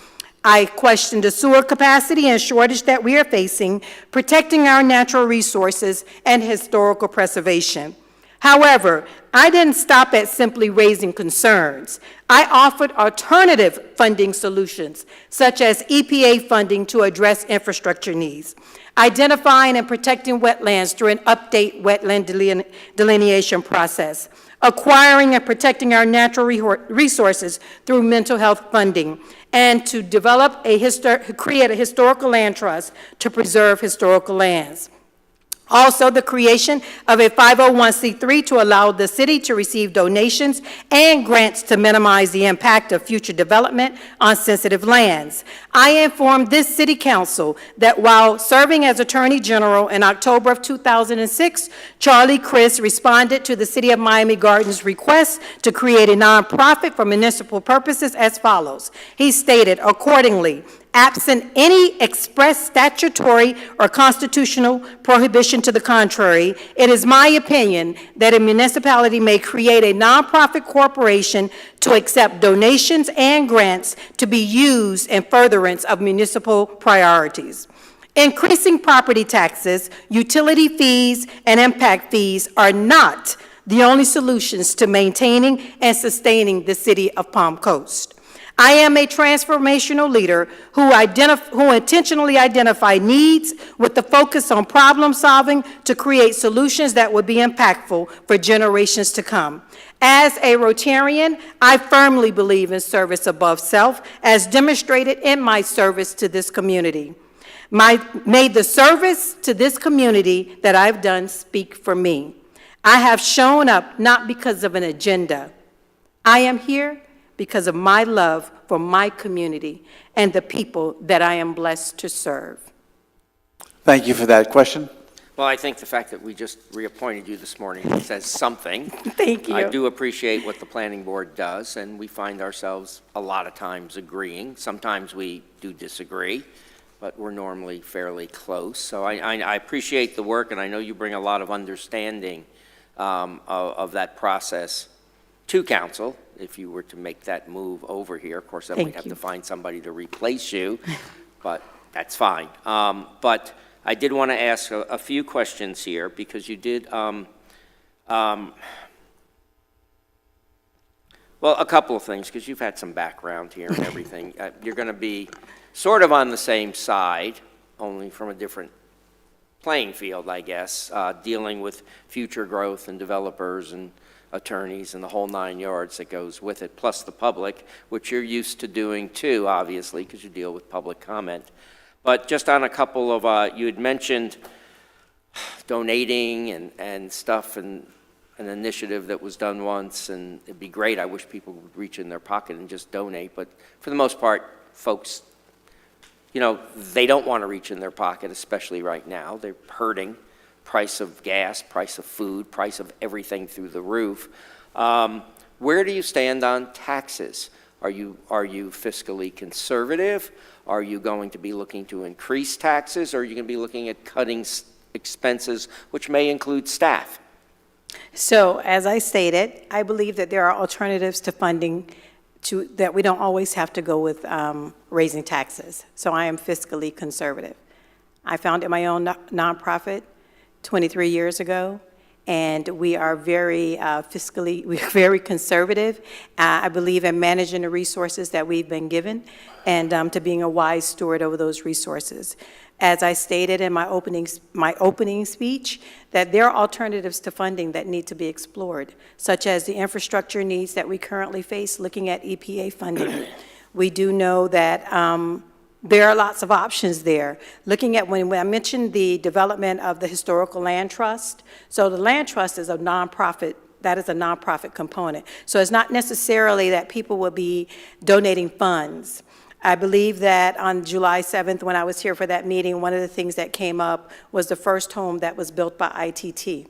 Speaker 18: I questioned the sewer capacity and shortage that we are facing, protecting our natural resources, and historical preservation. However, I didn't stop at simply raising concerns. I offered alternative funding solutions, such as EPA funding to address infrastructure needs, identifying and protecting wetlands through an update wetland delineation process, acquiring and protecting our natural resources through mental health funding, and to develop create a historical land trust to preserve historical lands. Also, the creation of a 501c3 to allow the city to receive donations and grants to minimize the impact of future development on sensitive lands. I informed this city council that while serving as Attorney General in October of 2006, Charlie Crist responded to the City of Miami Gardens' request to create a nonprofit for municipal purposes as follows. He stated, accordingly, absent any express statutory or constitutional prohibition to the contrary, it is my opinion that a municipality may create a nonprofit corporation to accept donations and grants to be used in furtherance of municipal priorities. Increasing property taxes, utility fees, and impact fees are not the only solutions to maintaining and sustaining the city of Palm Coast. I am a transformational leader who intentionally identify needs with the focus on problem solving to create solutions that will be impactful for generations to come. As a Rotarian, I firmly believe in service above self, as demonstrated in my service to this community. May the service to this community that I've done speak for me. I have shown up not because of an agenda. I am here because of my love for my community and the people that I am blessed to serve.
Speaker 2: Thank you for that question.
Speaker 1: Well, I think the fact that we just reappointed you this morning says something.
Speaker 18: Thank you.
Speaker 1: I do appreciate what the planning board does, and we find ourselves a lot of times agreeing. Sometimes we do disagree, but we're normally fairly close. So I appreciate the work, and I know you bring a lot of understanding of that process to council. If you were to make that move over here, of course, then we'd have to find somebody to replace you, but that's fine. But I did want to ask a few questions here, because you did, well, a couple of things, because you've had some background here and everything. You're going to be sort of on the same side, only from a different playing field, I guess, dealing with future growth and developers and attorneys and the whole 9 yards that goes with it, plus the public, which you're used to doing too, obviously, because you deal with public comment. But just on a couple of, you had mentioned donating and stuff, and an initiative that was done once, and it'd be great. I wish people would reach in their pocket and just donate, but for the most part, folks, you know, they don't want to reach in their pocket, especially right now. They're hurting. Price of gas, price of food, price of everything through the roof. Where do you stand on taxes? Are you fiscally conservative? Are you going to be looking to increase taxes? Or are you going to be looking at cutting expenses, which may include staff?
Speaker 18: So, as I stated, I believe that there are alternatives to funding that we don't always have to go with raising taxes. So I am fiscally conservative. I founded my own nonprofit 23 years ago, and we are very we're very conservative. I believe in managing the resources that we've been given, and to being a wise steward over those resources. As I stated in my opening speech, that there are alternatives to funding that need to be explored, such as the infrastructure needs that we currently face, looking at EPA funding. We do know that there are lots of options there. Looking at when I mentioned the development of the Historical Land Trust, so the Land Trust is a nonprofit. That is a nonprofit component. So it's not necessarily that people will be donating funds. I believe that on July 7th, when I was here for that meeting, one of the things that came up was the first home that was built by ITT,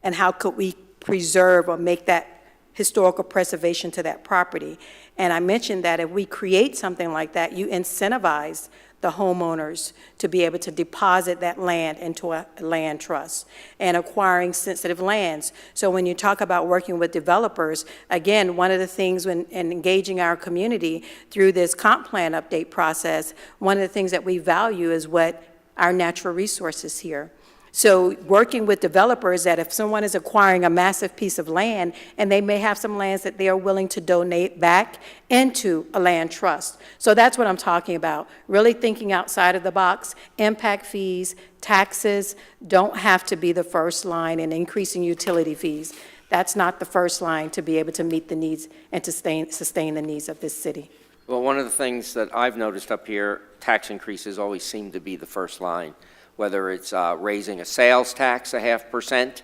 Speaker 18: and how could we preserve or make that historical preservation to that property. And I mentioned that if we create something like that, you incentivize the homeowners to be able to deposit that land into a land trust and acquiring sensitive lands. So when you talk about working with developers, again, one of the things when engaging our community through this comp plan update process, one of the things that we value is what our natural resources here. So working with developers, that if someone is acquiring a massive piece of land, and they may have some lands that they are willing to donate back into a land trust. So that's what I'm talking about, really thinking outside of the box. Impact fees, taxes don't have to be the first line, and increasing utility fees. That's not the first line to be able to meet the needs and to sustain the needs of this city.
Speaker 1: Well, one of the things that I've noticed up here, tax increases always seem to be the first line. whether it's raising a sales tax 0.5%,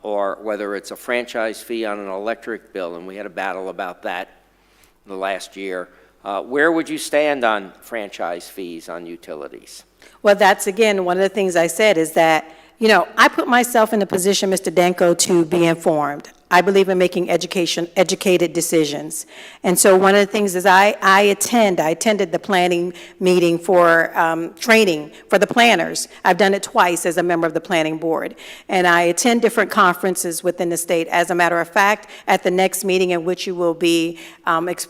Speaker 1: or whether it's a franchise fee on an electric bill, and we had a battle about that the last year. Where would you stand on franchise fees on utilities?
Speaker 18: Well, that's, again, one of the things I said is that, I put myself in the position, Mr. Danko, to be informed. I believe in making educated decisions. And so one of the things is I attended the planning meeting for training for the planners. I've done it twice as a member of the planning board. And I attend different conferences within the state. As a matter of fact, at the next meeting in which you will be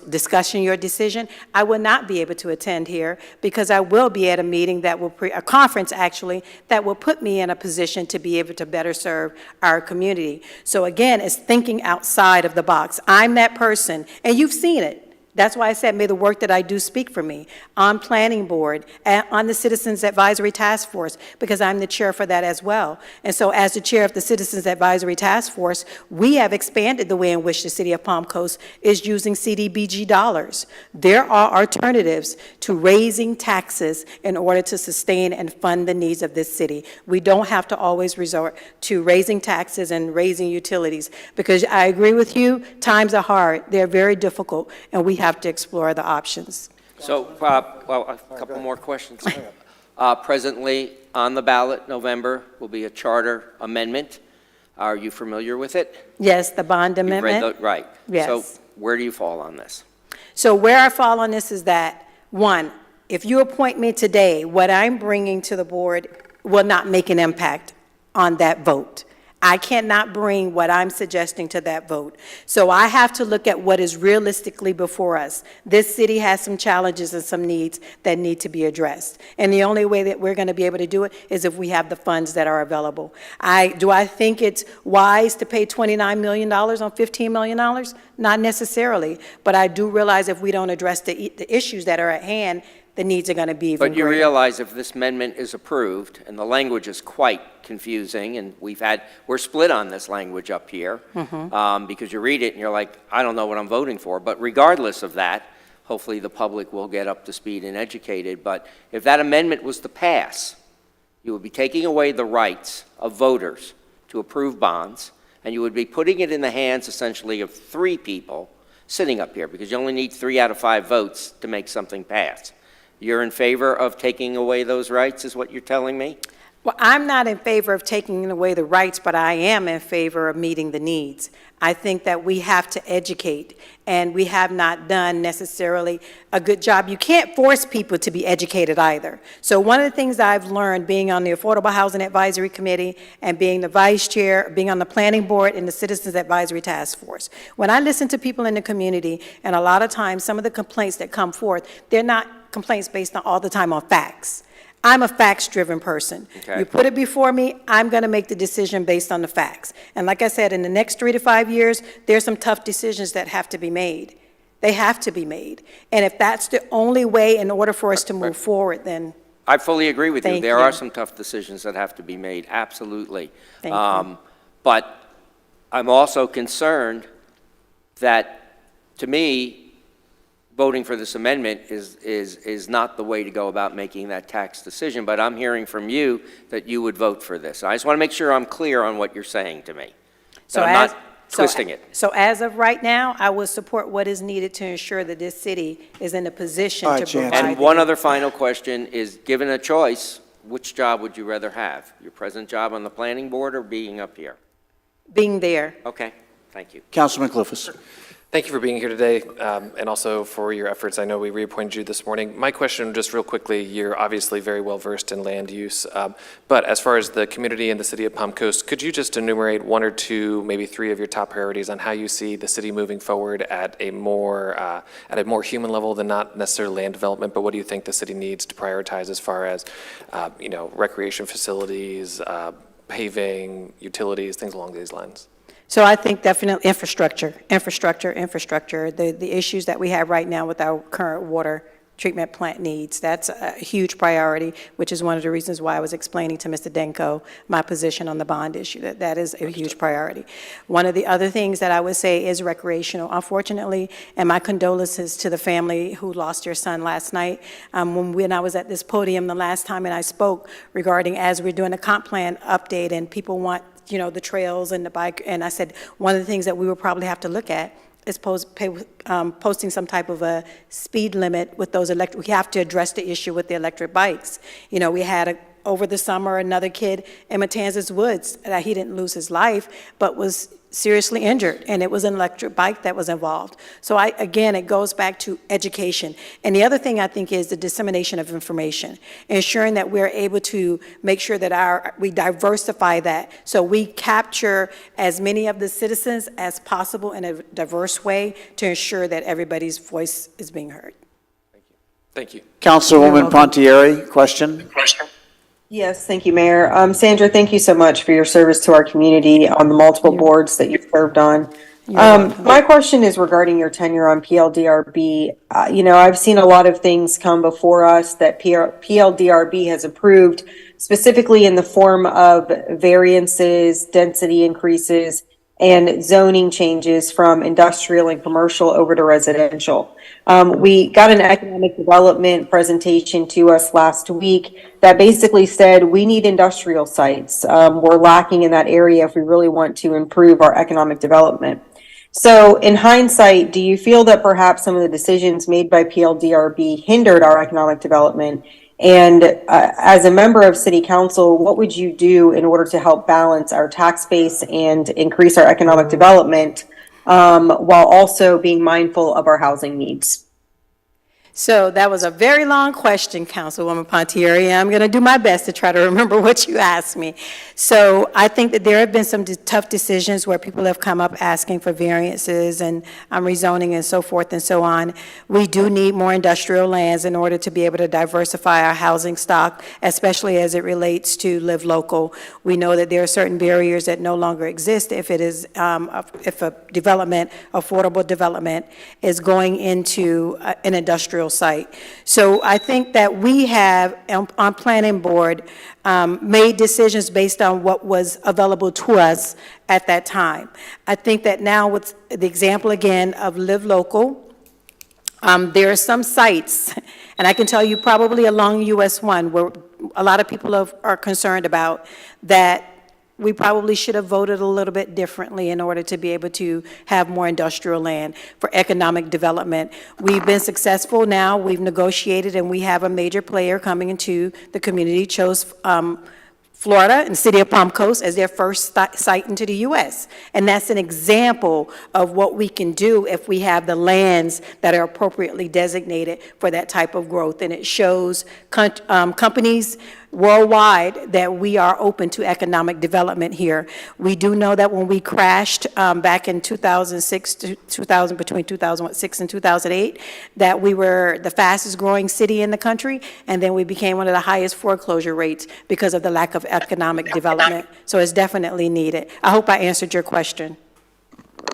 Speaker 18: discussing your decision, I will not be able to attend here because I will be at a meeting that will, a conference actually, that will put me in a position to be able to better serve our community. So again, it's thinking outside of the box. I'm that person, and you've seen it. That's why I said, may the work that I do speak for me on planning board, on the Citizens Advisory Task Force, because I'm the chair for that as well. And so as the chair of the Citizens Advisory Task Force, we have expanded the way in which the city of Palm Coast is using CDBG dollars. There are alternatives to raising taxes in order to sustain and fund the needs of this city. We don't have to always resort to raising taxes and raising utilities, because I agree with you, times are hard, they're very difficult, and we have to explore the options.
Speaker 1: So, well, a couple more questions. Presently, on the ballot, November, will be a charter amendment. Are you familiar with it?
Speaker 18: Yes, the bond
Speaker 1: You've read
Speaker 18: amendment.
Speaker 1: right.
Speaker 18: Yes.
Speaker 1: So where do you fall on this?
Speaker 18: So where I fall on this is that, one, if you appoint me today, what I'm bringing to the board will not make an impact on that vote. I cannot bring what I'm suggesting to that vote. So I have to look at what is realistically before us. This city has some challenges and some needs that need to be addressed. And the only way that we're going to be able to do it is if we have the funds that are available. Do I think it's wise to pay $29 million on $15 million? Not necessarily. But I do realize if we don't address the issues that are at hand, the needs are going to be even
Speaker 1: But you
Speaker 18: greater.
Speaker 1: realize if this amendment is approved, and the language is quite confusing, and we're split on this language up here, because you read it and you're like, I don't know what I'm voting for. But regardless of that, hopefully the public will get up to speed and educated. But if that amendment was to pass, you would be taking away the rights of voters to approve bonds, and you would be putting it in the hands essentially of 3 people sitting up here, because you only need 3 out of 5 votes to make something pass. You're in favor of taking away those rights, is what you're telling me?
Speaker 18: Well, I'm not in favor of taking away the rights, but I am in favor of meeting the needs. I think that we have to educate, and we have not done necessarily a good job. You can't force people to be educated either. So one of the things I've learned being on the Affordable Housing Advisory Committee and being the vice chair, being on the planning board and the Citizens Advisory Task Force, when I listen to people in the community, and a lot of times some of the complaints that come forth, they're not complaints based on all the time on facts. I'm a facts-driven person.
Speaker 1: Okay.
Speaker 18: You put it before me, I'm going to make the decision based on the facts. And like I said, in the next 3 to 5 years, there's some tough decisions that have to be made. They have to be made. And if that's the only way in order for us to move forward, then
Speaker 1: I fully agree with you.
Speaker 18: Thank
Speaker 1: There
Speaker 18: you.
Speaker 1: are some tough decisions that have to be made, absolutely.
Speaker 18: Thank you.
Speaker 1: But I'm also concerned that, to me, voting for this amendment is not the way to go about making that tax decision, but I'm hearing from you that you would vote for this. I just want to make sure I'm clear on what you're saying to me.
Speaker 18: So
Speaker 1: I'm
Speaker 18: as-
Speaker 1: not twisting it.
Speaker 18: So as of right now, I will support what is needed to ensure that this city is in a position
Speaker 2: All
Speaker 18: to
Speaker 2: right, Jan.
Speaker 18: provide.
Speaker 1: And one other final question is, given a choice, which job would you rather have? Your present job on the planning board or being up here?
Speaker 18: Being there.
Speaker 1: Okay, thank you.
Speaker 2: Councilman Cliffus.
Speaker 10: Thank you for being here today, and also for your efforts. I know we reappointed you this morning. My question, just real quickly, you're obviously very well versed in land use, but as far as the community and the city of Palm Coast, could you just enumerate 1 or 2, maybe 3 of your top priorities on how you see the city moving forward at a more human level than not necessarily land development, but what do you think the city needs to prioritize as far as, recreation facilities, paving, utilities, things along these lines?
Speaker 18: So I think definitely infrastructure. The issues that we have right now with our current water treatment plant needs. That's a huge priority, which is one of the reasons why I was explaining to Mr. Denko my position on the bond issue. That is a huge priority. One of the other things that I would say is recreational. Unfortunately, and my condolences to the family who lost their son last night. When I was at this podium the last time and I spoke regarding, as we're doing a comp plan update and people want, the trails and the bike, and I said one of the things that we will probably have to look at is posting some type of a speed limit with those electric. We have to address the issue with the electric bikes. We had over the summer another kid in Matanzas Woods that he didn't lose his life, but was seriously injured, and it was an electric bike that was involved. So again, it goes back to education. And the other thing I think is the dissemination of information, ensuring that we're able to make sure that we diversify that, so we capture as many of the citizens as possible in a diverse way to ensure that everybody's voice is being heard.
Speaker 10: Thank you.
Speaker 2: Councilwoman Pontieri, question?
Speaker 9: Yes, thank you, Mayor. Sandra, thank you so much for your service to our community on the multiple boards that you've served on. My question is regarding your tenure on PLDRB. I've seen a lot of things come before us that PLDRB has approved, specifically in the form of variances, density increases, and zoning changes from industrial and commercial over to residential. We got an economic development presentation to us last week that basically said we need industrial sites. We're lacking in that area if we really want to improve our economic development. So in hindsight, do you feel that perhaps some of the decisions made by PLDRB hindered our economic development? And as a member of City Council, what would you do in order to help balance our tax base and increase our economic development while also being mindful of our housing needs?
Speaker 18: So that was a very long question, Councilwoman Pontieri. I'm going to do my best to try to remember what you asked me. So I think that there have been some tough decisions where people have come up asking for variances and rezoning and so forth and so on. We do need more industrial lands in order to be able to diversify our housing stock, especially as it relates to live local. We know that there are certain barriers that no longer exist if it is if a development, affordable development, is going into an industrial site. So I think that we have, on planning board, made decisions based on what was available to us at that time. I think that now with the example again of Live Local, there are some sites, and I can tell you probably along US 1, where a lot of people are concerned about that we probably should have voted a little bit differently in order to be able to have more industrial land for economic development. We've been successful now. We've negotiated, and we have a major player coming into the community, chose Florida and the city of Palm Coast as their first site into the U.S. And that's an example of what we can do if we have the lands that are appropriately designated for that type of growth. And it shows companies worldwide that we are open to economic development here. We do know that when we crashed back in 2006 to 2000, between 2006 and 2008, that we were the fastest growing city in the country, and then we became one of the highest foreclosure rates because of the lack of economic development. So it's definitely needed. I hope I answered your question.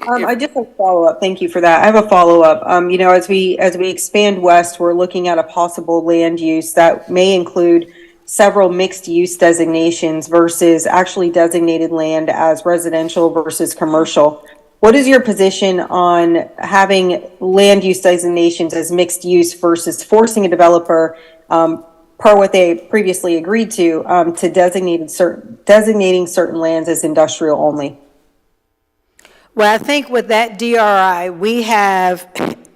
Speaker 9: I just have a follow-up. Thank you for that. I have a follow-up. As we expand west, we're looking at a possible land use that may include several mixed-use designations versus actually designated land as residential versus commercial. What is your position on having land use designations as mixed use versus forcing a developer, per what they previously agreed to designating certain lands as industrial only?
Speaker 18: Well, I think with that DRI,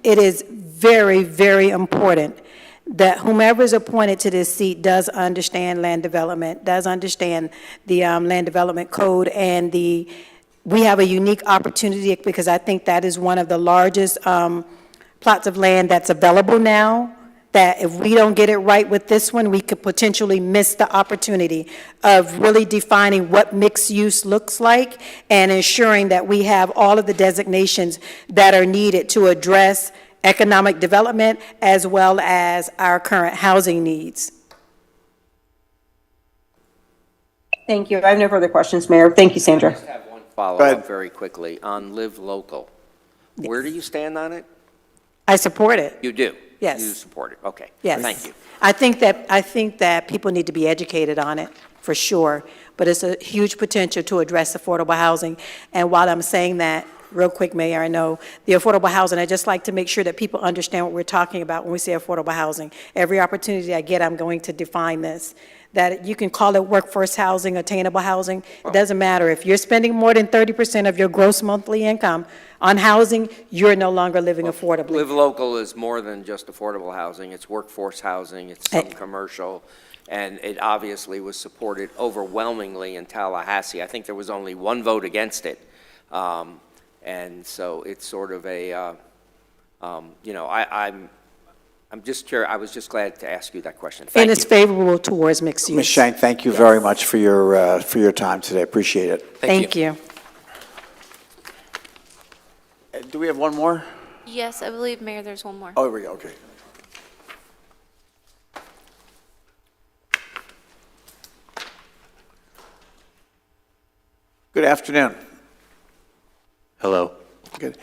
Speaker 18: it is very, very important that whomever is appointed to this seat does understand land development, does understand the land development code, and we have a unique opportunity because I think that is one of the largest plots of land that's available now, that if we don't get it right with this one, we could potentially miss the opportunity of really defining what mixed use looks like and ensuring that we have all of the designations that are needed to address economic development as well as our current housing needs.
Speaker 9: Thank you. I have no further questions, Mayor. Thank you, Sandra.
Speaker 1: I just have one follow-up very quickly on Live Local. Where do you stand on it?
Speaker 18: I support it.
Speaker 1: You do?
Speaker 18: Yes.
Speaker 1: You support it, okay.
Speaker 18: Yes.
Speaker 1: Thank you.
Speaker 18: I think that people need to be educated on it, for sure, but it's a huge potential to address affordable housing. And while I'm saying that, real quick, Mayor, I know the affordable housing, I just like to make sure that people understand what we're talking about when we say affordable housing. Every opportunity I get, I'm going to define this, that you can call it workforce housing, attainable housing. It doesn't matter. If you're spending more than 30% of your gross monthly income on housing, you're no longer living affordably.
Speaker 1: Live Local is more than just affordable housing. It's workforce housing, it's some commercial, and it obviously was supported overwhelmingly in Tallahassee. I think there was only one vote against it. And so it's sort of a, you know, I'm just curious. I was just glad to ask you that question. Thank
Speaker 18: And
Speaker 1: you.
Speaker 18: it's favorable towards mixed use.
Speaker 2: Ms. Shank, thank you very much for your time today. Appreciate it.
Speaker 18: Thank you.
Speaker 2: Do we have one more?
Speaker 5: Yes, I believe, Mayor, there's one more.
Speaker 2: Oh, here we go, okay. Good afternoon.
Speaker 19: Hello.
Speaker 2: Good.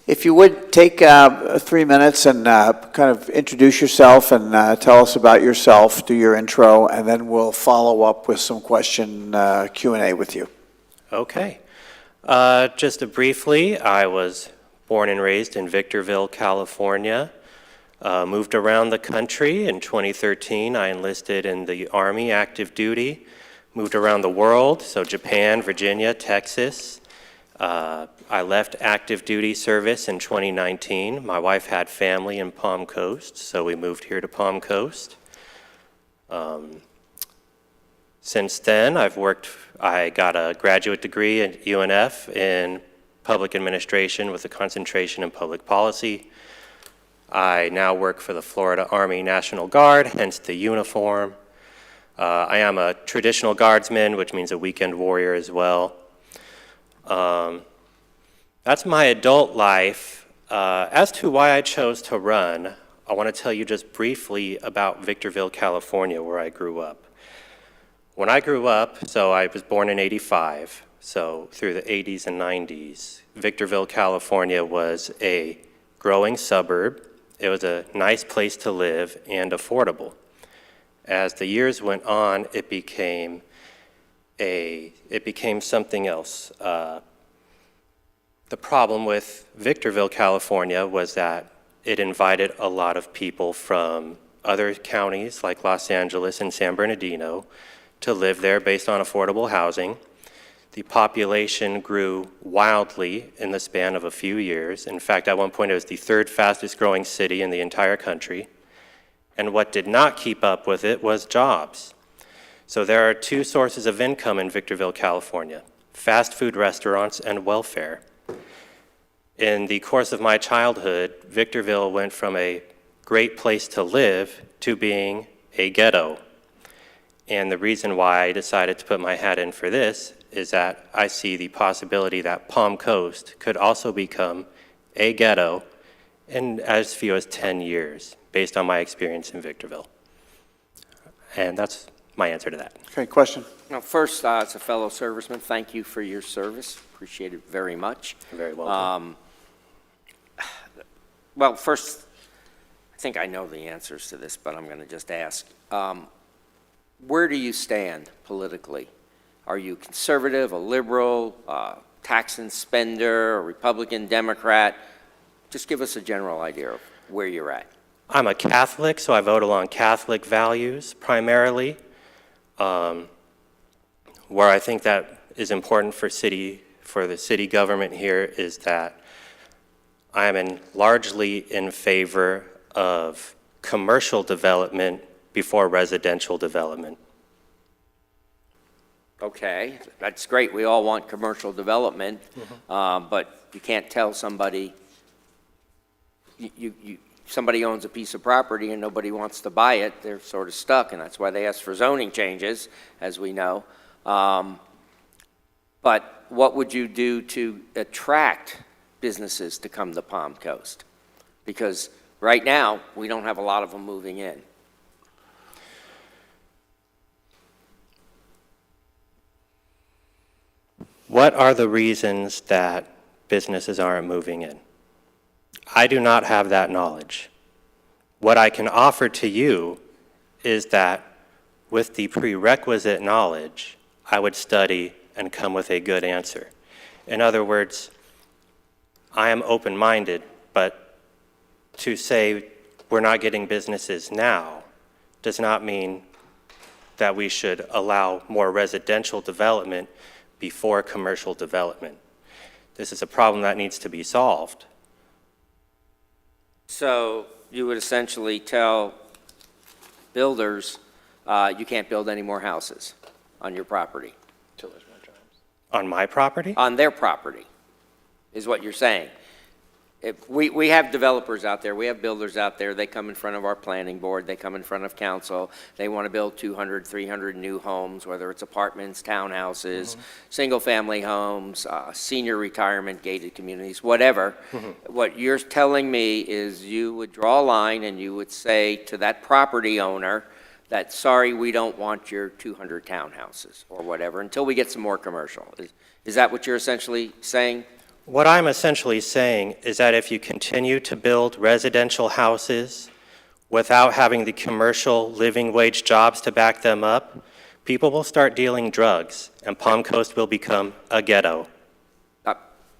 Speaker 2: If you would take 3 minutes and kind of introduce yourself and tell us about yourself, do your intro, and then we'll follow up with some question Q&A with you.
Speaker 19: Okay. Just briefly, I was born and raised in Victorville, California. Moved around the country. In 2013, I enlisted in the Army active duty. Moved around the world, so Japan, Virginia, Texas. I left active duty service in 2019. My wife had family in Palm Coast, so we moved here to Palm Coast. Since then, I got a graduate degree at UNF in public administration with a concentration in public policy. I now work for the Florida Army National Guard, hence the uniform. I am a traditional guardsman, which means a weekend warrior as well. That's my adult life. As to why I chose to run, I want to tell you just briefly about Victorville, California, where I grew up. When I grew up, so I was born in '85, so through the '80s and '90s, Victorville, California was a growing suburb. It was a nice place to live and affordable. As the years went on, it became something else. The problem with Victorville, California was that it invited a lot of people from other counties like Los Angeles and San Bernardino to live there based on affordable housing. The population grew wildly in the span of a few years. In fact, at one point it was the third fastest growing city in the entire country. And what did not keep up with it was jobs. So there are two sources of income in Victorville, California: fast food restaurants and welfare. In the course of my childhood, Victorville went from a great place to live to being a ghetto. And the reason why I decided to put my hat in for this is that I see the possibility that Palm Coast could also become a ghetto in as few as 10 years, based on my experience in Victorville. And that's my answer to that.
Speaker 2: Okay, question?
Speaker 1: Now, first, as a fellow serviceman, thank you for your service. Appreciate it very much.
Speaker 19: You're very welcome.
Speaker 1: Well, first, I think I know the answers to this, but I'm going to just ask. Where do you stand politically? Are you conservative, a liberal, tax and spender, a Republican, Democrat? Just give us a general idea of where you're at.
Speaker 19: I'm a Catholic, so I vote along Catholic values primarily. Where I think that is important for the city government here is that I am largely in favor of commercial development before residential development.
Speaker 1: Okay, that's great. We all want commercial development, but you can't tell somebody, somebody owns a piece of property and nobody wants to buy it, they're sort of stuck, and that's why they ask for zoning changes, as we know. But what would you do to attract businesses to come to Palm Coast? Because right now, we don't have a lot of them moving in.
Speaker 19: What are the reasons that businesses aren't moving in? I do not have that knowledge. What I can offer to you is that with the prerequisite knowledge, I would study and come with a good answer. In other words, I am open-minded, but to say we're not getting businesses now does not mean that we should allow more residential development before commercial development. This is a problem that needs to be solved.
Speaker 1: So you would essentially tell builders, you can't build any more houses on your property?
Speaker 19: On my property?
Speaker 1: On their property, is what you're saying. If we have developers out there, we have builders out there, they come in front of our planning board, they come in front of council, they want to build 200, 300 new homes, whether it's apartments, townhouses, single-family homes, senior retirement, gated communities, whatever. What you're telling me is you would draw a line and you would say to that property owner that, sorry, we don't want your 200 townhouses or whatever until we get some more commercial. Is that what you're essentially saying?
Speaker 19: What I'm essentially saying is that if you continue to build residential houses without having the commercial living wage jobs to back them up, people will start dealing drugs, and Palm Coast will become a ghetto.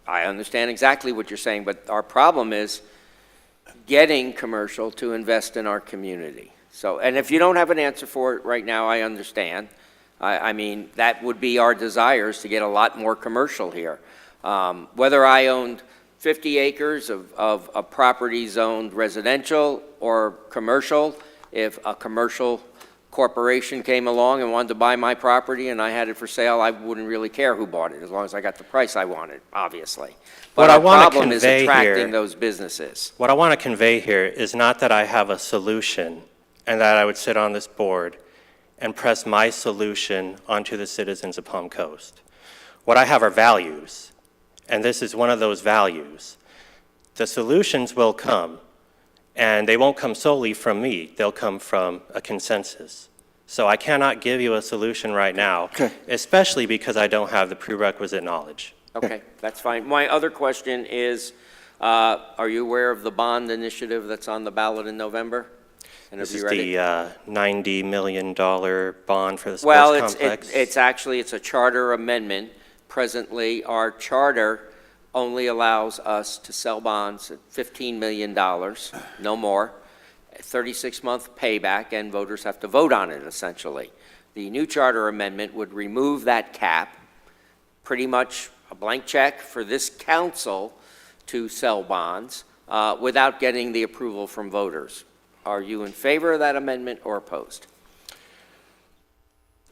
Speaker 1: I understand exactly what you're saying, but our problem is getting commercial to invest in our community. So, and if you don't have an answer for it right now, I understand. I mean, that would be our desires, to get a lot more commercial here. Whether I owned 50 acres of a property zoned residential or commercial, if a commercial corporation came along and wanted to buy my property and I had it for sale, I wouldn't really care who bought it, as long as I got the price I wanted, obviously. But our problem is attracting those businesses.
Speaker 19: What I want to convey here is not that I have a solution and that I would sit on this board and press my solution onto the citizens of Palm Coast. What I have are values. And this is one of those values. The solutions will come, and they won't come solely from me. They'll come from a consensus. So I cannot give you a solution right now, especially because I don't have the prerequisite knowledge.
Speaker 1: Okay, that's fine. My other question is, are you aware of the bond initiative that's on the ballot in November? And
Speaker 19: This
Speaker 1: have
Speaker 19: is
Speaker 1: you read it?
Speaker 19: the $90 million bond for the sports
Speaker 1: Well,
Speaker 19: complex.
Speaker 1: it's actually, it's a charter amendment. Presently, our charter only allows us to sell bonds at $15 million, no more, 36-month payback, and voters have to vote on it, essentially. The new charter amendment would remove that cap, pretty much a blank check for this council to sell bonds without getting the approval from voters. Are you in favor of that amendment or opposed?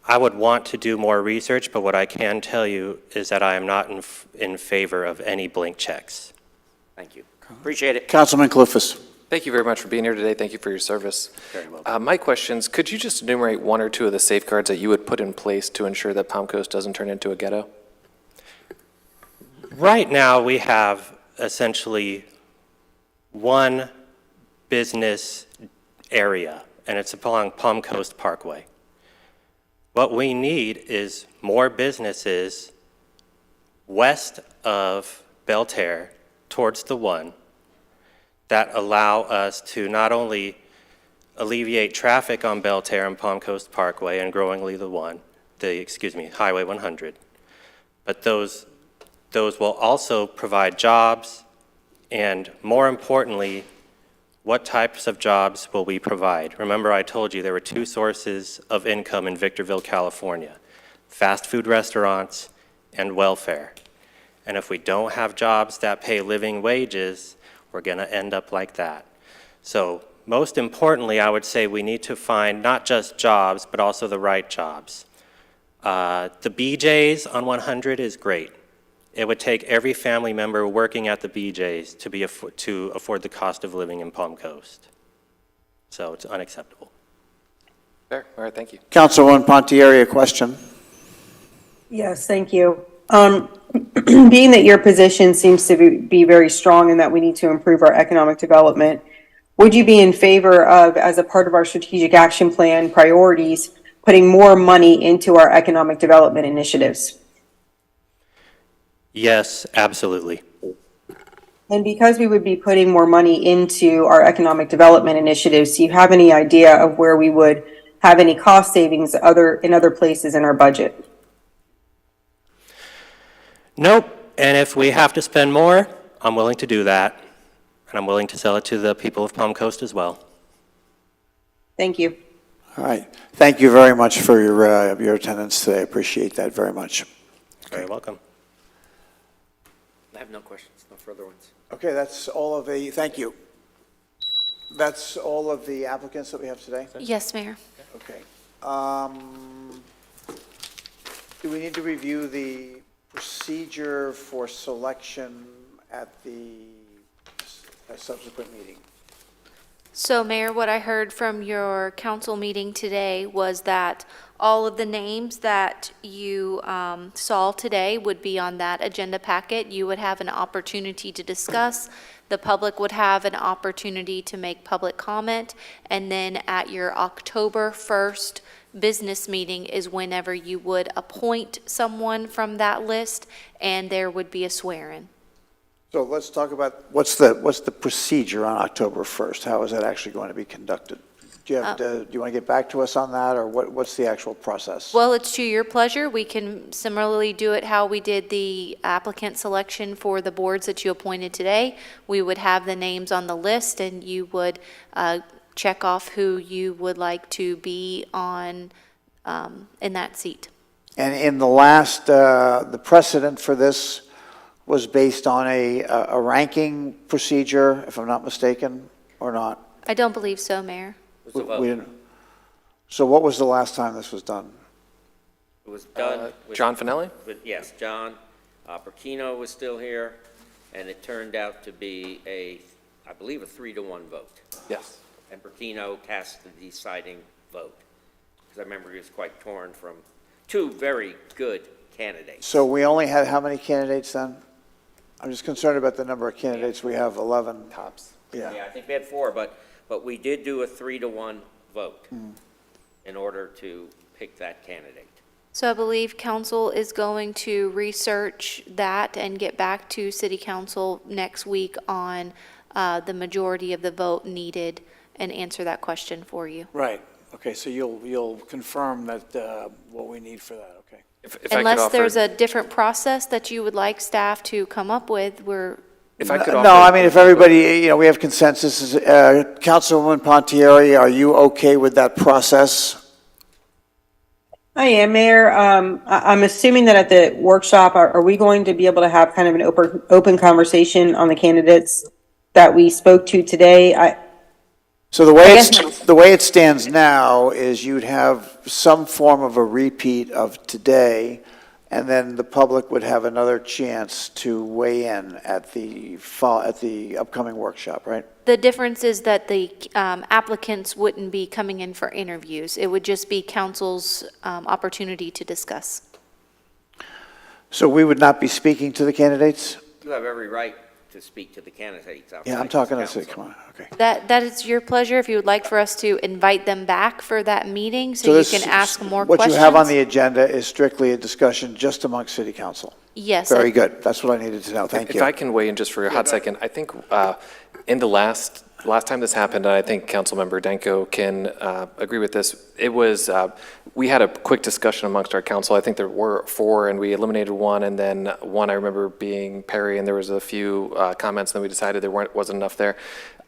Speaker 19: I would want to do more research, but what I can tell you is that I am not in favor of any blank checks.
Speaker 1: Thank you. Appreciate it.
Speaker 2: Councilman Kalufas.
Speaker 10: Thank you very much for being here today. Thank you for your service.
Speaker 1: Very well.
Speaker 10: My questions, could you just enumerate one or two of the safeguards that you would put in place to ensure that Palm Coast doesn't turn into a ghetto?
Speaker 19: Right now, we have essentially one business area, and it's along Palm Coast Parkway. What we need is more businesses west of Belterre towards the one that allow us to not only alleviate traffic on Belterre and Palm Coast Parkway and growingly Highway 100, but those will also provide jobs, and more importantly, what types of jobs will we provide? Remember, I told you there were two sources of income in Victorville, California: fast food restaurants and welfare. And if we don't have jobs that pay living wages, we're going to end up like that. So most importantly, I would say we need to find not just jobs, but also the right jobs. The BJ's on 100 is great. It would take every family member working at the BJ's to afford the cost of living in Palm Coast. So it's unacceptable.
Speaker 10: Fair. All right, thank you.
Speaker 2: Councilwoman Pontieri, a question.
Speaker 20: Yes, thank you. Being that your position seems to be very strong and that we need to improve our economic development, would you be in favor of, as a part of our strategic action plan priorities, putting more money into our economic development initiatives?
Speaker 19: Yes, absolutely.
Speaker 20: And because we would be putting more money into our economic development initiatives, do you have any idea of where we would have any cost savings in other places in our budget?
Speaker 19: Nope. And if we have to spend more, I'm willing to do that. And I'm willing to sell it to the people of Palm Coast as well.
Speaker 20: Thank you.
Speaker 2: All right. Thank you very much for your attendance today. I appreciate that very much.
Speaker 19: Very welcome.
Speaker 1: I have no questions, no further ones.
Speaker 2: Okay, that's all of the, thank you. That's all of the applicants that we have today?
Speaker 5: Yes, Mayor.
Speaker 2: Okay. Do we need to review the procedure for selection at the subsequent meeting?
Speaker 5: So, Mayor, what I heard from your council meeting today was that all of the names that you saw today would be on that agenda packet. You would have an opportunity to discuss. The public would have an opportunity to make public comment. And then at your October 1st business meeting is whenever you would appoint someone from that list, and there would be a swearing.
Speaker 2: So let's talk about, what's the procedure on October 1st? How is that actually going to be conducted? Do you want to get back to us on that, or what's the actual process?
Speaker 5: Well, it's to your pleasure. We can similarly do it how we did the applicant selection for the boards that you appointed today. We would have the names on the list, and you would check off who you would like to be on in that seat.
Speaker 2: And in the last, the precedent for this was based on a ranking procedure, if I'm not mistaken, or not?
Speaker 5: I don't believe so, Mayor.
Speaker 2: We didn't. So what was the last time this was done?
Speaker 1: It was done with...
Speaker 10: John Finelli?
Speaker 1: Yes, John. Burkino was still here, and it turned out to be I believe, a 3-to-1 vote.
Speaker 10: Yes.
Speaker 1: And Burkino cast the deciding vote, because I remember he was quite torn from two very good candidates.
Speaker 2: So we only had how many candidates then? I'm just concerned about the number of candidates. We have 11.
Speaker 10: Tops.
Speaker 2: Yeah.
Speaker 1: I think we had 4, but we did do a 3-to-1 vote in order to pick that candidate.
Speaker 5: So I believe council is going to research that and get back to city council next week on the majority of the vote needed and answer that question for you.
Speaker 2: Right. Okay, so you'll confirm that, what we need for that, okay?
Speaker 10: If I could
Speaker 5: Unless
Speaker 10: offer-
Speaker 5: there's a different process that you would like staff to come up with,
Speaker 10: If I could
Speaker 2: No,
Speaker 10: offer...
Speaker 2: I mean, if everybody, we have consensus. Councilwoman Pontieri, are you okay with that process?
Speaker 20: I am, Mayor. I'm assuming that at the workshop, are we going to be able to have kind of an open conversation on the candidates that we spoke to today?
Speaker 2: So the way it stands now is you'd have some form of a repeat of today, and then the public would have another chance to weigh in at the upcoming workshop, right?
Speaker 5: the difference is that the applicants wouldn't be coming in for interviews. It would just be council's opportunity to discuss.
Speaker 2: So we would not be speaking to the candidates?
Speaker 1: You have every right to speak to the candidates outside.
Speaker 2: Yeah, I'm talking to
Speaker 1: council.
Speaker 2: come on, okay.
Speaker 5: That is your pleasure, if you would like for us to invite them back for that meeting, so you can ask more questions.
Speaker 2: What you have on the agenda is strictly a discussion just amongst city council?
Speaker 5: Yes.
Speaker 2: Very good, that's what I needed to know, thank you.
Speaker 10: If I can weigh in just for a hot second, I think in the last time this happened, and I think Councilmember Danko can agree with this, it was, we had a quick discussion amongst our council. I think there were 4, and we eliminated 1, and then 1 I remember being Perry, and there was a few comments, and then we decided there wasn't enough there.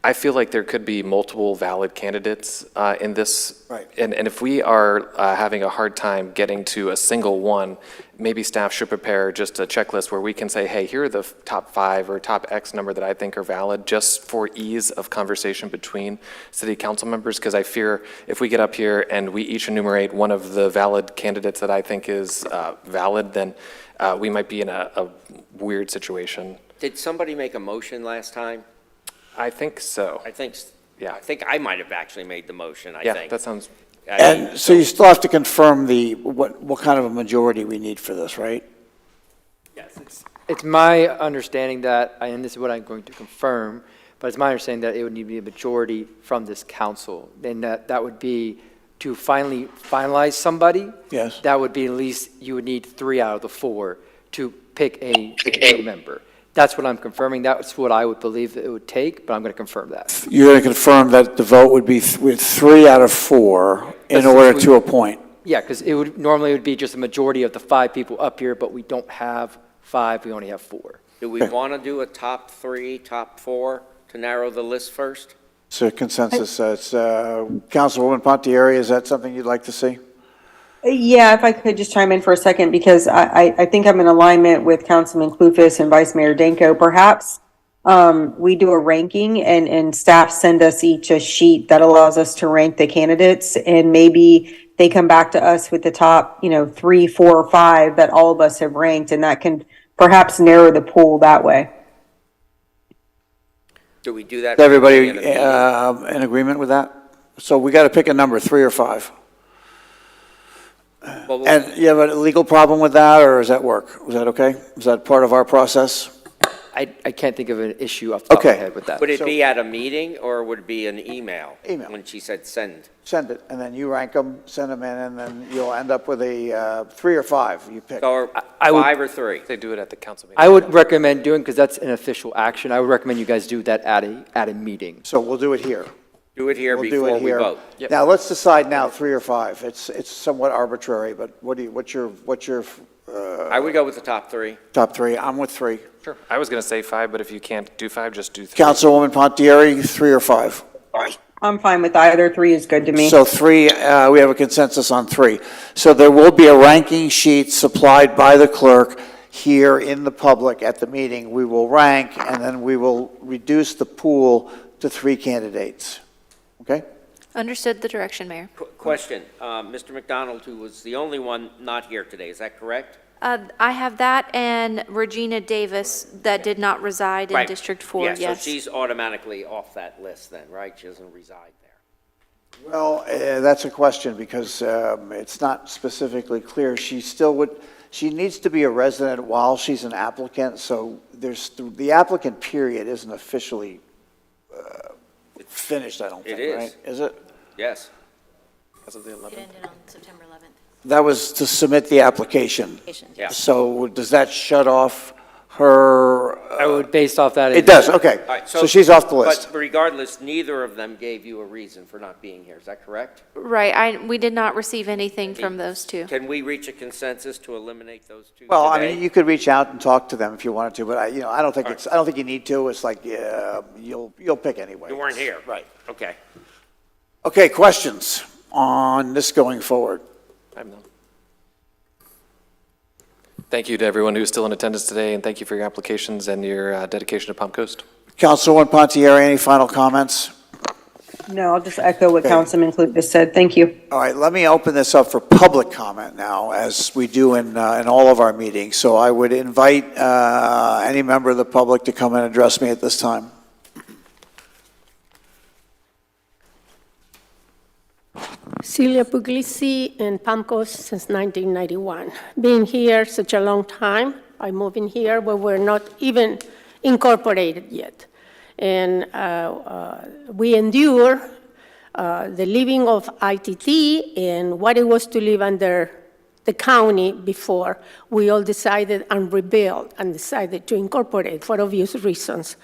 Speaker 10: I feel like there could be multiple valid candidates in this.
Speaker 2: Right.
Speaker 10: And if we are having a hard time getting to a single one, maybe staff should prepare just a checklist where we can say, hey, here are the top 5 or top X number that I think are valid, just for ease of conversation between city council members, because I fear if we get up here and we each enumerate one of the valid candidates that I think is valid, then we might be in a weird situation.
Speaker 1: Did somebody make a motion last time?
Speaker 10: I think so.
Speaker 1: I think,
Speaker 10: Yeah.
Speaker 1: I think I might have actually made the motion, I
Speaker 10: Yeah,
Speaker 1: think.
Speaker 10: that sounds...
Speaker 2: And so you still have to confirm what kind of a majority we need for this, right?
Speaker 4: Yes, it's my understanding that, and this is what I'm going to confirm, but it's my understanding that it would need to be a majority from this council. And that would be to finally finalize somebody.
Speaker 2: Yes.
Speaker 4: That would be at least, you would need 3 out of the 4 to pick a member. That's what I'm confirming. That's what I would believe it would take, but I'm going to confirm that.
Speaker 2: You're going to confirm that the vote would be with 3 out of 4 in order to appoint?
Speaker 4: Yeah, because normally it would be just a majority of the 5 people up here, but we don't have 5, we only have 4.
Speaker 1: Do we want to do a top 3, top 4 to narrow the list first?
Speaker 2: So consensus, it's, Councilwoman Pontieri, is that something you'd like to see?
Speaker 20: Yeah, if I could just chime in for a second, because I think I'm in alignment with Councilman Clufus and Vice Mayor Danko. Perhaps we do a ranking and staff send us each a sheet that allows us to rank the candidates, and maybe they come back to us with the top, 3, 4, or 5 that all of us have ranked, and that can perhaps narrow the pool that way.
Speaker 1: Do we do that?
Speaker 2: Is everybody
Speaker 1: in a meeting?
Speaker 2: in agreement with that? So we got to pick a number, 3 or 5.
Speaker 1: Well,
Speaker 2: And you have a legal problem with that, or does that work? Was that okay? Was that part of our process?
Speaker 4: I can't think of an issue off the top of my head with that.
Speaker 1: Would it be at a meeting, or would it be an email?
Speaker 2: Email.
Speaker 1: When she said send?
Speaker 2: Send it, and then you rank them, send them in, and then you'll end up with a 3 or 5, you pick.
Speaker 1: Or
Speaker 4: I would-
Speaker 1: 5 or 3?
Speaker 10: They do it at the council meeting.
Speaker 4: I would recommend doing, because that's an official action, I would recommend you guys do that at a meeting.
Speaker 2: So we'll do it here.
Speaker 1: Do it here
Speaker 2: We'll do
Speaker 1: before
Speaker 2: it
Speaker 1: we
Speaker 2: here.
Speaker 1: vote.
Speaker 2: Now, let's decide now, 3 or 5. It's somewhat arbitrary, but what's your
Speaker 1: I would go with the top 3.
Speaker 2: top 3? I'm with 3.
Speaker 10: Sure. I was going to say 5, but if you can't do 5, just do 3.
Speaker 2: Councilwoman Pontieri, 3 or 5?
Speaker 20: I'm fine with either. 3 is good to me.
Speaker 2: So 3, we have a consensus on 3. So there will be a ranking sheet supplied by the clerk here in the public at the meeting. We will rank, and then we will reduce the pool to 3 candidates. Okay?
Speaker 5: Understood the direction, Mayor.
Speaker 1: Question, Mr. McDonald, who was the only one not here today, is that correct?
Speaker 5: I have that and Regina Davis that did not reside in
Speaker 1: Right.
Speaker 5: District 4,
Speaker 1: Yeah,
Speaker 5: yes.
Speaker 1: so she's automatically off that list then, right? She doesn't reside there.
Speaker 2: Well, that's a question, because it's not specifically clear. She needs to be a resident while she's an applicant, so the applicant period isn't officially finished, I don't think,
Speaker 1: It is.
Speaker 2: right? Is it?
Speaker 1: Yes.
Speaker 10: As of the 11th.
Speaker 3: It ended on September 11th.
Speaker 2: That was to submit the application.
Speaker 1: Yeah.
Speaker 2: So does that shut off her?
Speaker 4: I would, based off that.
Speaker 2: It does, okay.
Speaker 1: All right,
Speaker 2: So she's off the list.
Speaker 1: But regardless, neither of them gave you a reason for not being here, is that correct?
Speaker 5: Right, we did not receive anything from those 2.
Speaker 1: Can we reach a consensus to eliminate those 2
Speaker 2: Well, I
Speaker 1: today?
Speaker 2: mean, you could reach out and talk to them if you wanted to, but I don't think I don't think you need to. It's like, you'll pick anyway.
Speaker 1: You weren't here.
Speaker 2: Right.
Speaker 1: Okay.
Speaker 2: Okay, questions on this going forward?
Speaker 10: I'm done. Thank you to everyone who's still in attendance today, and thank you for your applications and your dedication to Palm Coast.
Speaker 2: Councilwoman Pontieri, any final comments?
Speaker 20: No, I'll just echo what
Speaker 2: Okay.
Speaker 20: Councilman Clufus said. Thank you.
Speaker 2: All right, let me open this up for public comment now, as we do in all of our meetings. So I would invite any member of the public to come and address me at this time.
Speaker 6: Celia Puglisi in Palm Coast since 1991. Being here such a long time, I moved in here where we're not even incorporated yet. And we endure the living of ITT and what it was to live under the county before we all decided and rebelled and decided to incorporate for obvious reasons.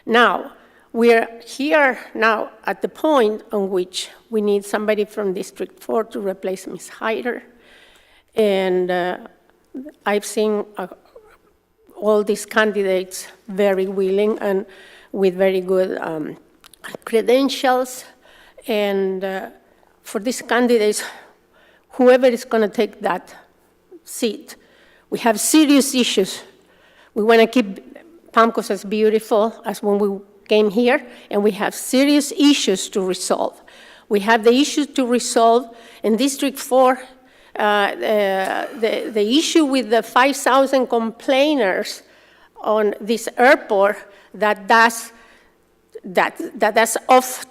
Speaker 6: Now, we're here now at the point on which we need somebody from District 4 to replace Ms. Hyder. And I've seen all these candidates very willing and with very good credentials. And for these candidates, whoever is going to take that seat, we have serious issues. We want to keep Palm Coast as beautiful as when we came here, and we have serious issues to resolve. We have the issues to resolve in District 4, the issue with the 5,000 complainers on this airport that does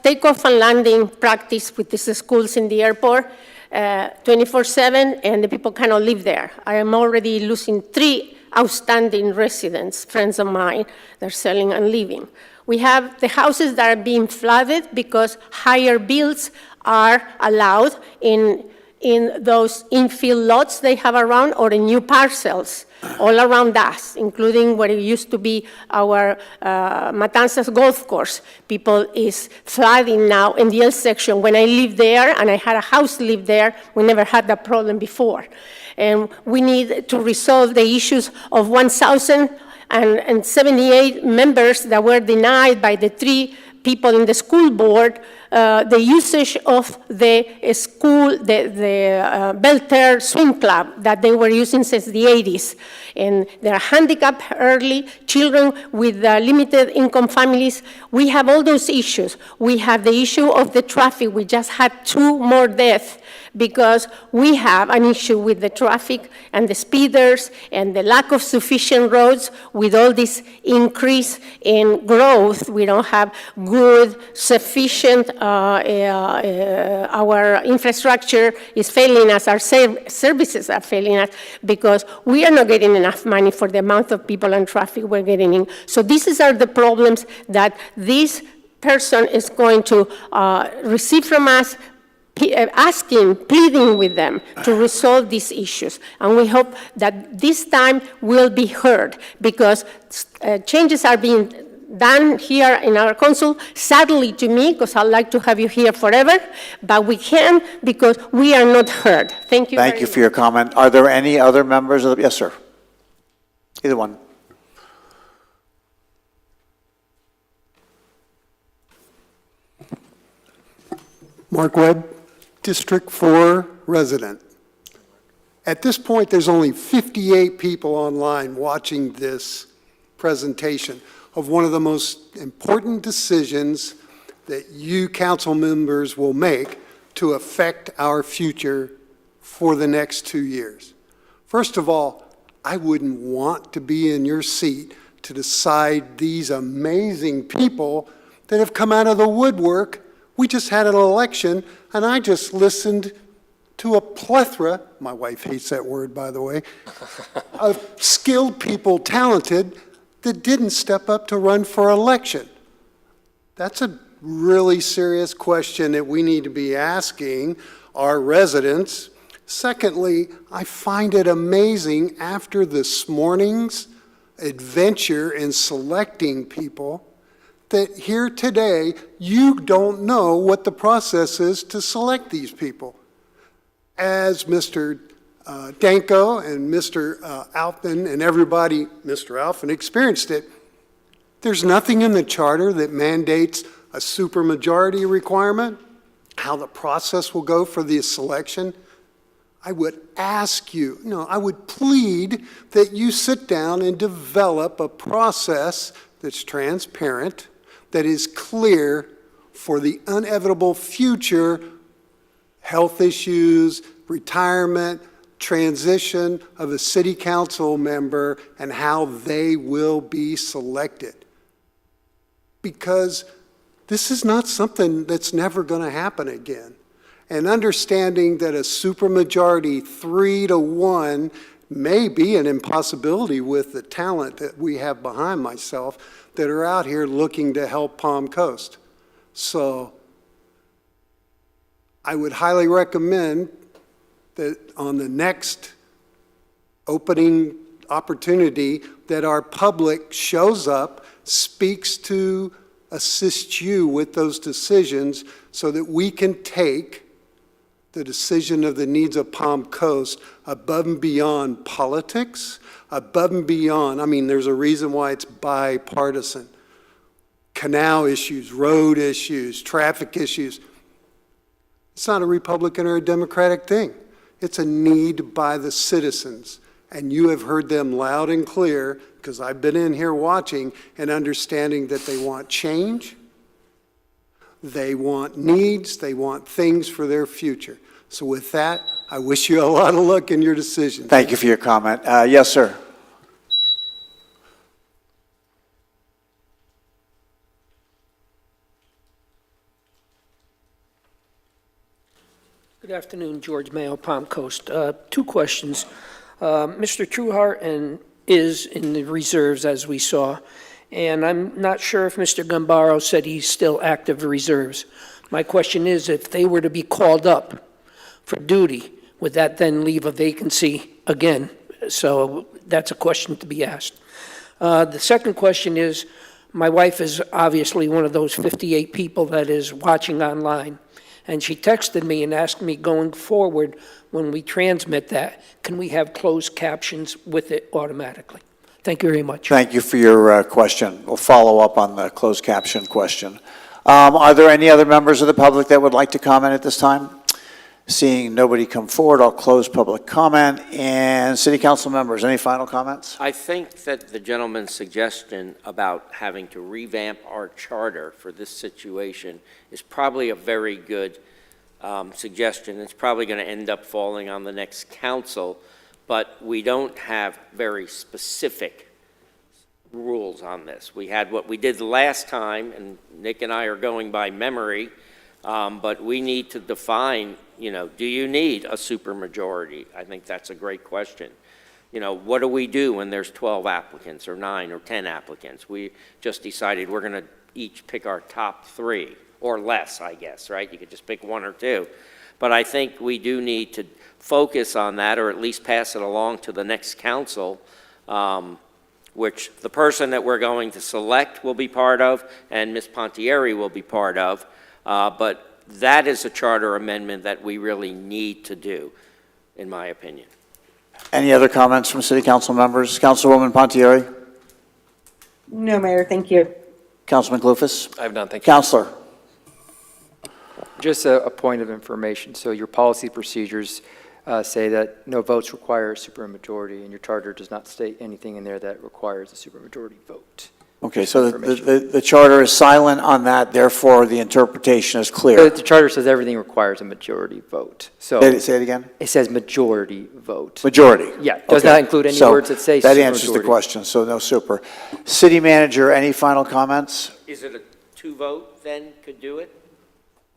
Speaker 6: takeoff and landing practice with these schools in the airport 24/7, and the people cannot live there. I am already losing 3 outstanding residents, friends of mine, they're selling and leaving. We have the houses that are being flooded because higher bills are allowed in in those infill lots they have around or in new parcels all around us, including what it used to be our Matanzas Golf Course. People is flooding now in the L section. When I lived there, and I had a house live there, we never had that problem before. And we need to resolve the issues of 1,078 members that were denied by the 3 people in the school board, the usage of the school, the Belter Swim Club that they were using since the 80s. And they're handicapped early, children with limited income families. We have all those issues. We have the issue of the traffic. We just had 2 more deaths because we have an issue with the traffic and the speeders and the lack of sufficient roads. With all this increase in growth, we don't have good, sufficient, our infrastructure is failing us, our services are failing us because we are not getting enough money for the amount of people and traffic we're getting in. So these are the problems that this person is going to receive from us, asking, pleading with them to resolve these issues. And we hope that this time will be heard because changes are being done here in our council, sadly to me, because I'd like to have you here forever, but we can't because we are not heard. Thank you.
Speaker 2: Thank you for your comment. Are there any other members of the, yes, sir. Either one.
Speaker 21: Mark Webb, District 4 resident. At this point, there's only 58 people online watching this presentation of one of the most important decisions that you council members will make to affect our future for the next 2 years. First of all, I wouldn't want to be in your seat to decide these amazing people that have come out of the woodwork. We just had an election, and I just listened to a plethora, my wife hates that word, by the way, of skilled people, talented, that didn't step up to run for election. That's a really serious question that we need to be asking our residents. Secondly, I find it amazing after this morning's adventure in selecting people that here today, you don't know what the process is to select these people. As Mr. Danko and Mr. Alpin and everybody, Mr. Alpin, experienced it, there's nothing in the charter that mandates a supermajority requirement, how the process will go for the selection. I would ask you, no, I would plead that you sit down and develop a process that's transparent, that is clear for the inevitable future health issues, retirement, transition of a city council member, and how they will be selected. Because this is not something that's never going to happen again. And understanding that a supermajority 3-1 may be an impossibility with the talent that we have behind myself that are out here looking to help Palm Coast. So I would highly recommend that on the next opening opportunity that our public shows up, speaks to assist you with those decisions so that we can take the decision of the needs of Palm Coast above and beyond politics, above and beyond, I mean, there's a reason why it's bipartisan. Canal issues, road issues, traffic issues. It's not a Republican or a Democratic thing. It's a need by the citizens. And you have heard them loud and clear, because I've been in here watching and understanding that they want change, they want needs, they want things for their future. So with that, I wish you a lot of luck in your decision.
Speaker 2: Thank you for your comment. Yes, sir.
Speaker 22: Good afternoon, George Mayo, Palm Coast. 2 questions. Mr. Trueheart is in the reserves, as we saw, and I'm not sure if Mr. Gambaro said he's still active reserves. My question is, if they were to be called up for duty, would that then leave a vacancy again? So that's a question to be asked. The second question is, my wife is obviously one of those 58 people that is watching online, and she texted me and asked me going forward, when we transmit that, can we have closed captions with it automatically? Thank you very much.
Speaker 2: Thank you for your question. We'll follow up on the closed caption question. Are there any other members of the public that would like to comment at this time? Seeing nobody come forward, I'll close public comment. And city council members, any final comments?
Speaker 1: I think that the gentleman's suggestion about having to revamp our charter for this situation is probably a very good suggestion. It's probably going to end up falling on the next council, but we don't have very specific rules on this. We had what we did the last time, and Nick and I are going by memory, but we need to define, do you need a supermajority? I think that's a great question. What do we do when there's 12 applicants or 9 or 10 applicants? We just decided we're going to each pick our top 3 or less, I guess, right? You could just pick 1 or 2. But I think we do need to focus on that, or at least pass it along to the next council, which the person that we're going to select will be part of, and Ms. Pontieri will be part of. But that is a charter amendment that we really need to do, in my opinion.
Speaker 2: Any other comments from city council members? Councilwoman Pontieri?
Speaker 20: No, Mayor, thank you.
Speaker 2: Councilman Clufus?
Speaker 10: I have none, thank you.
Speaker 2: Counselor?
Speaker 4: Just a point of information. So your policy procedures say that no votes require a supermajority, and your charter does not state anything in there that requires a supermajority vote.
Speaker 2: Okay, so the charter is silent on that, therefore the interpretation is clear.
Speaker 4: The charter says everything requires a majority vote. So
Speaker 2: Say it again?
Speaker 4: it says majority vote.
Speaker 2: Majority?
Speaker 4: Yeah, does
Speaker 2: Okay.
Speaker 4: not include any
Speaker 2: So
Speaker 4: words that say
Speaker 2: that answers the
Speaker 4: supermajority.
Speaker 2: question, so no super. City manager, any final comments?
Speaker 1: Is it a 2-vote then could do it?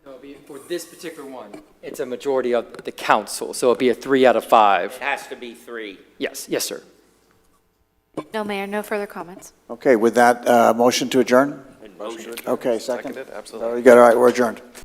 Speaker 4: No, for this particular one, it's a majority of the council, so it'll be a 3 out of 5.
Speaker 1: It has to be 3.
Speaker 4: Yes, yes, sir.
Speaker 5: No, Mayor, no further comments.
Speaker 2: Okay, with that, motion to adjourn?
Speaker 1: Motion.
Speaker 2: Okay, second?
Speaker 10: Seconded, absolutely.
Speaker 2: Very good, all right, we're adjourned.